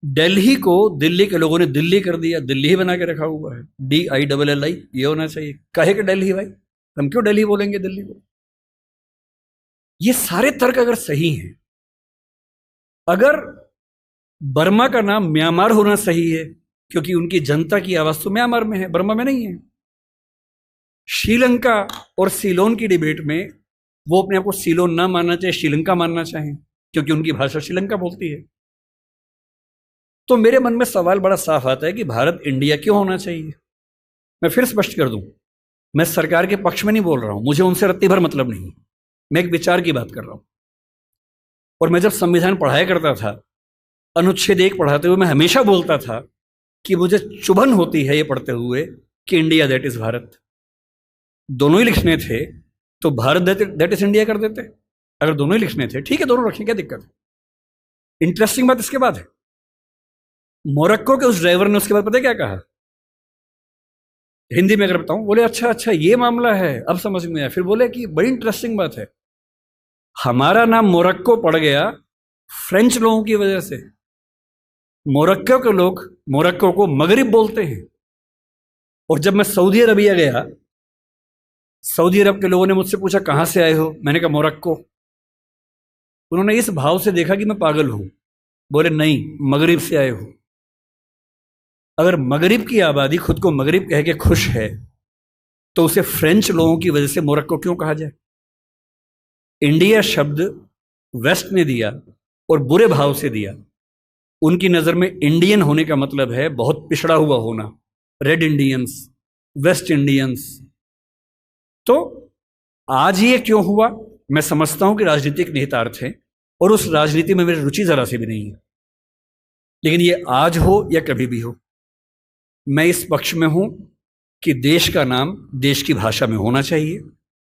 दिल्ली को दिल्ली के लोगों ने दिल्ली कर दिया, दिल्ली ही बना के रखा हुआ है, DILLI, ये होना चाहिए। काहे के दिल्ली भाई, हम क्यों दिल्ली बोलेंगे दिल्ली को? ये सारे तर्क अगर सही हैं, अगर बर्मा का नाम म्यांमार होना सही है क्योंकि उनकी जनता की आवाज तो म्यांमार में है, बर्मा में नहीं है। श्रीलंका और सीलोन की डिबेट में वो अपने आप को सीलोन ना मानना चाहे, श्रीलंका मानना चाहें क्योंकि उनकी भाषा श्रीलंका बोलती है। तो मेरे मन में सवाल बड़ा साफ आता है कि भारत इंडिया क्यों होना चाहिए। मैं फिर स्पष्ट कर दूं, मैं सरकार के पक्ष में नहीं बोल रहा हूं, मुझे उनसे रत्ती भर मतलब नहीं, मैं एक विचार की बात कर रहा हूं। और मैं जब संविधान पढ़ाया करता था, अनुच्छेद 1 पढ़ाते हुए मैं हमेशा बोलता था कि मुझे चुभन होती है ये पढ़ते हुए कि इंडिया दैट इज भारत। दोनों ही लिखने थे तो भारत दैट इज इंडिया कर देते। अगर दोनों ही लिखने थे ठीक है, दोनों रखें, क्या दिक्कत है। इंटरेस्टिंग बात इसके बाद है, मोरक्को के उस ड्राइवर ने उसके बाद पता है क्या कहा, हिंदी में अगर बताऊं, बोले अच्छा अच्छा ये मामला है, अब समझ में आया। फिर बोले कि बड़ी इंटरेस्टिंग बात है, हमारा नाम मोरक्को पड़ गया फ्रेंच लोगों की वजह से। मोरक्को के लोग मोरक्को को मगरिब बोलते हैं। और जब मैं सऊदी अरबिया गया, सऊदी अरब के लोगों ने मुझसे पूछा कहां से आए हो, मैंने कहा मोरक्को। उन्होंने इस भाव से देखा कि मैं पागल हूं, बोले नहीं मगरिब से आए हो। अगर मगरिब की आबादी खुद को मगरिब कह के खुश है तो उसे फ्रेंच लोगों की वजह से मोरक्को क्यों कहा जाए। इंडिया शब्द वेस्ट ने दिया और बुरे भाव से दिया। उनकी नजर में इंडियन होने का मतलब है बहुत पिछड़ा हुआ होना, रेड इंडियंस, वेस्ट इंडियंस। तो आज ये क्यों हुआ, मैं समझता हूं कि राजनीतिक निहितार्थ है और उस राजनीति में मेरी रुचि जरा सी भी नहीं है। लेकिन ये आज हो या कभी भी हो, मैं इस पक्ष में हूं कि देश का नाम देश की भाषा में होना चाहिए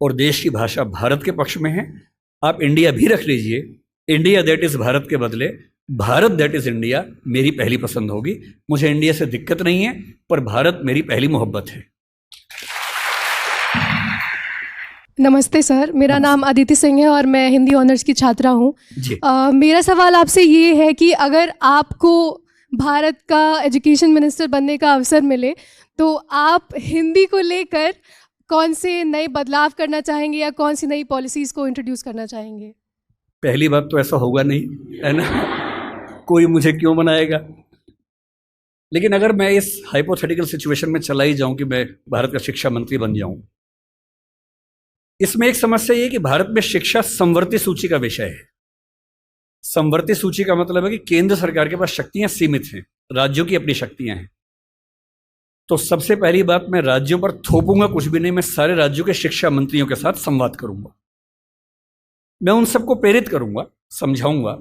और देश की भाषा भारत के पक्ष में है। आप इंडिया भी रख लीजिए, इंडिया दैट इज भारत के बदले भारत दैट इज इंडिया मेरी पहली पसंद होगी। मुझे इंडिया से दिक्कत नहीं है, पर भारत मेरी पहली मोहब्बत है। नमस्ते सर, मेरा नाम अदिति सिंह है और मैं हिंदी ऑनर्स की छात्रा हूँ। मेरा सवाल आपसे ये है कि अगर आपको भारत का एजुकेशन मिनिस्टर बनने का अवसर मिले तो आप हिंदी को लेकर कौन से नए बदलाव करना चाहेंगे या कौन सी नई पॉलिसीज़ को इंट्रोड्यूस करना चाहेंगे? पहली बात तो ऐसा होगा नहीं, है ना, कोई मुझे क्यों बनाएगा। लेकिन अगर मैं इस हाइपोथेटिकल सिचुएशन में चला ही जाऊं कि मैं भारत का शिक्षा मंत्री बन जाऊं, इसमें एक समस्या ये कि भारत में शिक्षा समवर्ती सूची का विषय है। समवर्ती सूची का मतलब है कि केंद्र सरकार के पास शक्तियां सीमित हैं, राज्यों की अपनी शक्तियां हैं। तो सबसे पहली बात, मैं राज्यों पर थोपूंगा कुछ भी नहीं, मैं सारे राज्यों के शिक्षा मंत्रियों के साथ संवाद करूंगा। मैं उन सबको प्रेरित करूंगा, समझाऊंगा।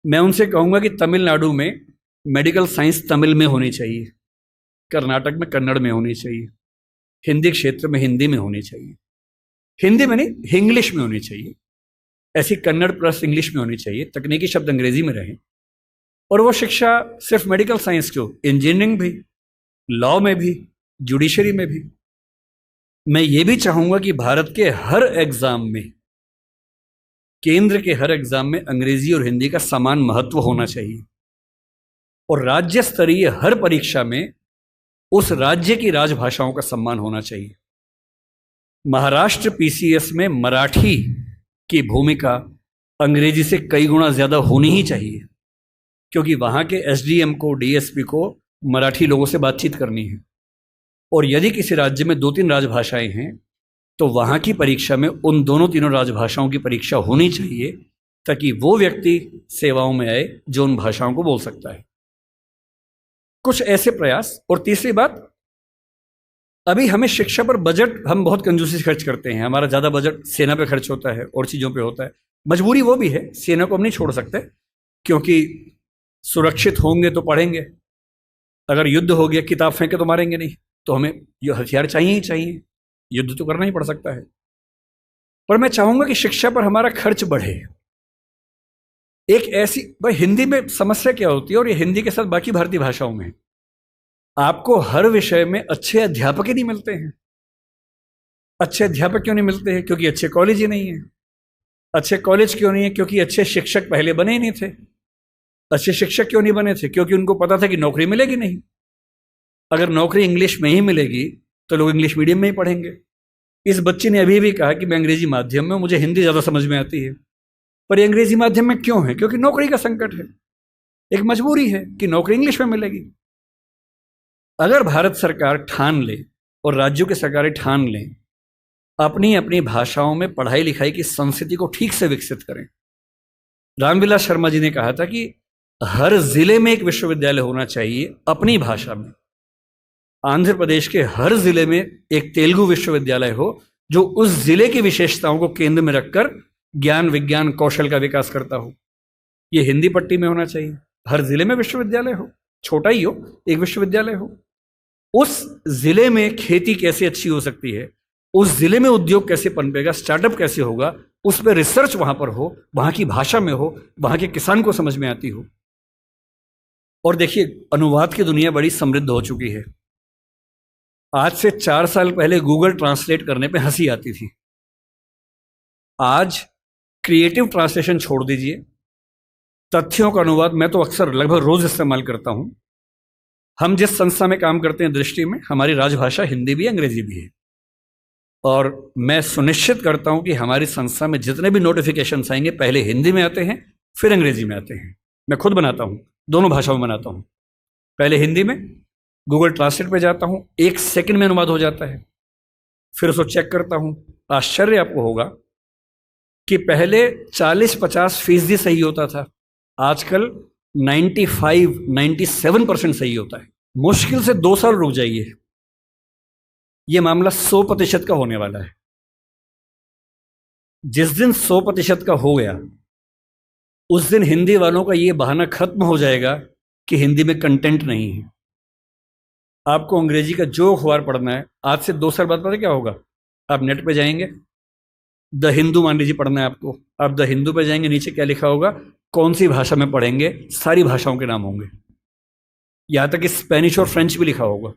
मैं उनसे कहूंगा कि तमिलनाडु में मेडिकल साइंस तमिल में होनी चाहिए, कर्नाटक में कन्नड़ में होनी चाहिए, हिंदी क्षेत्र में हिंदी में होनी चाहिए, हिंदी में नहीं इंग्लिश में होनी चाहिए, ऐसी कन्नड़ प्लस इंग्लिश में होनी चाहिए, तकनीकी शब्द अंग्रेजी में रहें। और वो शिक्षा सिर्फ मेडिकल साइंस क्यों, इंजीनियरिंग भी, लॉ में भी, जुडिशरी में भी। मैं ये भी चाहूंगा कि भारत के हर एग्जाम में, केंद्र के हर एग्जाम में अंग्रेजी और हिंदी का समान महत्व होना चाहिए और राज्य स्तरीय हर परीक्षा में उस राज्य की राजभाषाओं का सम्मान होना चाहिए। महाराष्ट्र पीसीएस में मराठी की भूमिका अंग्रेजी से कई गुना ज्यादा होनी ही चाहिए, क्योंकि वहां के एसडीएम को, डीएसपी को मराठी लोगों से बातचीत करनी है। और यदि किसी राज्य में 2-3 राजभाषाएं हैं तो वहां की परीक्षा में उन दोनों तीनों राजभाषाओं की परीक्षा होनी चाहिए, ताकि वो व्यक्ति सेवाओं में आए जो उन भाषाओं को बोल सकता है। कुछ ऐसे प्रयास। और तीसरी बात, अभी हमें शिक्षा पर बजट हम बहुत कंजूसी से खर्च करते हैं। हमारा ज़्यादा बजट सेना पे खर्च होता है और चीज़ों पे होता है। मजबूरी वो भी है, सेना को हम नहीं छोड़ सकते, क्योंकि सुरक्षित होंगे तो पढ़ेंगे, अगर युद्ध हो गया किताब फेंके तो मारेंगे नहीं, तो हमें ये हथियार चाहिए ही चाहिए, युद्ध तो करना ही पड़ सकता है। पर मैं चाहूंगा कि शिक्षा पर हमारा खर्च बढ़े। एक ऐसी, भाई हिंदी में समस्या क्या होती है, और ये हिंदी के साथ बाकी भारतीय भाषाओं में, आपको हर विषय में अच्छे अध्यापक ही नहीं मिलते हैं। अच्छे अध्यापक क्यों नहीं मिलते हैं? क्योंकि अच्छे कॉलेज ही नहीं है। अच्छे कॉलेज क्यों नहीं है? क्योंकि अच्छे शिक्षक पहले बने ही नहीं थे। अच्छे शिक्षक क्यों नहीं बने थे? क्योंकि उनको पता था कि नौकरी मिलेगी नहीं। अगर नौकरी इंग्लिश में ही मिलेगी तो लोग इंग्लिश मीडियम में ही पढ़ेंगे। इस बच्ची ने अभी भी कहा कि मैं अंग्रेजी माध्यम में, मुझे हिंदी ज़्यादा समझ में आती है। पर ये अंग्रेजी माध्यम में क्यों है? क्योंकि नौकरी का संकट है, एक मजबूरी है कि नौकरी इंग्लिश में मिलेगी। अगर भारत सरकार ठान ले और राज्यों की सरकारें ठान लें, अपनी अपनी भाषाओं में पढ़ाई लिखाई की संस्कृति को ठीक से विकसित करें। रामविलास शर्मा जी ने कहा था कि हर जिले में एक विश्वविद्यालय होना चाहिए अपनी भाषा में। आंध्र प्रदेश के हर जिले में एक तेलुगु विश्वविद्यालय हो जो उस जिले की विशेषताओं को केंद्र में रखकर ज्ञान विज्ञान कौशल का विकास करता हो। ये हिंदी पट्टी में होना चाहिए, हर जिले में विश्वविद्यालय हो, छोटा ही हो, एक विश्वविद्यालय हो। उस जिले में खेती कैसे अच्छी हो सकती है, उस जिले में उद्योग कैसे पनपेगा, स्टार्टअप कैसे होगा, उस पर रिसर्च वहां पर हो, वहां की भाषा में हो, वहां के किसान को समझ में आती हो। और देखिए, अनुवाद की दुनिया बड़ी समृद्ध हो चुकी है। आज से 4 साल पहले गूगल ट्रांसलेट करने पे हंसी आती थी। आज क्रिएटिव ट्रांसलेशन छोड़ दीजिए, तथ्यों का अनुवाद मैं तो अक्सर लगभग रोज इस्तेमाल करता हूं। हम जिस संस्था में काम करते हैं दृष्टि में, हमारी राजभाषा हिंदी भी है, अंग्रेजी भी है। और मैं सुनिश्चित करता हूं कि हमारी संस्था में जितने भी नोटिफिकेशंस आएंगे पहले हिंदी में आते हैं, फिर अंग्रेजी में आते हैं। मैं खुद बनाता हूं, दोनों भाषाओं में बनाता हूं। पहले हिंदी में, गूगल ट्रांसलेट पे जाता हूं, 1 सेकंड में अनुवाद हो जाता है। फिर उसको चेक करता हूं। आश्चर्य आपको होगा कि पहले 40-50% सही होता था, आजकल 95-97% सही होता है। मुश्किल से 2 साल रुक जाइए, यह मामला 100% का होने वाला है। जिस दिन 100% का हो गया, उस दिन हिंदी वालों का यह बहाना खत्म हो जाएगा कि हिंदी में कंटेंट नहीं है। आपको अंग्रेजी का जो अखबार पढ़ना है, आज से 2 साल बाद पता क्या होगा? आप नेट पे जाएंगे, द हिंदू मान लीजिए पढ़ना है आपको, आप द हिंदू पे जाएंगे, नीचे क्या लिखा होगा, कौन सी भाषा में पढ़ेंगे, सारी भाषाओं के नाम होंगे, यहां तक कि स्पेनिश और फ्रेंच भी लिखा होगा।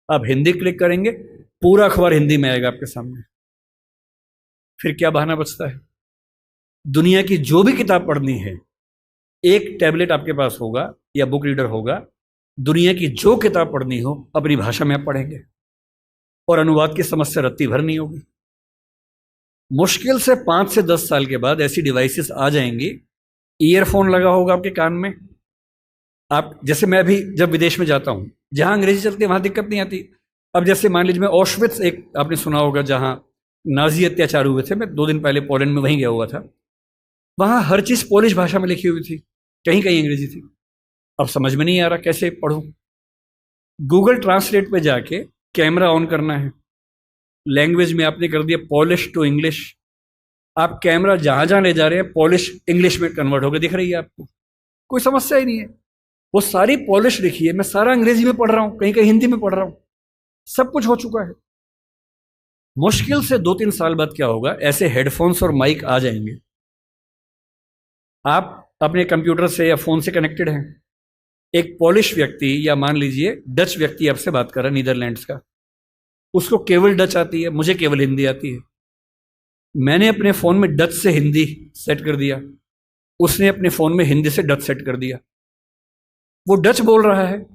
आप हिंदी क्लिक करेंगे, पूरा अखबार हिंदी में आएगा आपके सामने। फिर क्या बहाना बचता है? दुनिया की जो भी किताब पढ़नी है, एक टैबलेट आपके पास होगा या बुक रीडर होगा, दुनिया की जो किताब पढ़नी हो अपनी भाषा में आप पढ़ेंगे और अनुवाद की समस्या रत्ती भर नहीं होगी। मुश्किल से 5 से 10 साल के बाद ऐसी डिवाइसेस आ जाएंगी, ईयरफोन लगा होगा आपके कान में। आप जैसे, मैं भी जब विदेश में जाता हूं, जहां अंग्रेजी चलती है वहां दिक्कत नहीं आती। अब जैसे मान लीजिए मैं ऑशविट्स, एक आपने सुना होगा जहां नाजी अत्याचार हुए थे, मैं 2 दिन पहले पोलैंड में वहीं गया हुआ था। वहां हर चीज पोलिश भाषा में लिखी हुई थी, कहीं कहीं अंग्रेजी थी। अब समझ में नहीं आ रहा कैसे पढ़ूं। गूगल ट्रांसलेट पे जाके कैमरा ऑन करना है, लैंग्वेज में आपने कर दिया पॉलिश टू इंग्लिश। आप कैमरा जहां जहां ले जा रहे हैं, पॉलिश इंग्लिश में कन्वर्ट होकर दिख रही है आपको, कोई समस्या ही नहीं है। वो सारी पॉलिश लिखी है, मैं सारा अंग्रेजी में पढ़ रहा हूं, कहीं कहीं हिंदी में पढ़ रहा हूं, सब कुछ हो चुका है। मुश्किल से 2-3 साल बाद क्या होगा, ऐसे हेडफोन्स और माइक आ जाएंगे। आप अपने कंप्यूटर से या फोन से कनेक्टेड हैं, एक पॉलिश व्यक्ति या मान लीजिए डच व्यक्ति आपसे बात कर रहा है, नीदरलैंड्स का, उसको केवल डच आती है, मुझे केवल हिंदी आती है। मैंने अपने फ़ोन में डच से हिंदी सेट कर दिया, उसने अपने फ़ोन में हिंदी से डच सेट कर दिया। वो डच बोल रहा है,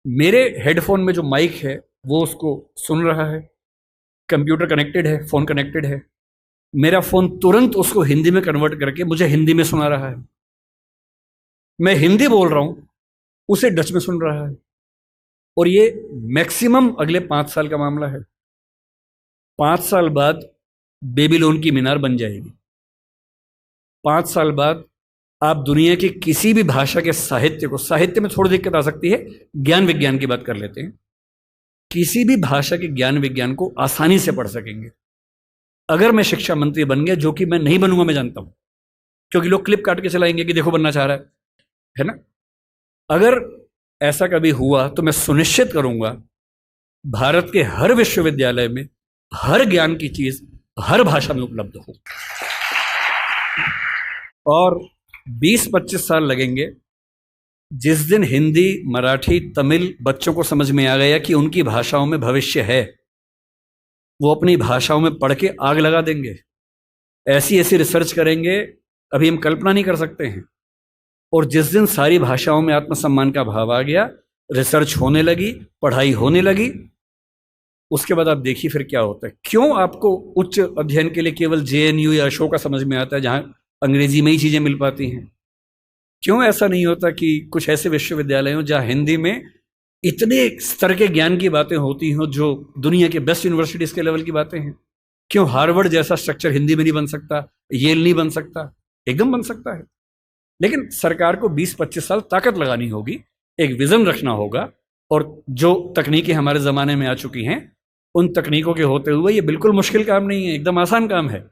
मेरे हेडफोन में जो माइक है वो उसको सुन रहा है, कंप्यूटर कनेक्टेड है, फ़ोन कनेक्टेड है, मेरा फ़ोन तुरंत उसको हिंदी में कन्वर्ट करके मुझे हिंदी में सुना रहा है। मैं हिंदी बोल रहा हूँ, उसे डच में सुन रहा है। और ये मैक्सिमम अगले 5 साल का मामला है। 5 साल बाद बेबीलोन की मीनार बन जाएगी। 5 साल बाद आप दुनिया की किसी भी भाषा के साहित्य को, साहित्य में थोड़ी दिक्कत आ सकती है, ज्ञान विज्ञान की बात कर लेते हैं, किसी भी भाषा के ज्ञान विज्ञान को आसानी से पढ़ सकेंगे। अगर मैं शिक्षा मंत्री बन गया, जो कि मैं नहीं बनूंगा, मैं जानता हूं, क्योंकि लोग क्लिप काट के चलाएंगे कि देखो बनना चाह रहा है ना। अगर ऐसा कभी हुआ तो मैं सुनिश्चित करूंगा भारत के हर विश्वविद्यालय में हर ज्ञान की चीज हर भाषा में उपलब्ध हो। और 20-25 साल लगेंगे, जिस दिन हिंदी, मराठी, तमिल बच्चों को समझ में आ गया कि उनकी भाषाओं में भविष्य है, वो अपनी भाषाओं में पढ़ के आग लगा देंगे। ऐसी ऐसी रिसर्च करेंगे, अभी हम कल्पना नहीं कर सकते हैं। और जिस दिन सारी भाषाओं में आत्मसम्मान का भाव आ गया, रिसर्च होने लगी, पढ़ाई होने लगी, उसके बाद आप देखिए फिर क्या होता है। क्यों आपको उच्च अध्ययन के लिए केवल JNU या अशोका समझ में आता है जहां अंग्रेजी में ही चीजें मिल पाती हैं? क्यों ऐसा नहीं होता कि कुछ ऐसे विश्वविद्यालय हों जहां हिंदी में इतने स्तर के ज्ञान की बातें होती हों जो दुनिया के बेस्ट यूनिवर्सिटीज के लेवल की बातें हैं? क्यों हार्वर्ड जैसा स्ट्रक्चर हिंदी में नहीं बन सकता, येल नहीं बन सकता? एकदम बन सकता है। लेकिन सरकार को 20-25 साल ताकत लगानी होगी, एक विजन रखना होगा, और जो तकनीकें हमारे ज़माने में आ चुकी हैं उन तकनीकों के होते हुए ये बिल्कुल मुश्किल काम नहीं है, एकदम आसान काम है।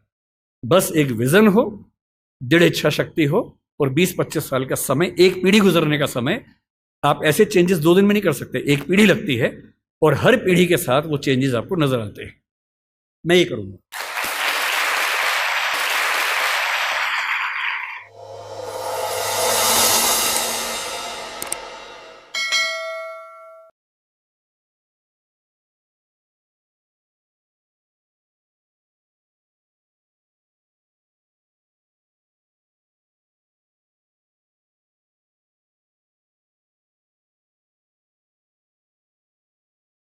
बस एक विजन हो, दृढ़ इच्छा शक्ति हो, और 20-25 साल का समय, एक पीढ़ी गुजरने का समय। आप ऐसे चेंजेस 2 दिन में नहीं कर सकते, एक पीढ़ी लगती है, और हर पीढ़ी के साथ वो चेंजेस आपको नजर आते हैं। मैं ये करूँगा।